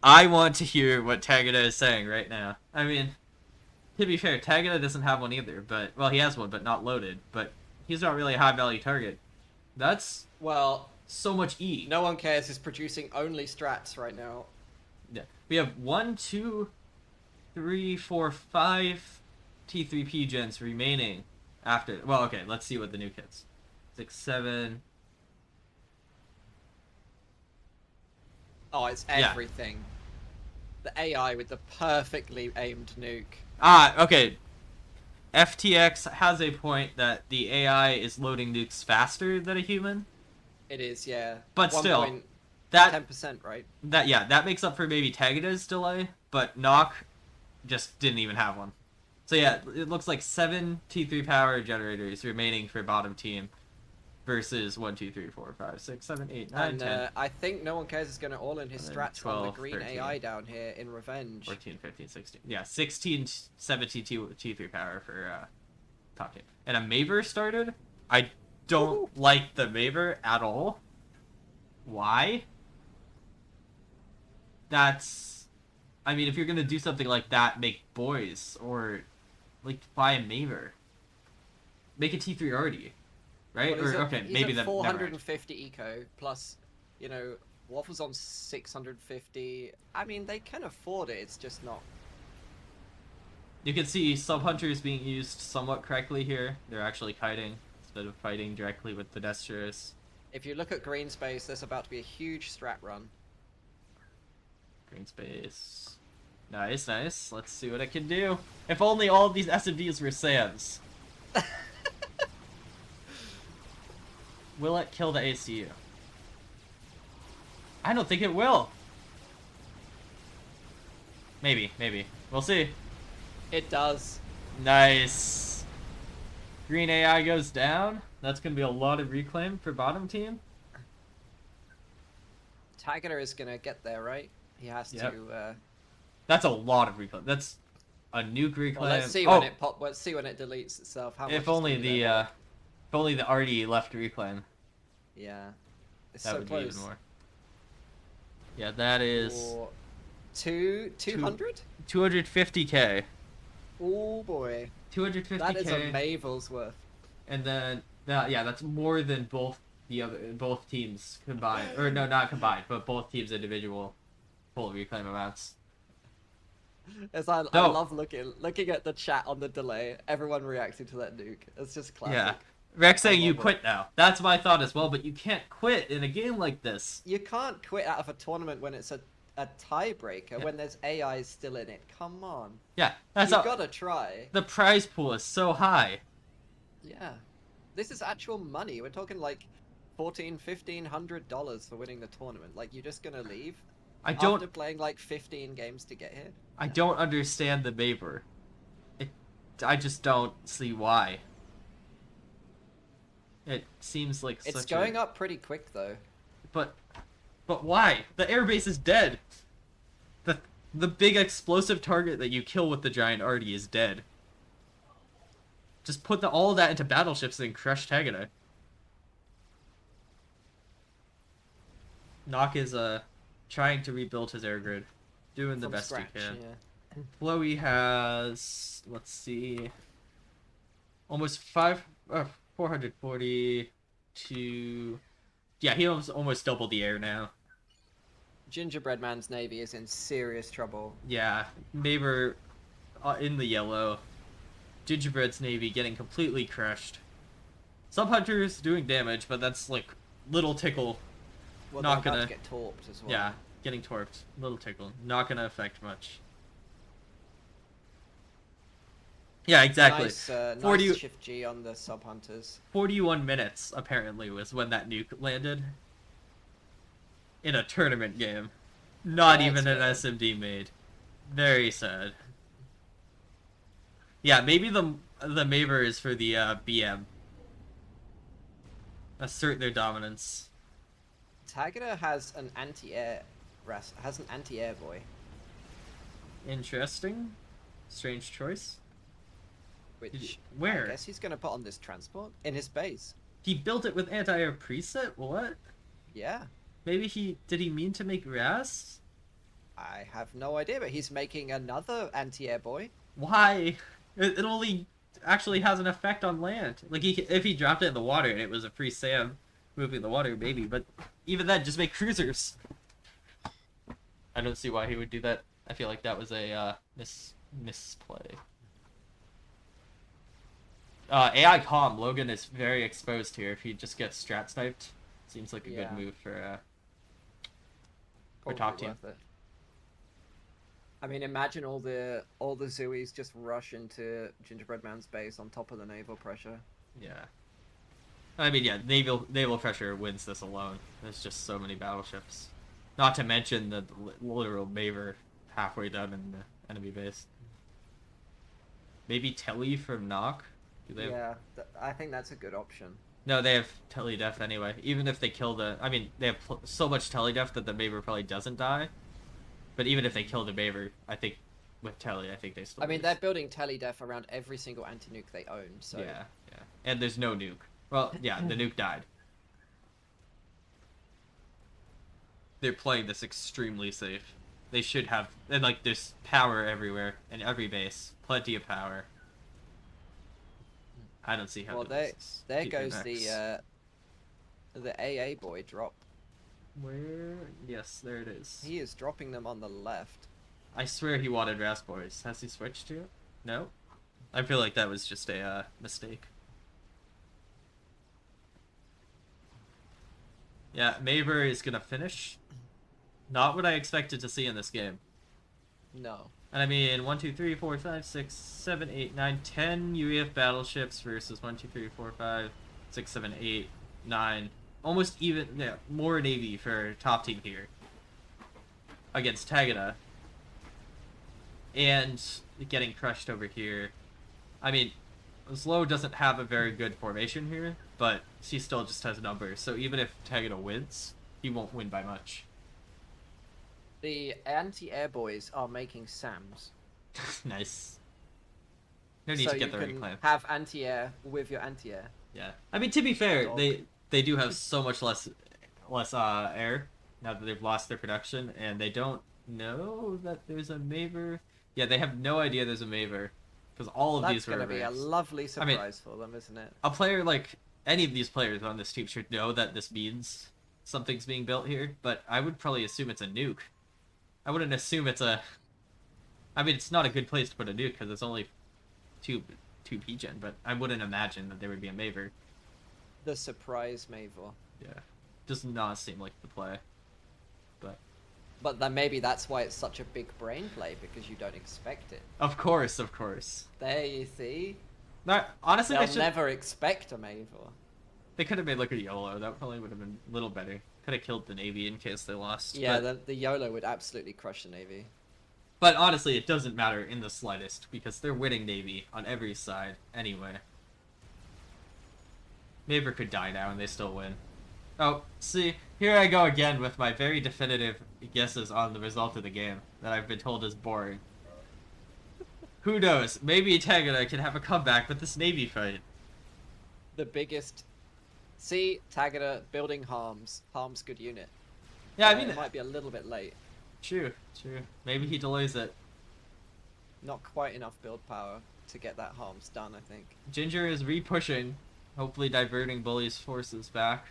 Speaker 1: I want to hear what Tagada is saying right now. I mean, to be fair, Tagada doesn't have one either, but well, he has one, but not loaded. But he's not really a high value target. That's
Speaker 2: Well,
Speaker 1: so much E.
Speaker 2: no one cares. Is producing only strats right now.
Speaker 1: Yeah. We have 1, 2, 3, 4, 5 T3P gens remaining after. Well, okay, let's see what the nuke hits. 6, 7.
Speaker 2: Oh, it's everything. The AI with the perfectly aimed nuke.
Speaker 1: Ah, okay. FTX has a point that the AI is loading nukes faster than a human.
Speaker 2: It is, yeah.
Speaker 1: But still, that
Speaker 2: 10%, right?
Speaker 1: that makes up for maybe Tagada's delay, but Knock just didn't even have one. So yeah, it looks like 7 T3 power generators remaining for bottom team versus 1, 2, 3, 4, 5, 6, 7, 8, 9,
Speaker 2: And
Speaker 1: 10.
Speaker 2: I think no one cares is going to all in his
Speaker 1: 11,
Speaker 2: strats
Speaker 1: 12,
Speaker 2: on the green
Speaker 1: 13.
Speaker 2: AI down here in revenge.
Speaker 1: 14, 15, 16. Yeah, 16, 17 T3 power for top team. And a Maver started? I don't like the Maver at all. Why? That's... I mean, if you're going to do something like that, make boys, or, like, buy a Maver. Make a T3 already. Right?
Speaker 2: Well,
Speaker 1: Or, okay,
Speaker 2: he's
Speaker 1: maybe
Speaker 2: at
Speaker 1: that...
Speaker 2: 450 eco, plus, you know, Waffle's on 650. I mean, they can afford it, it's just not.
Speaker 1: You can see sub-hunters being used somewhat correctly here. They're actually kiting instead of fighting directly with the Destrous.
Speaker 2: If you look at green space, there's about to be a huge strat run.
Speaker 1: Green space. Nice, nice. Let's see what it can do. If only all of these SMDs were Sans. Will it kill the ACU? I don't think it will. Maybe, maybe. We'll see.
Speaker 2: It does.
Speaker 1: Nice. Green AI goes down. That's going to be a lot of reclaim for bottom team.
Speaker 2: Tagada is going to get there, right? He has to...
Speaker 1: That's a lot of reclaim. That's a nuke reclaim.
Speaker 2: Well, let's see when it let's see when it deletes itself. How much
Speaker 1: if
Speaker 2: is
Speaker 1: only
Speaker 2: gonna be
Speaker 1: the
Speaker 2: there?
Speaker 1: if only the RD left reclaim.
Speaker 2: Yeah. It's
Speaker 1: That
Speaker 2: so
Speaker 1: would
Speaker 2: close.
Speaker 1: be even more. Yeah, that is
Speaker 2: For 200?
Speaker 1: 250k.
Speaker 2: Oh boy.
Speaker 1: 250k.
Speaker 2: That is a Mavel's worth.
Speaker 1: And then yeah, that's more than both teams combined. Or no, not combined, but both teams' individual full reclaim amounts.
Speaker 2: As I love looking at the chat on the delay, everyone reacting to that nuke. It's just classic.
Speaker 1: Yeah. Rex saying you
Speaker 2: love it.
Speaker 1: quit now. That's my thought as well, but you can't quit in a game like this.
Speaker 2: You can't quit out of a tournament when it's a tiebreaker, when there's AI still in it. Come on.
Speaker 1: Yeah, that's
Speaker 2: You
Speaker 1: all.
Speaker 2: gotta try.
Speaker 1: The prize pool is so high.
Speaker 2: Yeah. This is actual money. We're talking like $1,500 for winning the tournament. Like, you're just gonna leave? After playing like 15 games to get here?
Speaker 1: I don't understand the Maver. I just don't see why. It seems like
Speaker 2: It's going up pretty quick though.
Speaker 1: But But why? The airbase is dead. The big explosive target that you kill with the giant arty is dead. Just put all of that into battleships and crush Tagada. Nock is trying to rebuild his air grid, doing the
Speaker 2: From
Speaker 1: best
Speaker 2: scratch,
Speaker 1: he can.
Speaker 2: yeah.
Speaker 1: Chloe has, let's see, almost 440 to, yeah, he almost doubled the air now.
Speaker 2: Gingerbread Man's navy is in serious trouble.
Speaker 1: Yeah, Maver in the yellow. Gingerbread's navy getting completely crushed. Some hunters doing damage, but that's like little tickle.
Speaker 2: Well,
Speaker 1: Not
Speaker 2: they're about
Speaker 1: gonna-
Speaker 2: to get torped as well.
Speaker 1: Yeah, getting torped. Little tickle. Not gonna affect much. Yeah, exactly.
Speaker 2: Nice,
Speaker 1: 40
Speaker 2: nice shift G on the sub hunters.
Speaker 1: 41 minutes, apparently, was when that nuke landed. In a tournament game. Not
Speaker 2: That's
Speaker 1: even an
Speaker 2: good.
Speaker 1: SMD made. Very sad. Yeah, maybe the Maver is for the BM. Assert their dominance.
Speaker 2: Tagada has an anti-air boy,
Speaker 1: Interesting. Strange choice.
Speaker 2: which
Speaker 1: Where?
Speaker 2: I guess he's going to put on this transport in his base.
Speaker 1: He built it with anti-air preset? What?
Speaker 2: Yeah,
Speaker 1: Maybe did he mean to make RAS?
Speaker 2: I have no idea, but he's making another anti-air boy.
Speaker 1: Why? It only actually has an effect on land. Like, if he dropped it in the water and it was a free SAM moving the water, maybe. But even then, just make cruisers. I don't see why he would do that. I feel like that was a misplay. AI comm, Logan is very exposed here. If he just gets strat sniped, seems like a
Speaker 2: Yeah.
Speaker 1: good move for
Speaker 2: Probably
Speaker 1: top team.
Speaker 2: worth it. I mean, imagine all the Zooies just rush into Gingerbread Man's base on top of the naval pressure.
Speaker 1: Yeah. I mean, yeah, naval pressure wins this alone. There's just so many battleships. Not to mention the literal Maver halfway down in the enemy base. Maybe Telly from Nock? Do they have...
Speaker 2: Yeah, I think that's a good option.
Speaker 1: No, they have teledef anyway. Even if they kill the... I mean, they have so much teledef that the Maver probably doesn't die. But even if they kill the Maver, I think with Telly, I think they still
Speaker 2: I mean,
Speaker 1: lose.
Speaker 2: they're building teledef around every single anti-nuke they own, so...
Speaker 1: Yeah, yeah. And there's no nuke. Well, yeah, the nuke died. They're playing this extremely safe. They should have... And, like, there's power everywhere. In every base. Plenty of power. I don't see how
Speaker 2: Well,
Speaker 1: to lose this.
Speaker 2: there
Speaker 1: Keep your
Speaker 2: goes
Speaker 1: necks.
Speaker 2: the AA boy drop.
Speaker 1: Where? Yes, there it is.
Speaker 2: He is dropping them on the left.
Speaker 1: I swear he wanted Rasboys. Has he switched to it? No? I feel like that was just a mistake. Yeah, Maver is gonna finish. Not what I expected to see in this game.
Speaker 2: No.
Speaker 1: And I mean, 1, 2, 3, 4, 5, 6, 7, 8, 9, 10 UEF battleships versus 1, 2, 3, 4, 5, 6, 7, 8, 9. Almost even, yeah, more Navy for top team here. Against Tagada. And getting crushed over here. I mean, Slow doesn't have a very good formation here, but she still just has numbers. So even if Tagada wins, he won't win by much.
Speaker 2: The anti-air boys are making SAMs.
Speaker 1: Nice. No need
Speaker 2: So
Speaker 1: to get
Speaker 2: you
Speaker 1: the
Speaker 2: can
Speaker 1: right plan.
Speaker 2: have anti-air with your anti-air.
Speaker 1: Yeah. I mean, to be fair,
Speaker 2: Dog.
Speaker 1: they do have so much less air now that they've lost their production, and they don't know that there's a Maver. Yeah, they have no idea there's a Maver, because all of
Speaker 2: That's
Speaker 1: these were
Speaker 2: going to be a
Speaker 1: reversed.
Speaker 2: lovely
Speaker 1: I mean-
Speaker 2: surprise for them, isn't it?
Speaker 1: A player like any of these players on this team should know that this means something's being built here, but I would probably assume it's a nuke. I wouldn't assume it's a... I mean, it's not a good place to put a nuke, because it's only two P-gen, but I wouldn't imagine that there would be a Maver.
Speaker 2: The surprise Maver.
Speaker 1: Yeah. Does not seem like the play.
Speaker 2: But then maybe that's why it's such a big brain play, because you don't expect it.
Speaker 1: Of course, of course.
Speaker 2: There you see.
Speaker 1: No, honestly,
Speaker 2: They'll
Speaker 1: they should...
Speaker 2: never expect a Maver.
Speaker 1: They could have made like a YOLO. That probably would have been a little better. Could have killed the Navy in case they lost.
Speaker 2: Yeah,
Speaker 1: but...
Speaker 2: the YOLO would absolutely crush the Navy.
Speaker 1: But honestly, it doesn't matter in the slightest, because they're winning Navy on every side anyway. Maver could die now and they still win. Oh, see, Here I go again with my very definitive guesses on the result of the game that I've been told is boring. Who knows? Maybe Tagada can have a comeback with this Navy fight.
Speaker 2: The biggest. See, Tagada building harms. Harms good unit.
Speaker 1: Yeah, I mean,
Speaker 2: it might be a little bit late.
Speaker 1: true. Maybe he delays it.
Speaker 2: Not quite enough build power to get that harms done, I think.
Speaker 1: Ginger is re-pushing, hopefully diverting Bully's forces back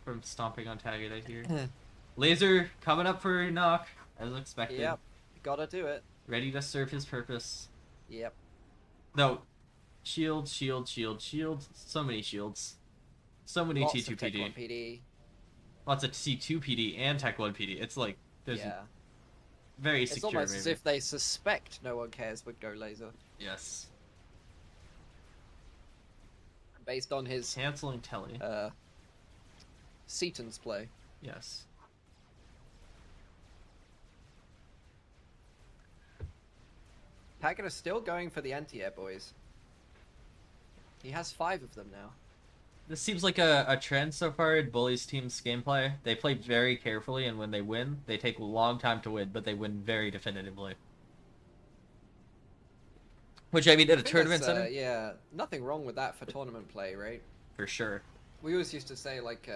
Speaker 1: from stomping on Tagada here. Laser coming up for knock, as expected.
Speaker 2: Yep, gotta do it.
Speaker 1: Ready to serve his purpose.
Speaker 2: Yep.
Speaker 1: No. Shield. So many shields. So many
Speaker 2: Lots
Speaker 1: T2
Speaker 2: of Tech
Speaker 1: PD.
Speaker 2: 1 PD.
Speaker 1: Lots of T2 PD and Tech 1 PD. It's like, there's
Speaker 2: Yeah.
Speaker 1: very
Speaker 2: It's
Speaker 1: secure.
Speaker 2: almost as
Speaker 1: maybe.
Speaker 2: if they suspect no one cares would go laser.
Speaker 1: Yes.
Speaker 2: Based on his
Speaker 1: Canceling Telly.
Speaker 2: Seaton's play.
Speaker 1: Yes.
Speaker 2: Tagada still going for the anti-air boys. He has 5 of them now.
Speaker 1: This seems like a trend so far in Bully's team's gameplay. They play very carefully, and when they win, they take a long time to win, but they win very definitively. Which, I mean, in a
Speaker 2: I think
Speaker 1: tournament
Speaker 2: that's,
Speaker 1: setting?
Speaker 2: yeah, nothing wrong with that for tournament play, right?
Speaker 1: For sure.
Speaker 2: We always used to say, like,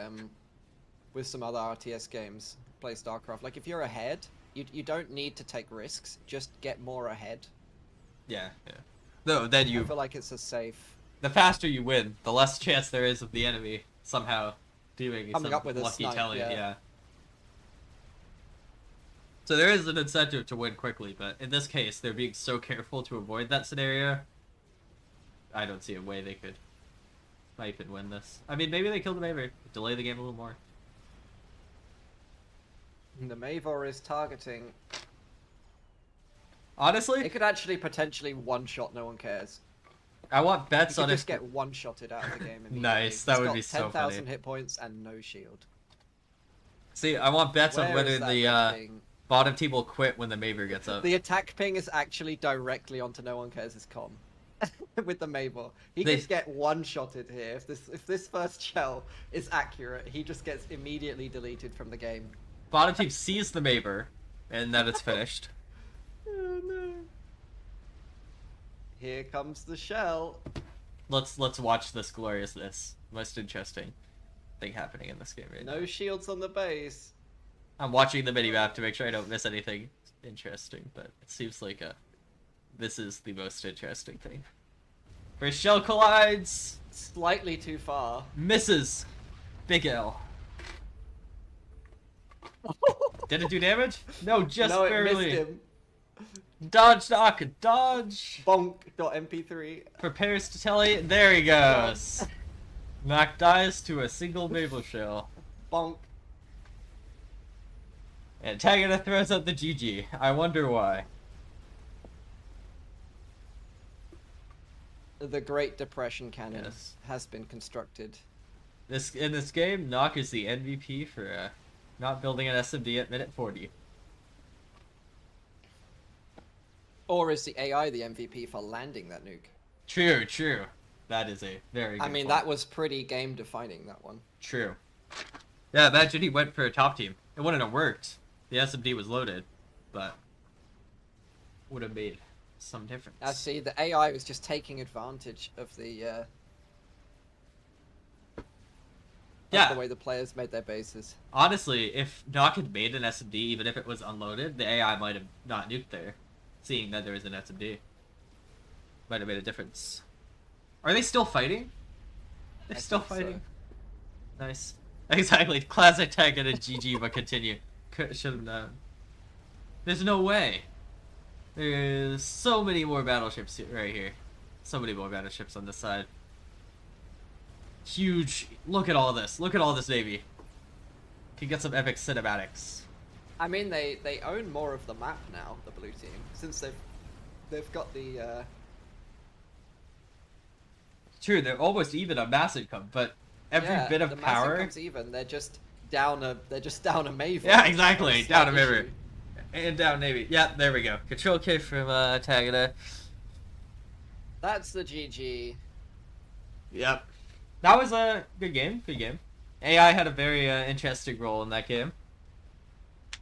Speaker 2: with some other RTS games, play StarCraft, like, if you're ahead, you don't need to take risks, just get more ahead.
Speaker 1: Yeah. No, then
Speaker 2: I
Speaker 1: you...
Speaker 2: feel like it's a safe...
Speaker 1: The faster you win, the less chance there is of the enemy somehow doing
Speaker 2: Coming
Speaker 1: some
Speaker 2: up with a
Speaker 1: lucky
Speaker 2: snipe,
Speaker 1: telly.
Speaker 2: yeah.
Speaker 1: Yeah. So there is an incentive to win quickly, but in this case, they're being so careful to avoid that scenario. I don't see a way they could snipe and win this. I mean, maybe they kill the Maver, delay the game a little more.
Speaker 2: The Mavor is targeting...
Speaker 1: Honestly,
Speaker 2: It could actually potentially one-shot, no one cares.
Speaker 1: I want
Speaker 2: You
Speaker 1: bets
Speaker 2: could
Speaker 1: on
Speaker 2: just
Speaker 1: if...
Speaker 2: get one-shotted out of the game immediately.
Speaker 1: Nice, that
Speaker 2: He's
Speaker 1: would
Speaker 2: got
Speaker 1: be so
Speaker 2: 10,000
Speaker 1: funny.
Speaker 2: hit points and no shield.
Speaker 1: See, I want bets on
Speaker 2: Where
Speaker 1: whether
Speaker 2: is that
Speaker 1: the
Speaker 2: red ping?
Speaker 1: bottom team will quit when the Maver gets up.
Speaker 2: The attack ping is actually directly onto no one cares' com. With the Mabel. He
Speaker 1: They-
Speaker 2: could get one-shotted here. If this first shell is accurate, he just gets immediately deleted from the game.
Speaker 1: Bottom team sees the Maver, and then it's finished.
Speaker 2: Oh no. Here comes the shell.
Speaker 1: Let's watch this gloriousness. Most interesting thing happening in this game right now.
Speaker 2: No shields on the base.
Speaker 1: I'm watching the minimap to make sure I don't miss anything interesting, but it seems like this is the most interesting thing. First shell collides,
Speaker 2: Slightly too far.
Speaker 1: misses. Big L. Did it do damage? No, just
Speaker 2: no, it
Speaker 1: barely.
Speaker 2: missed him.
Speaker 1: Dodge, knock, dodge.
Speaker 2: Bonk.mp3.
Speaker 1: Prepares to telly. There he goes. Knock dies to a single Mabel shell.
Speaker 2: Bonk.
Speaker 1: And Tagada throws out the GG. I wonder why.
Speaker 2: The Great Depression cannon
Speaker 1: Yes.
Speaker 2: has been constructed.
Speaker 1: In this game, Knock is the MVP for not building an SMD at minute 40.
Speaker 2: Or is the AI the MVP for landing that nuke?
Speaker 1: True. That is a very good
Speaker 2: I mean,
Speaker 1: point.
Speaker 2: that was pretty game defining, that one.
Speaker 1: True. Yeah, imagine he went for a top team. It wouldn't have worked. The SMD was loaded, but would have made some difference.
Speaker 2: I see, the AI was just taking advantage of the
Speaker 1: Yeah.
Speaker 2: the way the players made their bases.
Speaker 1: Honestly, if Knock had made an SMD, even if it was unloaded, the AI might have not nuked there, seeing that there was an SMD. Might have made a difference. Are they still fighting? They're
Speaker 2: I
Speaker 1: still
Speaker 2: think so.
Speaker 1: fighting. Nice. Exactly. Classic tag and a GG, but continue. Should have known. There's no way. There's so many more battleships right here. So many more battleships on this side. Huge. Look at all this. Look at all this navy. Can get some epic cinematics.
Speaker 2: I mean, they own more of the map now, the blue team, since they've got the
Speaker 1: True, they're almost even on mass income, but every
Speaker 2: yeah,
Speaker 1: bit of
Speaker 2: the mass
Speaker 1: power.
Speaker 2: income's even. They're just down a Maven.
Speaker 1: Yeah, exactly.
Speaker 2: It's
Speaker 1: Down a
Speaker 2: that
Speaker 1: Maven.
Speaker 2: issue.
Speaker 1: And down navy. Yeah, there we go. Control K from Tagada.
Speaker 2: That's the GG.
Speaker 1: Yep. That was a good game. Good game. AI had a very interesting role in that game.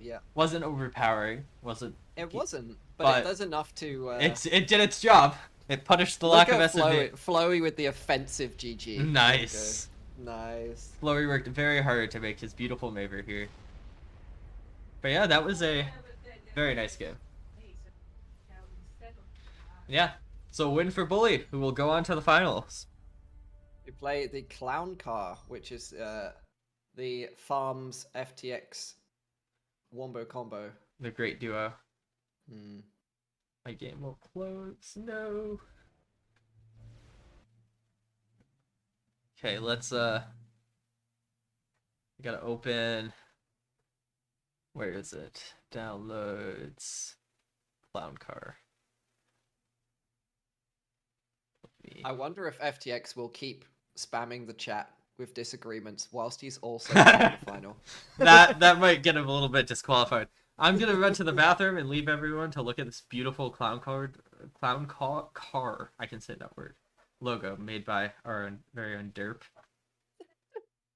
Speaker 2: Yeah.
Speaker 1: Wasn't overpowering. Wasn't.
Speaker 2: It wasn't, but
Speaker 1: But
Speaker 2: it does enough to.
Speaker 1: it did its job. It punished the
Speaker 2: Look
Speaker 1: lack of
Speaker 2: at
Speaker 1: SMD.
Speaker 2: Flowey with the offensive GG.
Speaker 1: Nice.
Speaker 2: Nice.
Speaker 1: Flurry worked very hard to make his beautiful Maver here. But yeah, that was a very nice game. Yeah. So win for Bully, who will go on to the finals.
Speaker 2: We play the Clown Car, which is the Farms FTX Wombo combo.
Speaker 1: The great duo.
Speaker 2: Hmm.
Speaker 1: My game will close. No. Okay, let's we gotta open. Where is it? Downloads. Clown car.
Speaker 2: I wonder if FTX will keep spamming the chat with disagreements whilst he's also in the final.
Speaker 1: That might get him a little bit disqualified. I'm gonna run to the bathroom and leave everyone to look at this beautiful clown car. I can say that word. Logo made by our own, very own Derp.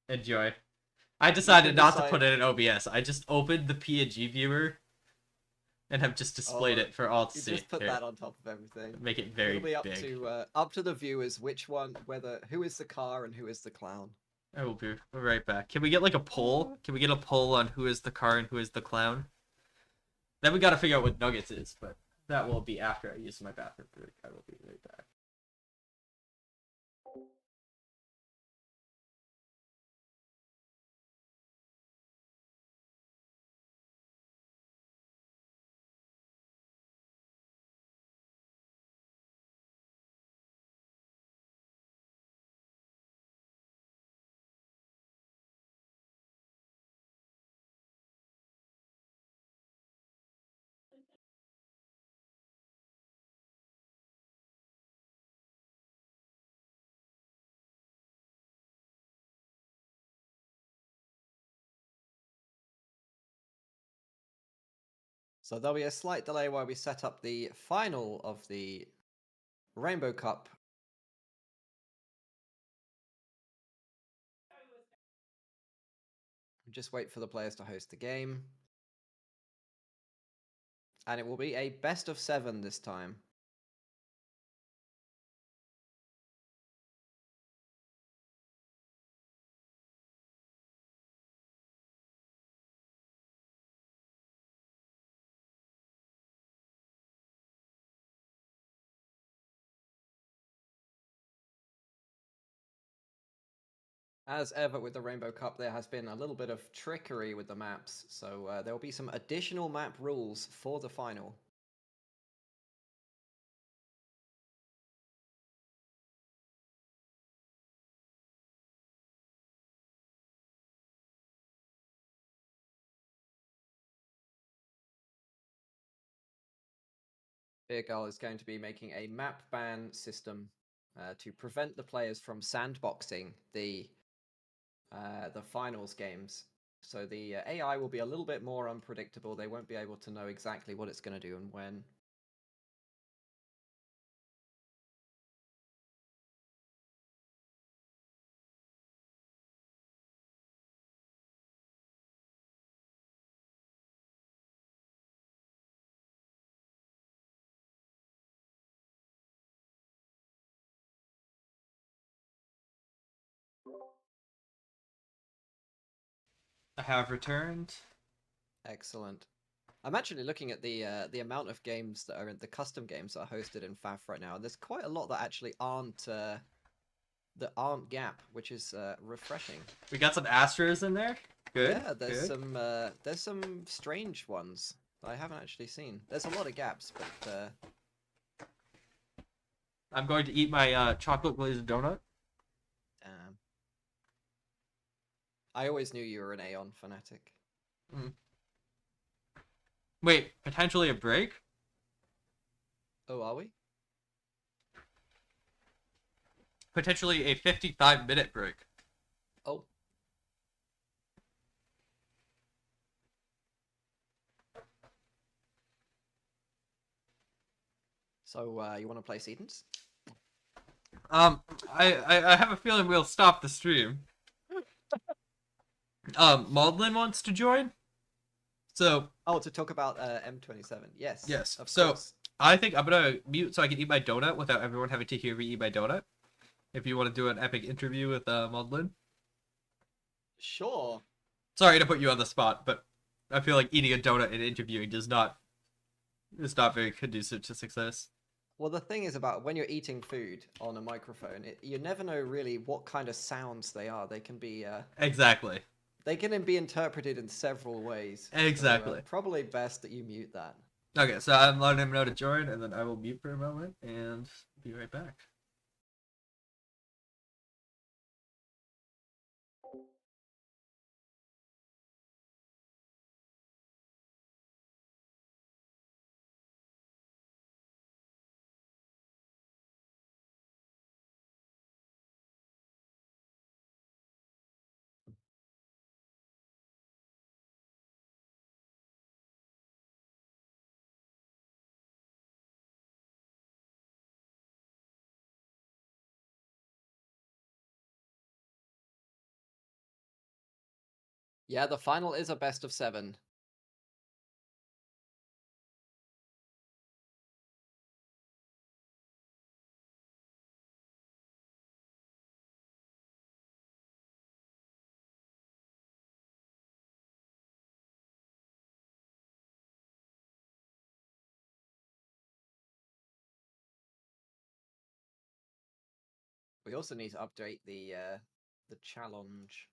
Speaker 1: Enjoy. I decided not to put it in OBS. I just opened the PNG viewer and have just displayed it for all to
Speaker 2: You
Speaker 1: see.
Speaker 2: just put
Speaker 1: Here.
Speaker 2: that on top of everything.
Speaker 1: Make it very
Speaker 2: It'll be up
Speaker 1: big.
Speaker 2: to the viewers who is the car and who is the clown.
Speaker 1: I will be right back. Can we get like a poll? Can we get a poll on who is the car and who is the clown? Then we gotta figure out what Nuggets is, but that will be after I use my bathroom break. I will be right back.
Speaker 2: So there'll be a slight delay while we set up the final of the Rainbow Cup. Just wait for the players to host the game. And it will be a best of 7 this time. As ever with the Rainbow Cup, there has been a little bit of trickery with the maps, so there will be some additional map rules for the final. Beer Girl is going to be making a map ban system to prevent the players from sandboxing the finals games. So the AI will be a little bit more unpredictable. They won't be able to know exactly what it's going to do and when.
Speaker 1: I have returned.
Speaker 2: Excellent. I'm actually looking at the amount of games that are in the custom games that are hosted in FAF right now, and there's quite a lot that actually aren't Gap, which is refreshing.
Speaker 1: We got some Astros in there. Good.
Speaker 2: Yeah,
Speaker 1: good.
Speaker 2: there's some strange ones that I haven't actually seen. There's a lot of gaps, but
Speaker 1: I'm going to eat my chocolate glazed donut.
Speaker 2: damn. I always knew you were an Aeon fanatic.
Speaker 1: Wait, potentially a break?
Speaker 2: Oh, are we?
Speaker 1: Potentially a 55-minute break.
Speaker 2: Oh. So, you want to play Sedans?
Speaker 1: I have a feeling we'll stop the stream. Maudlin wants to join. So
Speaker 2: Oh, to talk about M27. Yes.
Speaker 1: yes.
Speaker 2: Of
Speaker 1: So
Speaker 2: course.
Speaker 1: I think I'm gonna mute so I can eat my donut without everyone having to hear me eat my donut. If you want to do an epic interview with Maudlin.
Speaker 2: Sure.
Speaker 1: Sorry to put you on the spot, but I feel like eating a donut and interviewing is not very conducive to success.
Speaker 2: Well, the thing is about when you're eating food on a microphone, you never know really what kind of sounds they are. They can be
Speaker 1: Exactly.
Speaker 2: they can be interpreted in several ways.
Speaker 1: Exactly.
Speaker 2: So, probably best that you mute that.
Speaker 1: Okay, so I'm letting him know to join, and then I will mute for a moment and be right back.
Speaker 2: Yeah, the final is a best of 7. We also need to update the challenge.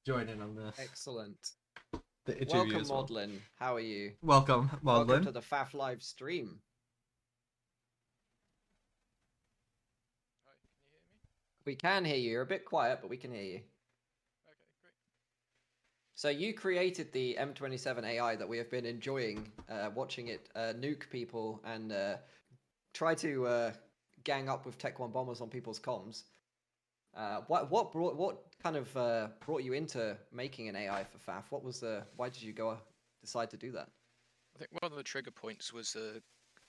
Speaker 1: Join in on this.
Speaker 2: Excellent.
Speaker 1: The interview
Speaker 2: Welcome,
Speaker 1: as well.
Speaker 2: Maudlin. How are you?
Speaker 1: Welcome, Maudlin.
Speaker 2: Welcome to the FAF live stream.
Speaker 5: Hi, can you hear me?
Speaker 2: We can hear you. You're a bit quiet, but we can hear you.
Speaker 5: Okay, great.
Speaker 2: So you created the M27 AI that we have been enjoying watching it nuke people and try to gang up with Tech One bombers on people's comms. What kind of brought you into making an AI for FAF? What was the why did you decide to do that?
Speaker 5: I think one of the trigger points was a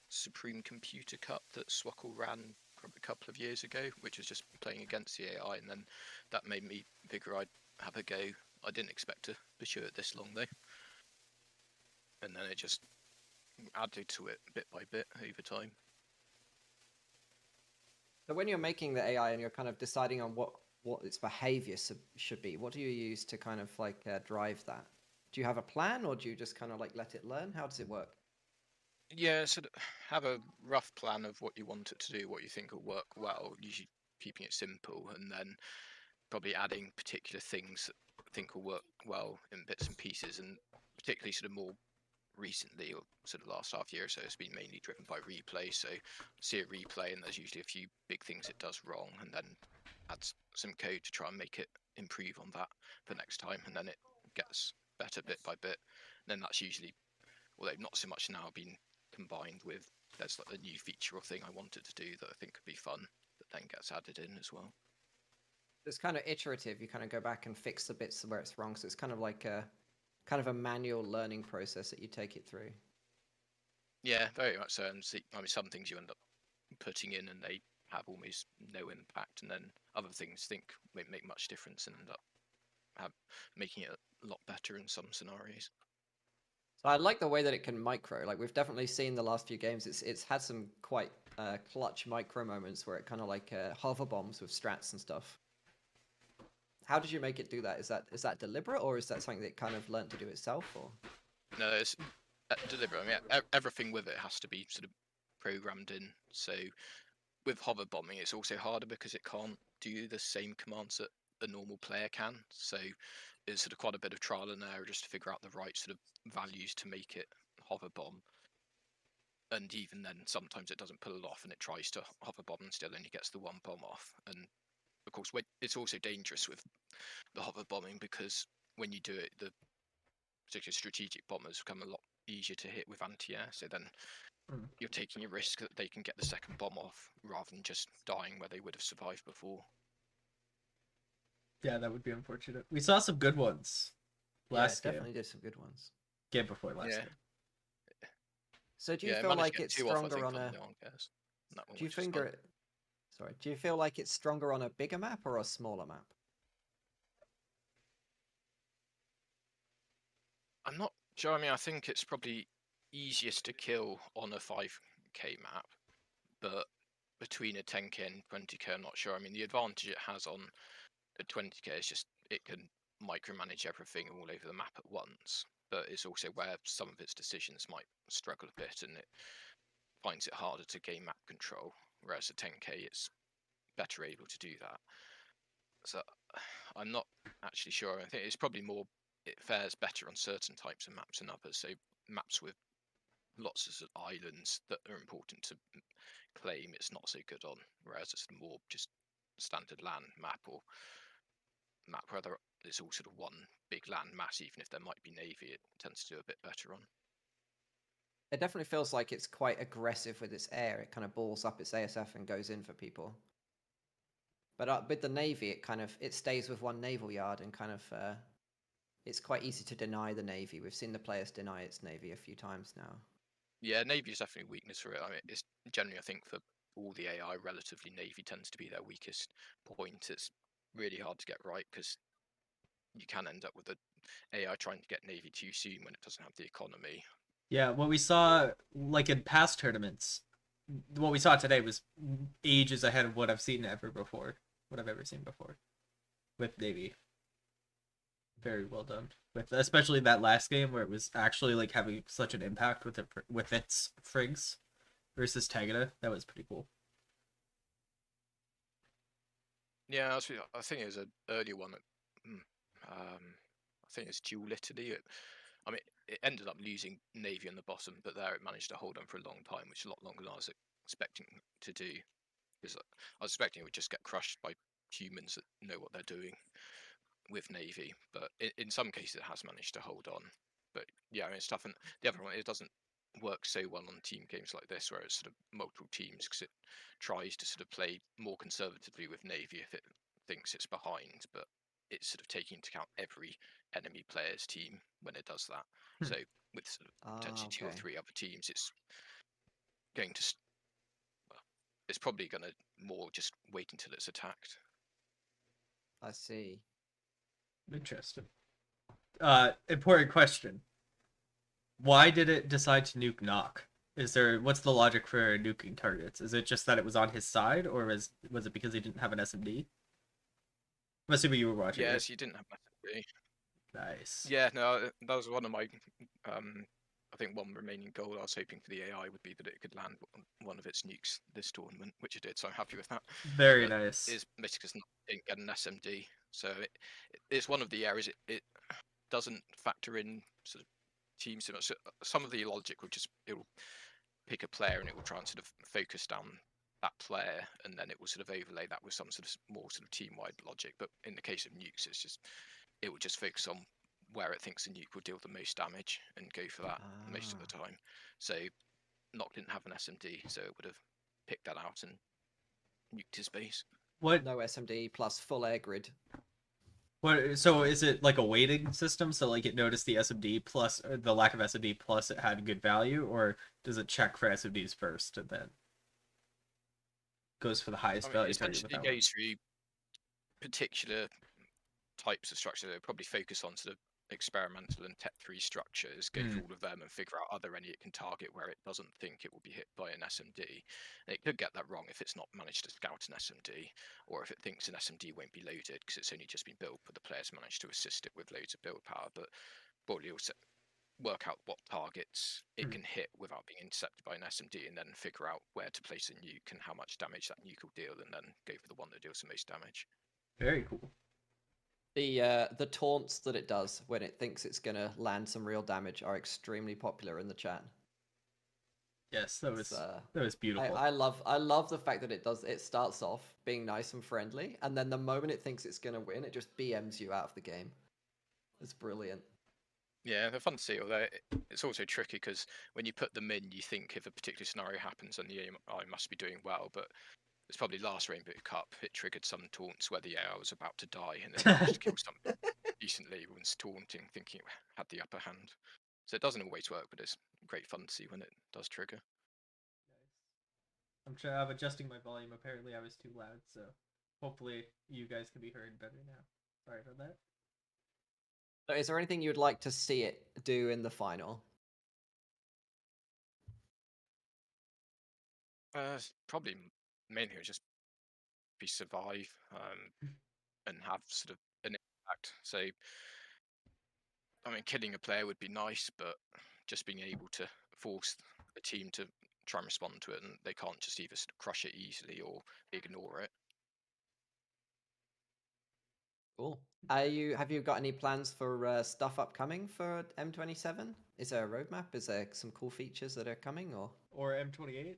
Speaker 5: Supreme Computer Cup that Swackle ran probably a couple of years ago, which was just playing against the AI, and then that made me figure I'd have a go. I didn't expect to pursue it this long though, and then it just added to it bit by bit over time.
Speaker 2: So when you're making the AI and you're kind of deciding on what its behavior should be, what do you use to kind of like drive that? Do you have a plan, or do you just kind of like let it learn? How does it work?
Speaker 5: Yeah, sort of have a rough plan of what you want it to do, what you think will work well, usually keeping it simple, and then probably adding particular things that I think will work well in bits and pieces, and particularly sort of more recently or sort of last half year or so, it's been mainly driven by replay. So see a replay and there's usually a few big things it does wrong, and then add some code to try and make it improve on that for next time, and then it gets better bit by bit. And then that's usually, although not so much now, been combined with there's like a new feature or thing I wanted to do that I think could be fun that then gets added in as well.
Speaker 2: It's kind of iterative. You kind of go back and fix the bits where it's wrong. So it's kind of like a manual learning process that you take it through.
Speaker 5: Yeah, very much so. And see, I mean, some things you end up putting in and they have almost no impact, and then other things think won't make much difference and end up making it a lot better in some scenarios.
Speaker 2: So I like the way that it can micro. Like we've definitely seen the last few games. It's had some quite clutch micro moments where it kind of like hover bombs with strats and stuff. How did you make it do that? Is that deliberate, or is that something that it kind of learned to do itself? Or
Speaker 5: No, it's deliberate. I mean, everything with it has to be sort of programmed in. So with hover bombing, it's also harder because it can't do the same commands that a normal player can. So it's sort of quite a bit of trial and error just to figure out the right sort of values to make it hover bomb. And even then, sometimes it doesn't pull it off, and it tries to hover bomb and still only gets the one bomb off. And of course, it's also dangerous with the hover bombing because when you do it, the particularly strategic bombers become a lot easier to hit with anti-air. So then
Speaker 1: Mm.
Speaker 5: you're taking a risk that they can get the second bomb off rather than just dying where they would have survived before.
Speaker 1: Yeah, that would be unfortunate. We saw some good ones last
Speaker 2: yeah,
Speaker 1: game.
Speaker 2: definitely did some good ones.
Speaker 1: Game before last
Speaker 5: Yeah.
Speaker 1: game.
Speaker 2: So do you
Speaker 5: Yeah,
Speaker 2: feel
Speaker 5: managed
Speaker 2: like
Speaker 5: to get
Speaker 2: it's
Speaker 5: 2 off, I
Speaker 2: stronger
Speaker 5: think,
Speaker 2: on a?
Speaker 5: no one cares. That one,
Speaker 2: Do you
Speaker 5: which was
Speaker 2: think
Speaker 5: fun.
Speaker 2: Sorry, do you feel like it's stronger on a bigger map or a smaller map?
Speaker 5: I'm not sure. I mean, I think it's probably easiest to kill on a 5k map, but between a 10k and 20k, I'm not sure. I mean, the advantage it has on a 20k is just it can micromanage everything all over the map at once, but it's also where some of its decisions might struggle a bit, and it finds it harder to gain map control. Whereas a 10k, it's better able to do that. So I'm not actually sure. I think it's probably more it fares better on certain types of maps than others. So maps with lots of islands that are important to claim, it's not so good on. Whereas it's more just standard land map or map where it's all sort of one big land mass, even if there might be navy, it tends to do a bit better on.
Speaker 2: It definitely feels like it's quite aggressive with its air. It kind of balls up its ASF and goes in for people. But with the navy, it stays with one naval yard and it's quite easy to deny the navy. We've seen the players deny its navy a few times now.
Speaker 5: Yeah, navy is definitely a weakness for it. I mean, it's generally, I think, for all the AI, relatively navy tends to be their weakest point. It's really hard to get right because you can end up with the AI trying to get navy too soon when it doesn't have the economy.
Speaker 1: Yeah, what we saw like in past tournaments, what we saw today was ages ahead of what I've seen ever before. What I've ever seen before with Navy. Very well done. With especially that last game where it was actually like having such an impact with its frigs versus Tagada. That was pretty cool.
Speaker 5: Yeah, I think it was an earlier one. I think it's Dual Italy. I mean, it ended up losing navy on the bottom, but there it managed to hold on for a long time, which is a lot longer than I was expecting to do. Because I was expecting it would just get crushed by humans that know what they're doing with navy, but in some cases it has managed to hold on. But yeah, I mean, it's tough. And the other one, it doesn't work so well on team games like this, where it's sort of multiple teams, because it tries to sort of play more conservatively with navy if it thinks it's behind, but it's sort of taking into account every enemy player's team when it does that. So with sort of potentially 2 or 3 other teams, it's going to well, it's probably going to more just wait until it's attacked.
Speaker 2: I see.
Speaker 1: Interesting. Important question. Why did it decide to nuke Knock? What's the logic for nuking targets? Is it just that it was on his side, or was it because he didn't have an SMD? I'm assuming you were watching.
Speaker 5: Yes,
Speaker 1: Right?
Speaker 5: you didn't have that.
Speaker 1: Nice.
Speaker 5: Yeah, no, that was one of my. I think one remaining goal I was hoping for the AI would be that it could land one of its nukes this tournament, which it did. So I'm happy with that.
Speaker 1: Very
Speaker 5: But
Speaker 1: nice.
Speaker 5: it's basically because it didn't get an SMD, so it's one of the areas it doesn't factor in sort of teams so much. Some of the logic will it'll pick a player and it will try and sort of focus down that player, and then it will sort of overlay that with some sort of more sort of team-wide logic. But in the case of nukes, it will just focus on where it thinks the nuke will deal the most damage and go for that most of the time. So Nock didn't have an SMD, so it would have picked that out and nuked his base.
Speaker 1: What?
Speaker 2: No SMD plus full air grid.
Speaker 1: What? So is it like a weighting system? So like it noticed the SMD plus the lack of SMD plus it had good value, or does it check for SMDs first and then goes for the highest value target
Speaker 5: essentially
Speaker 1: with that
Speaker 5: goes through particular types of structure. They'll probably focus on sort of experimental and Tech 3 structures, go through all of them and figure out are there any it can target where it doesn't think it will be hit by an SMD. And it could get that wrong if it's not managed to scout an SMD, or if it thinks an SMD won't be loaded because it's only just been built, but the players managed to assist it with loads of build power. But probably also work out what targets it can hit without being intercepted by an SMD, and then figure out where to place a nuke and how much damage that nuke will deal, and then go for the one that deals the most damage.
Speaker 1: Very cool.
Speaker 2: The taunts that it does when it thinks it's gonna land some real damage are extremely popular in the chat.
Speaker 1: Yes, that was beautiful.
Speaker 2: I love the fact that it starts off being nice and friendly, and then the moment it thinks it's gonna win, it just BMs you out of the game. It's brilliant.
Speaker 5: Yeah, they're fun to see, although it's also tricky because when you put them in, you think if a particular scenario happens, then the AI must be doing well. But it's probably last Rainbow Cup, it triggered some taunts where the AI was about to die and it managed to kill something decently when taunting, thinking it had the upper hand. So it doesn't always work, but it's great fun to see when it does trigger.
Speaker 1: I'm sure I'm adjusting my volume. Apparently, I was too loud, so hopefully you guys can be heard better now. Sorry about that.
Speaker 2: So is there anything you'd like to see it do in the final?
Speaker 5: Probably mainly it would just be survive and have sort of an impact. So, I mean, killing a player would be nice, but just being able to force a team to try and respond to it, and they can't just either sort of crush it easily or ignore it.
Speaker 2: Cool. Have you got any plans for stuff upcoming for M27? Is there a roadmap? Is there some cool features that are coming,
Speaker 1: Or M28?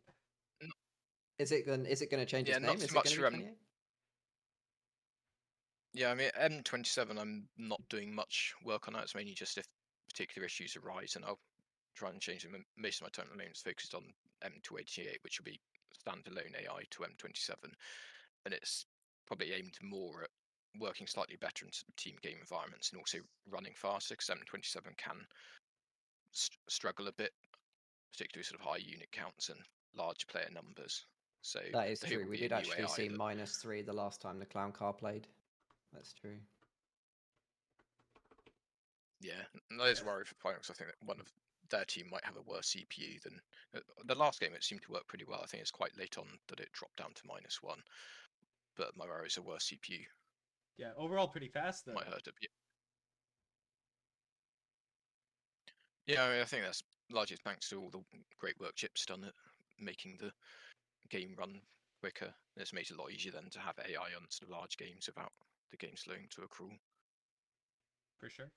Speaker 2: is it going to change
Speaker 5: Yeah,
Speaker 2: its
Speaker 5: not
Speaker 2: name?
Speaker 5: so
Speaker 2: Is it going
Speaker 5: much
Speaker 2: to be
Speaker 5: for
Speaker 2: 28?
Speaker 5: Yeah, I mean M27. I'm not doing much work on that. It's mainly just if particular issues arise, and I'll try and change them. Most of my time at the moment is focused on M288, which will be standalone AI to M27, and it's probably aimed more at working slightly better in sort of team game environments and also running faster, because M27 can struggle a bit, particularly with sort of high unit counts and large player numbers. So
Speaker 2: That is
Speaker 5: there
Speaker 2: true.
Speaker 5: will
Speaker 2: We
Speaker 5: be a
Speaker 2: did
Speaker 5: new
Speaker 2: actually
Speaker 5: AI
Speaker 2: see
Speaker 5: that
Speaker 2: -3 the last time the clown car played. That's true.
Speaker 5: yeah, and that is a worry for Pyrex. I think that one of their team might have a worse CPU than the last game. It seemed to work pretty well. I think it's quite late on that it dropped down to -1, but my worry is a worse CPU
Speaker 1: Yeah, overall pretty fast though.
Speaker 5: might hurt it. Yeah, I mean, I think that's largely thanks to all the great work Chip's done at making the game run quicker. It's made it a lot easier then to have AI on sort of large games without the game slowing to a crawl.
Speaker 1: For sure.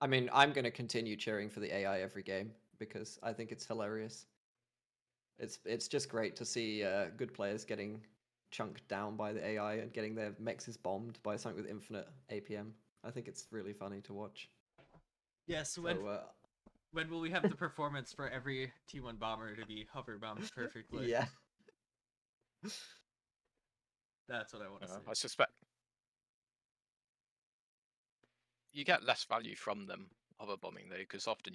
Speaker 2: I mean, I'm going to continue cheering for the AI every game because I think it's hilarious. It's just great to see good players getting chunked down by the AI and getting their mexes bombed by something with infinite APM. I think it's really funny to watch.
Speaker 1: Yes,
Speaker 2: So
Speaker 1: when will we have the performance for every T1 bomber to be hover bombed perfectly?
Speaker 2: yeah.
Speaker 1: That's what I want to see.
Speaker 5: I suspect you get less value from them hover bombing though, because often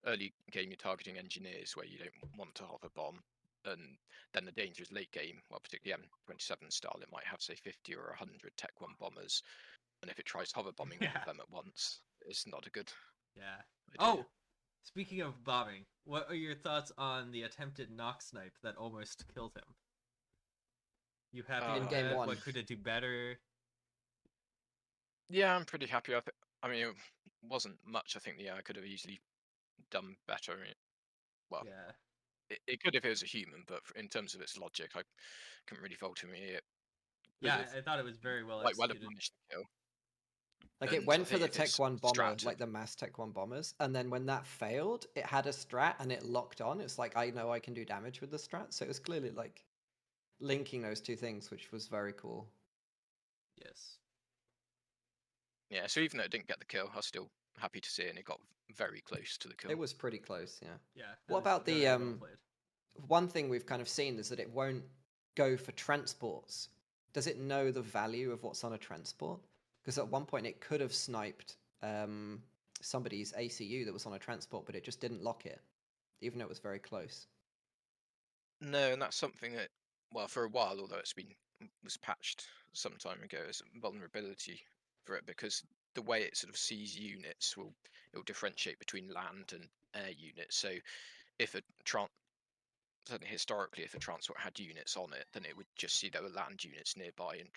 Speaker 5: early game you're targeting engineers where you don't want to hover bomb, and then the danger is late game. Well, particularly M27 style, it might have say 50 or 100 Tech 1 bombers, and if it tries hover bombing all
Speaker 1: Yeah.
Speaker 5: of them at once, it's not a good
Speaker 1: Yeah.
Speaker 5: idea.
Speaker 1: Oh, speaking of bombing, what are your thoughts on the attempted knock snipe that almost killed him? You happy
Speaker 2: In
Speaker 1: with
Speaker 2: game
Speaker 1: that?
Speaker 2: one.
Speaker 1: What could it do better?
Speaker 5: Yeah, I'm pretty happy. I mean, it wasn't much. I think the AI could have easily done better. Well,
Speaker 1: Yeah.
Speaker 5: it could if it was a human, but in terms of its logic, I couldn't really fault him. It could
Speaker 1: Yeah,
Speaker 5: have
Speaker 1: I thought it was very well
Speaker 5: like well have
Speaker 1: executed.
Speaker 5: managed the kill.
Speaker 2: Like it
Speaker 5: And I
Speaker 2: went for
Speaker 5: think
Speaker 2: the
Speaker 5: if
Speaker 2: Tech
Speaker 5: it's
Speaker 2: 1 bomber,
Speaker 5: strat,
Speaker 2: like the mass Tech 1 bombers, and then when that failed, it had a strat and it locked on. It's like I know I can do damage with the strat. So it was clearly like linking those two things, which was very cool.
Speaker 1: Yes.
Speaker 5: yeah. So even though it didn't get the kill, I was still happy to see it, and it got very close to the kill.
Speaker 2: It was pretty close, yeah.
Speaker 1: Yeah.
Speaker 2: What
Speaker 1: that was
Speaker 2: about the
Speaker 1: very well played.
Speaker 2: one thing we've kind of seen is that it won't go for transports. Does it know the value of what's on a transport? Because at one point it could have sniped somebody's ACU that was on a transport, but it just didn't lock it, even though it was very close.
Speaker 5: No, and that's something that, well, for a while, although was patched some time ago as a vulnerability for it, because the way it sort of sees units it will differentiate between land and air units. So if a certainly historically, if a transport had units on it, then it would just see there were land units nearby and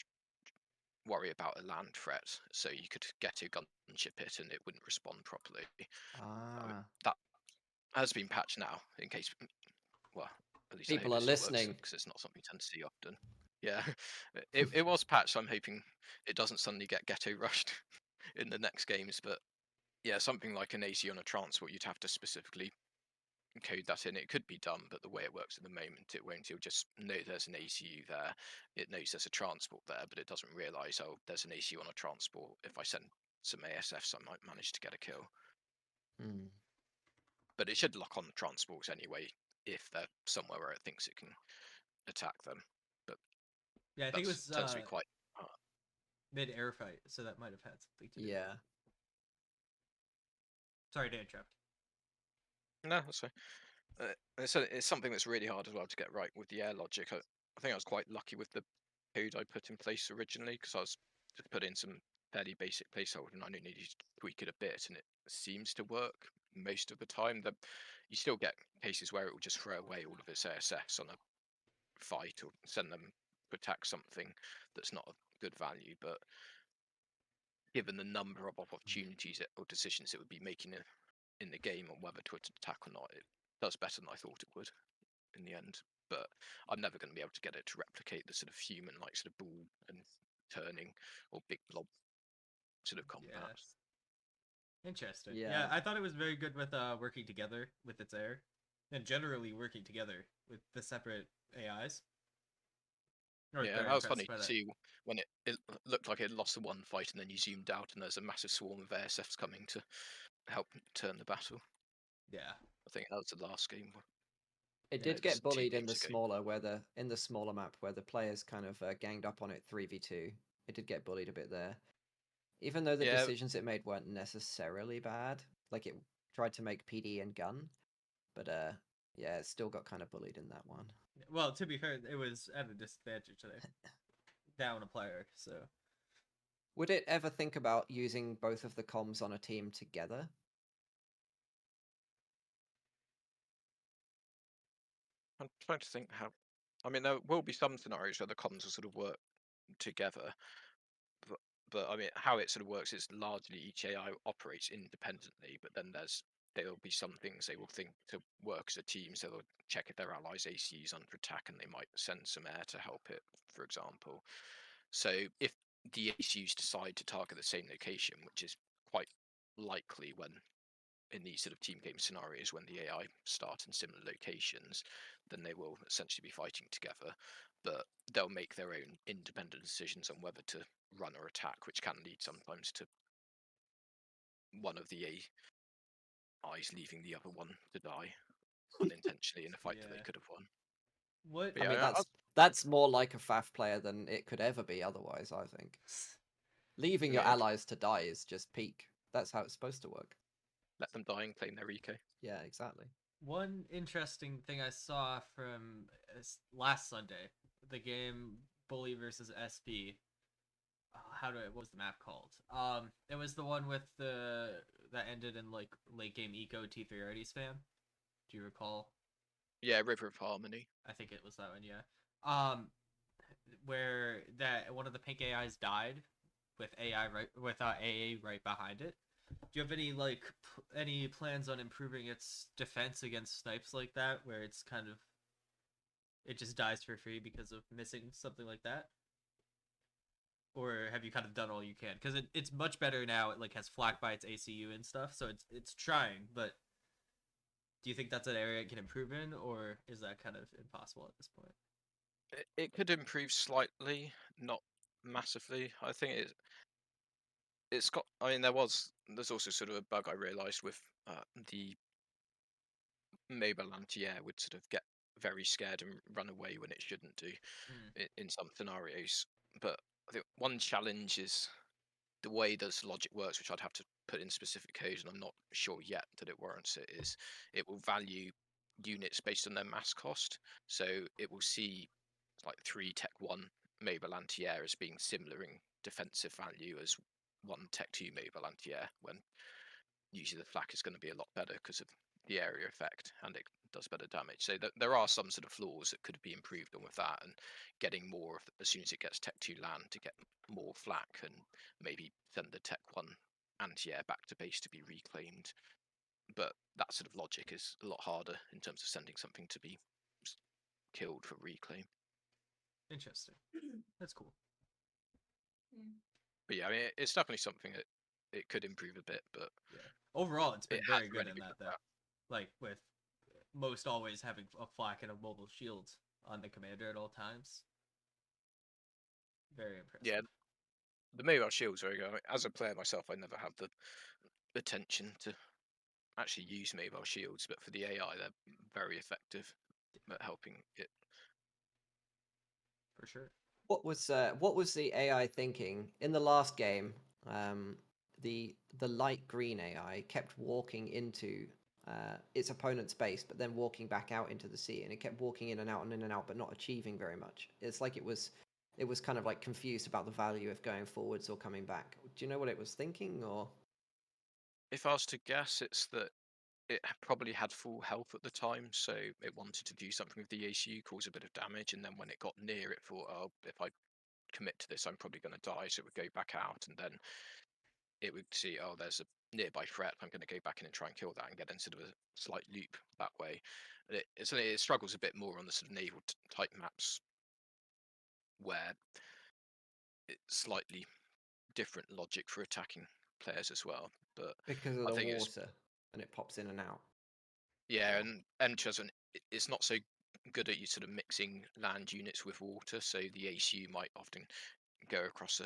Speaker 5: worry about a land threat. So you could get a gunship it and it wouldn't respond properly.
Speaker 2: Ah.
Speaker 5: That has been patched now, in case, well, at least I
Speaker 2: People
Speaker 5: hope
Speaker 2: are
Speaker 5: it still works,
Speaker 2: listening.
Speaker 5: because it's not something you tend to see often. Yeah, it was patched. So I'm hoping it doesn't suddenly get ghetto rushed in the next games. But yeah, something like an AC on a transport, you'd have to specifically code that in. It could be done, but the way it works at the moment, it won't. It'll just know there's an ACU there. It knows there's a transport there, but it doesn't realize, oh, there's an ACU on a transport. If I send some ASFs, I might manage to get a kill.
Speaker 2: Hmm.
Speaker 5: But it should lock on the transports anyway if they're somewhere where it thinks it can attack them. But
Speaker 1: Yeah, I think it was
Speaker 5: tends to be quite hard.
Speaker 1: mid-air fight, so that might have had something to do.
Speaker 2: Yeah.
Speaker 1: Sorry to interrupt.
Speaker 5: No, that's fine. It's something that's really hard as well to get right with the air logic. I think I was quite lucky with the code I put in place originally because I was just put in some fairly basic placeholder and I only needed to tweak it a bit, and it seems to work most of the time. You still get cases where it will just throw away all of its ASS on a fight or send them to attack something that's not of good value, but given the number of opportunities or decisions it would be making in the game on whether to attack or not, it does better than I thought it would in the end. But I'm never going to be able to get it to replicate the sort of human, like sort of ball and turning or big blob sort of combat.
Speaker 1: Yes. Interesting.
Speaker 2: Yeah.
Speaker 1: Yeah, I thought it was very good with working together with its air, and generally working together with the separate AIs. I was
Speaker 5: Yeah,
Speaker 1: very
Speaker 5: that was
Speaker 1: impressed
Speaker 5: funny
Speaker 1: by
Speaker 5: to
Speaker 1: that.
Speaker 5: see when it looked like it lost the one fight, and then you zoomed out, and there's a massive swarm of ASFs coming to help turn the battle.
Speaker 1: Yeah.
Speaker 5: I think that was the last game.
Speaker 2: It
Speaker 1: Yeah,
Speaker 2: did
Speaker 5: just
Speaker 2: get bullied
Speaker 5: 2
Speaker 2: in the
Speaker 5: games ago.
Speaker 2: smaller smaller map where the players kind of ganged up on it 3v2. It did get bullied a bit there. Even though the
Speaker 5: Yeah.
Speaker 2: decisions it made weren't necessarily bad, like it tried to make PD and gun, but yeah, it still got kind of bullied in that one.
Speaker 1: Well, to be fair, it was at a disadvantage today. Down a player, so.
Speaker 2: Would it ever think about using both of the comms on a team together?
Speaker 5: I'm trying to think how. I mean, there will be some scenarios where the comms will sort of work together, but I mean, how it sort of works is largely each AI operates independently, but then there'll be some things they will think to work as a team, so they'll check if their allies' AC is under attack, and they might send some air to help it, for example. So if the ACUs decide to target the same location, which is quite likely when in these sort of team game scenarios when the AI start in similar locations, then they will essentially be fighting together. But they'll make their own independent decisions on whether to run or attack, which can lead sometimes to one of the AIs leaving the other one to die unintentionally in a fight that they
Speaker 1: Yeah.
Speaker 5: could have won.
Speaker 1: What?
Speaker 5: But
Speaker 2: I mean,
Speaker 5: yeah,
Speaker 2: that's more like a FAF player than it could ever be otherwise, I think. Leaving your
Speaker 5: Yeah.
Speaker 2: allies to die is just peak. That's how it's supposed to work.
Speaker 5: let them die and claim their eco.
Speaker 2: Yeah, exactly.
Speaker 1: One interesting thing I saw from last Sunday, the game Bully versus SB. What was the map called? It was the one with that ended in like late game eco T3 spam. Do you recall?
Speaker 5: Yeah, River of Harmony.
Speaker 1: I think it was that one. Yeah. Where that one of the pink AIs died with AA right behind it. Do you have any any plans on improving its defense against snipes like that, where it's kind of it just dies for free because of missing something like that? Or have you kind of done all you can? Because it's much better now. It like has flak by its ACU and stuff, so it's trying. But do you think that's an area it can improve in, or is that kind of impossible at this point?
Speaker 5: It could improve slightly, not massively. I think it's got. I mean, there's also sort of a bug I realised with the mobile anti-air would sort of get very scared and run away when it shouldn't do in some scenarios. But I think one challenge is the way this logic works, which I'd have to put in specific code, and I'm not sure yet that it warrants it, is it will value units based on their mass cost. So it will see like 3 Tech 1 mobile anti-air as being similar in defensive value as 1 Tech 2 mobile anti-air, when usually the flak is going to be a lot better because of the area effect and it does better damage. So there are some sort of flaws that could be improved on with that, and getting more of as soon as it gets Tech 2 land to get more flak and maybe send the Tech 1 anti-air back to base to be reclaimed. But that sort of logic is a lot harder in terms of sending something to be killed for reclaim.
Speaker 1: Interesting. That's cool.
Speaker 5: But yeah, I mean, it's definitely something that it could improve a bit, but
Speaker 1: yeah, overall it's been
Speaker 5: it
Speaker 1: very
Speaker 5: has
Speaker 1: good
Speaker 5: already
Speaker 1: in
Speaker 5: been
Speaker 1: that
Speaker 5: looked
Speaker 1: though. Like with most always having a flak and a mobile shield on the commander at all times. Very impressive.
Speaker 5: Yeah, The mobile shield's very good. I mean, as a player myself, I never have the attention to actually use mobile shields, but for the AI, they're very effective at helping it.
Speaker 1: For sure.
Speaker 2: What was the AI thinking in the last game? The light green AI kept walking into its opponent's base, but then walking back out into the sea, and it kept walking in and out and in and out, but not achieving very much. It's like it was kind of like confused about the value of going forwards or coming back. Do you know what it was thinking, or?
Speaker 5: If I was to guess, it's that probably had full health at the time, so it wanted to do something with the ACU, cause a bit of damage, and then when it got near, it thought, oh, if I commit to this, I'm probably going to die, so it would go back out, and then it would see, oh, there's a nearby threat, I'm going to go back in and try and kill that and get into a slight loop that way. It struggles a bit more on the sort of naval type maps where it's slightly different logic for attacking players as well. But
Speaker 2: Because of
Speaker 5: I
Speaker 2: the
Speaker 5: think it's
Speaker 2: water, and it pops in and out.
Speaker 5: yeah,
Speaker 2: Or-
Speaker 5: and M2 it's not so good at you sort of mixing land units with water, so the ACU might often go across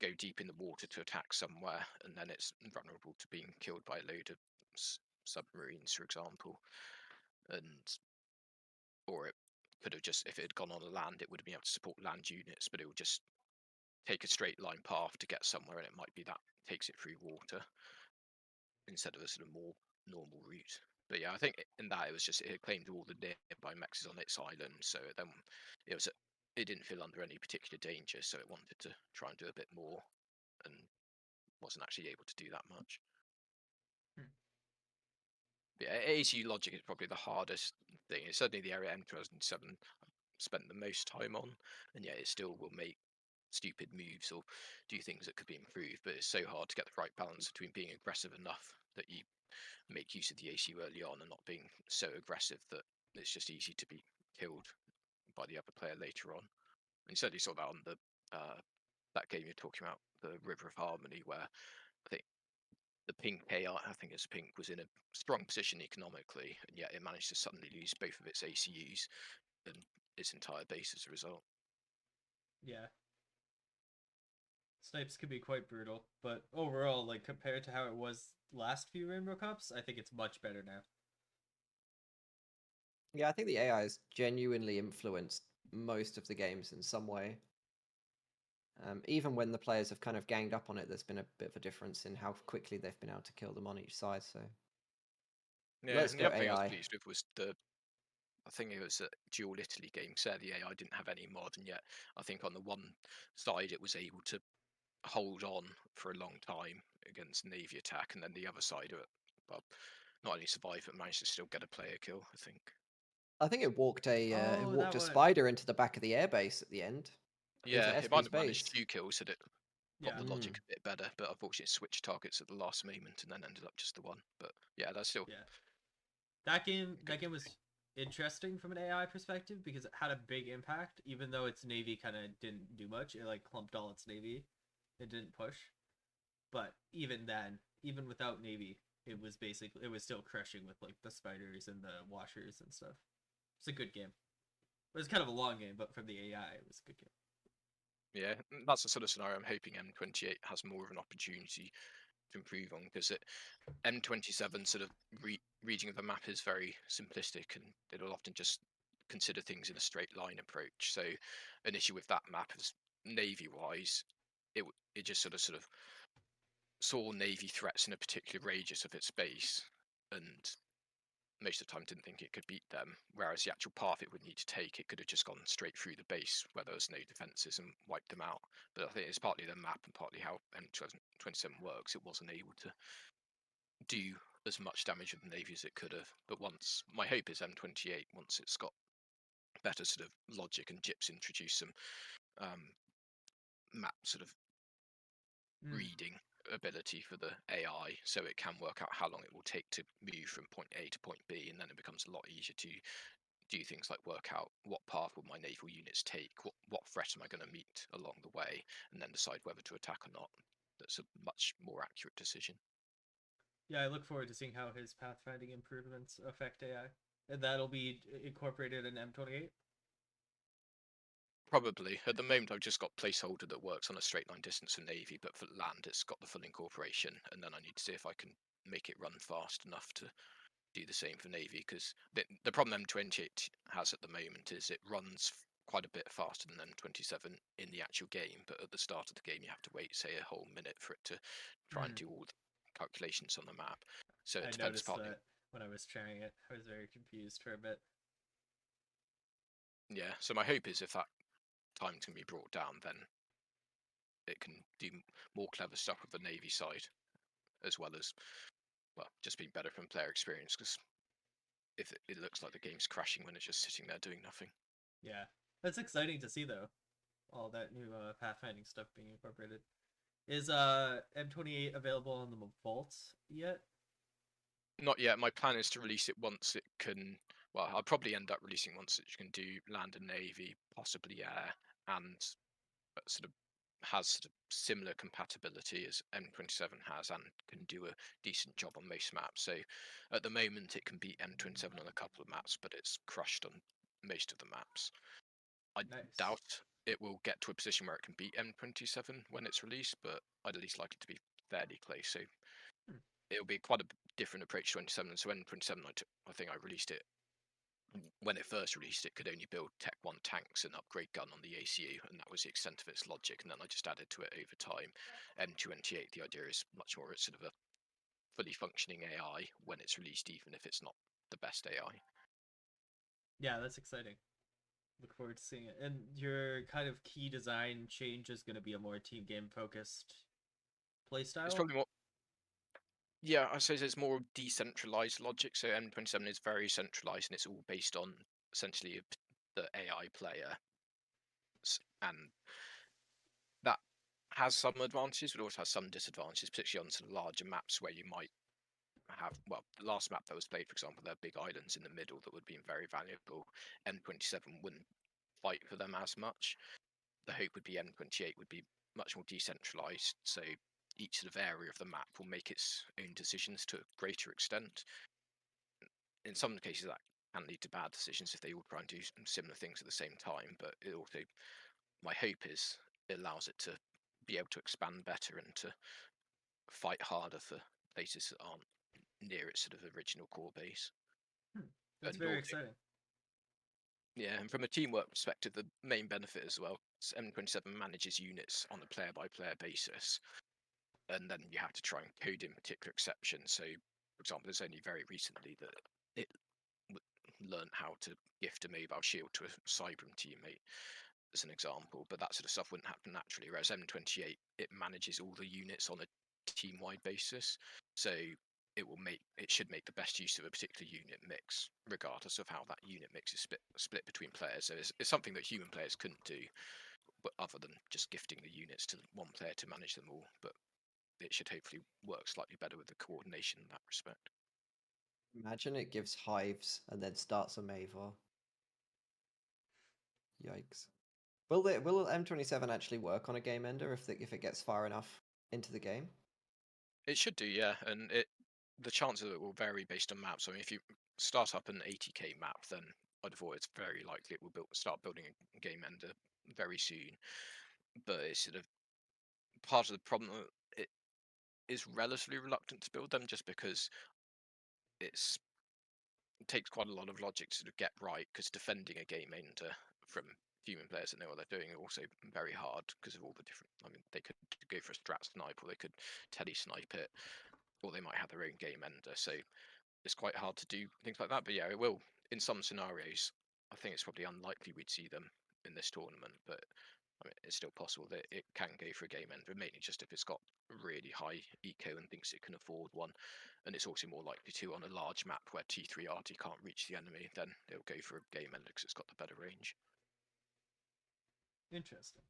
Speaker 5: go deep in the water to attack somewhere, and then it's vulnerable to being killed by a load of submarines, for example, and or it could have just if it had gone on the land, it would have been able to support land units, but it would just take a straight line path to get somewhere, and it might be that takes it through water instead of a sort of more normal route. But yeah, I think in that it was just it claimed all the nearby mexes on its island, so then it was it didn't feel under any particular danger, so it wanted to try and do a bit more, and wasn't actually able to do that much.
Speaker 1: Hmm.
Speaker 5: But yeah, ACU logic is probably the hardest thing. It's certainly the area M2007 I've spent the most time on, and yet it still will make stupid moves or do things that could be improved. But it's so hard to get the right balance between being aggressive enough that you make use of the ACU early on and not being so aggressive that it's just easy to be killed by the other player later on. And you certainly saw that on the that game you're talking about, the River of Harmony, where I think the pink AI, I think it's pink, was in a strong position economically, and yet it managed to suddenly lose both of its ACUs and its entire base as a result.
Speaker 1: Yeah. Snipes can be quite brutal, but overall, like compared to how it was last few Rainbow Cups, I think it's much better now.
Speaker 2: Yeah, I think the AI has genuinely influenced most of the games in some way. Even when the players have kind of ganged up on it, there's been a bit of a difference in how quickly they've been able to kill them on each side. So
Speaker 5: Yeah,
Speaker 2: let's
Speaker 5: and the
Speaker 2: go
Speaker 5: other thing I was
Speaker 2: AI.
Speaker 5: pleased with was I think it was a dual Italy game. So the AI didn't have any mod, and yet I think on the one side it was able to hold on for a long time against Navy attack, and then the other side of it, well, not only survived but managed to still get a player kill. I think.
Speaker 2: I think it
Speaker 1: Oh,
Speaker 2: walked
Speaker 1: that
Speaker 2: a
Speaker 1: one.
Speaker 2: spider into the back of the airbase at the end. Into
Speaker 5: Yeah, it might
Speaker 2: SB's
Speaker 5: have managed
Speaker 2: base.
Speaker 5: 2 kills had it got
Speaker 1: Yeah.
Speaker 5: the logic
Speaker 2: Mm.
Speaker 5: a bit better, but unfortunately it switched targets at the last moment and then ended up just the one. But yeah, that's still
Speaker 1: Yeah. That
Speaker 5: good.
Speaker 1: game was interesting from an AI perspective because it had a big impact, even though its navy kind of didn't do much. It like clumped all its navy. It didn't push. But even then, even without navy, it was still crushing with like the spiders and the washers and stuff. It's a good game. It was kind of a long game, but from the AI, it was a good game.
Speaker 5: Yeah, that's the sort of scenario I'm hoping M28 has more of an opportunity to improve on because M27 sort of reading of the map is very simplistic and it'll often just consider things in a straight line approach. So an issue with that map is navy wise, it just sort of saw navy threats in a particular radius of its base and most of the time didn't think it could beat them. Whereas the actual path it would need to take, it could have just gone straight through the base where there was no defences and wiped them out. But I think it's partly the map and partly how M27 works. It wasn't able to do as much damage with the navy as it could have. But once my hope is M28, once it's got better sort of logic and Jips introduce some map sort of
Speaker 1: Mm.
Speaker 5: reading ability for the AI, so it can work out how long it will take to move from point A to point B, and then it becomes a lot easier to do things like work out what path will my naval units take, what threat am I going to meet along the way, and then decide whether to attack or not. That's a much more accurate decision.
Speaker 1: Yeah, I look forward to seeing how his pathfinding improvements affect AI. And that'll be incorporated in M28.
Speaker 5: Probably. At the moment, I've just got placeholder that works on a straight line distance for Navy, but for land, it's got the full incorporation, and then I need to see if I can make it run fast enough to do the same for Navy, because the problem M28 has at the moment is it runs quite a bit faster than M27 in the actual game, but at the start of the game, you have to wait, say, a whole minute for it to try and do all the calculations on the map. So it
Speaker 1: I
Speaker 5: depends
Speaker 1: noticed
Speaker 5: partly.
Speaker 1: that when I was trying it. I was very confused for a bit.
Speaker 5: Yeah, so my hope is if that time can be brought down, then it can do more clever stuff with the Navy side, as well as, well, just being better from player experience, because if it looks like the game's crashing when it's just sitting there doing nothing.
Speaker 1: Yeah, that's exciting to see though. All that new pathfinding stuff being incorporated. Is M28 available on the Vault yet?
Speaker 5: Not yet. My plan is to release it once it can. Well, I'll probably end up releasing once it can do land and navy, possibly air, and sort of has sort of similar compatibility as M27 has, and can do a decent job on most maps. So at the moment, it can beat M27 on a couple of maps, but it's crushed on most of the maps. I
Speaker 1: Nice.
Speaker 5: doubt it will get to a position where it can beat M27 when it's released, but I'd at least like it to be fairly close. So it'll be quite a different approach to 27. So when 27, I think I released it when it first released. It could only build Tech 1 tanks and upgrade gun on the ACU, and that was the extent of its logic. And then I just added to it over time. M28, the idea is much more sort of a fully functioning AI when it's released, even if it's not the best AI.
Speaker 1: Yeah, that's exciting. Look forward to seeing it. And your kind of key design change is going to be a more team game focused playstyle.
Speaker 5: It's probably more. Yeah, I suppose it's more decentralized logic. So M27 is very centralized, and it's all based on essentially the AI player, and that has some advantages, but also has some disadvantages, particularly on sort of larger maps where you might have. Well, the last map that was played, for example, there are big islands in the middle that would be very valuable. M27 wouldn't fight for them as much. The hope would be M28 would be much more decentralized, so each sort of area of the map will make its own decisions to a greater extent. In some cases, that can lead to bad decisions if they all try and do similar things at the same time. But it also, my hope is, it allows it to be able to expand better and to fight harder for places that aren't near its sort of original core base.
Speaker 1: That's
Speaker 5: And
Speaker 1: very
Speaker 5: also,
Speaker 1: exciting.
Speaker 5: yeah, and from a teamwork perspective, the main benefit as well is M27 manages units on a player-by-player basis, and then you have to try and code in particular exceptions. So, for example, it's only very recently that it learned how to gift a mobile shield to a Cybram teammate, as an example. But that sort of stuff wouldn't happen naturally. Whereas M28, it manages all the units on a team-wide basis, so it should make the best use of a particular unit mix, regardless of how that unit mix is split between players. So it's something that human players couldn't do, but other than just gifting the units to one player to manage them all. But it should hopefully work slightly better with the coordination in that respect.
Speaker 2: Imagine it gives hives and then starts a Mavar. Yikes. Will M27 actually work on a game ender if it gets far enough into the game?
Speaker 5: It should do, yeah, and the chances of it will vary based on maps. I mean, if you start up an 80k map, then I'd have thought it's very likely it will start building a game ender very soon. But it's sort of part of the problem that it is relatively reluctant to build them, just because it takes quite a lot of logic to sort of get right. Because defending a game ender from human players that know what they're doing are also very hard because of all the different. I mean, they could go for a strat snipe, or they could tele snipe it, or they might have their own game ender. So it's quite hard to do things like that. But yeah, it will in some scenarios. I think it's probably unlikely we'd see them in this tournament, but I mean, it's still possible that it can go for a game ender, mainly just if it's got really high eco and thinks it can afford one. And it's also more likely to on a large map where T3 RT can't reach the enemy, then it'll go for a game ender because it's got the better range.
Speaker 1: Interesting.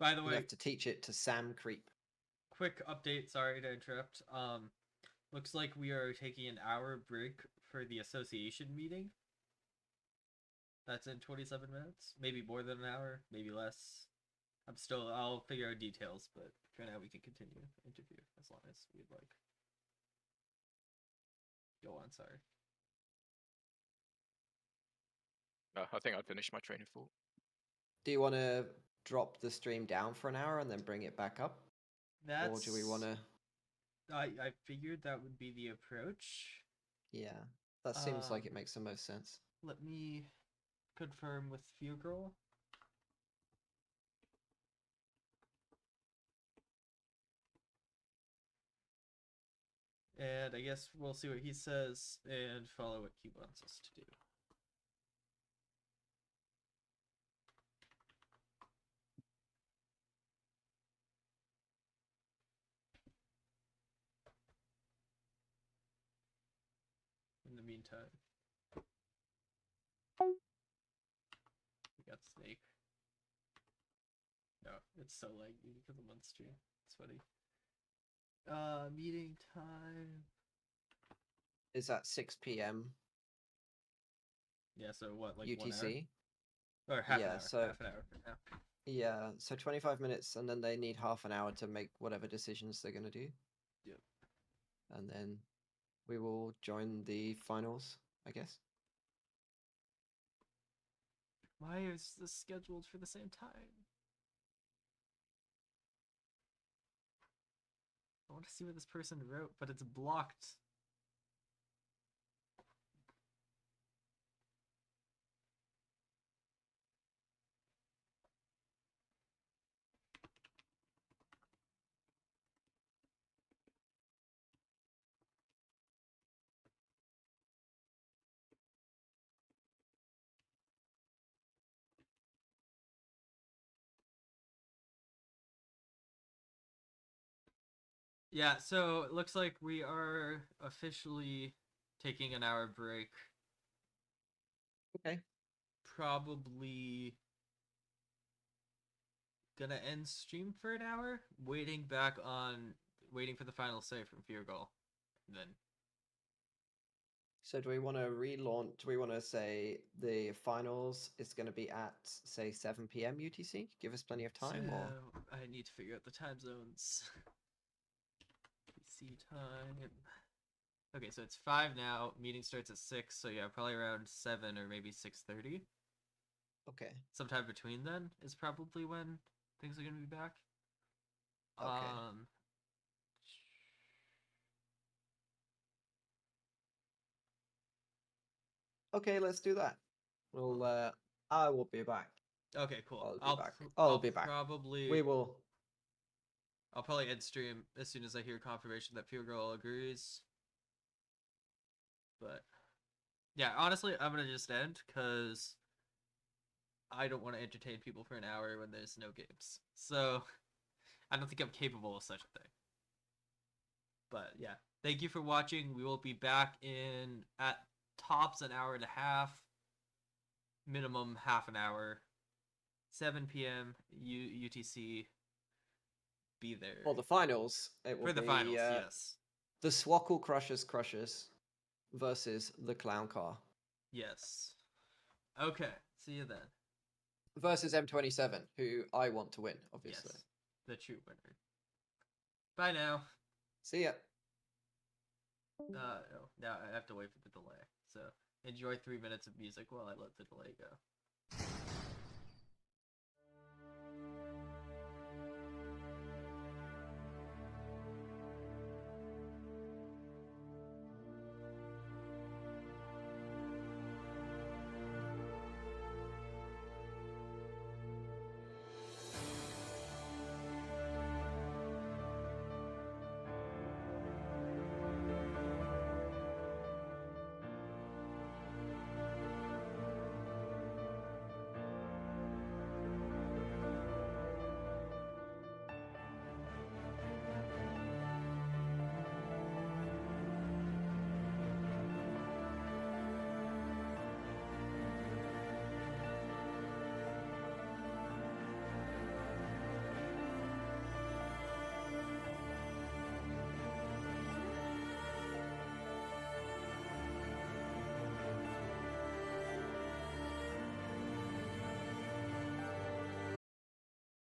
Speaker 1: By the
Speaker 2: You
Speaker 1: way,
Speaker 2: have to teach it to Sam Creep.
Speaker 1: quick update. Sorry to interrupt. Looks like we are taking an hour break for the association meeting. That's in 27 minutes. Maybe more than an hour, maybe less. I'll figure out details, but for now we can continue the interview as long as we'd like. Go on, sorry.
Speaker 5: I think I'd finished my train of thought.
Speaker 2: Do you want to drop the stream down for an hour and then bring it back up?
Speaker 1: That's.
Speaker 2: Or do we want to...
Speaker 1: I figured that would be the approach.
Speaker 2: Yeah, that seems like it
Speaker 1: Um,
Speaker 2: makes the most sense.
Speaker 1: Let me confirm with Fear Girl. And I guess we'll see what he says and follow what he wants us to do. In the meantime, we got Snake. No, it's so laggy because I'm on stream. It's funny. Meeting time.
Speaker 2: Is that 6 p.m.
Speaker 1: Yeah, so what, like 1 hour?
Speaker 2: UTC?
Speaker 1: Or half an
Speaker 2: Yeah,
Speaker 1: hour.
Speaker 2: so
Speaker 1: Half an hour from now.
Speaker 2: yeah, so 25 minutes, and then they need half an hour to make whatever decisions they're gonna do.
Speaker 1: Yep.
Speaker 2: And then we will join the finals, I guess.
Speaker 1: Why is this scheduled for the same time? I want to see what this person wrote, but it's blocked. Yeah, so it looks like we are officially taking an hour break.
Speaker 2: Okay.
Speaker 1: Probably gonna end stream for an hour, waiting for the final say from Fear Goal. Then
Speaker 2: So do we want to relaunch? Do we want to say the finals is going to be at, say, 7 p.m. UTC? Give us plenty of time, or...
Speaker 1: So, I need to figure out the time zones. PC time. Okay, so it's 5 now. Meeting starts at 6, so yeah, probably around 7 or maybe 6:30.
Speaker 2: Okay.
Speaker 1: Sometime between then is probably when things are gonna be back.
Speaker 2: Okay. Okay, let's do that. We'll, I will be back.
Speaker 1: Okay, cool.
Speaker 2: I'll be back. I'll be back.
Speaker 1: Probably
Speaker 2: We will...
Speaker 1: I'll probably end stream as soon as I hear confirmation that Pure Girl agrees. But yeah, honestly, I'm gonna just end because I don't want to entertain people for an hour when there's no games. So I don't think I'm capable of such a thing. But yeah, thank you for watching. We will be back in at tops an hour and a half, minimum half an hour. 7 p.m. UTC. Be there.
Speaker 2: For the finals, it will
Speaker 1: For the
Speaker 2: be
Speaker 1: finals, yes.
Speaker 2: the Swackle Crushers versus the Clown Car.
Speaker 1: Yes. Okay, see you then.
Speaker 2: Versus M27, who I want to win, obviously.
Speaker 1: Yes, the true winner. Bye now.
Speaker 2: See ya.
Speaker 1: No, now I have to wait for the delay. So enjoy 3 minutes of music while I let the delay go.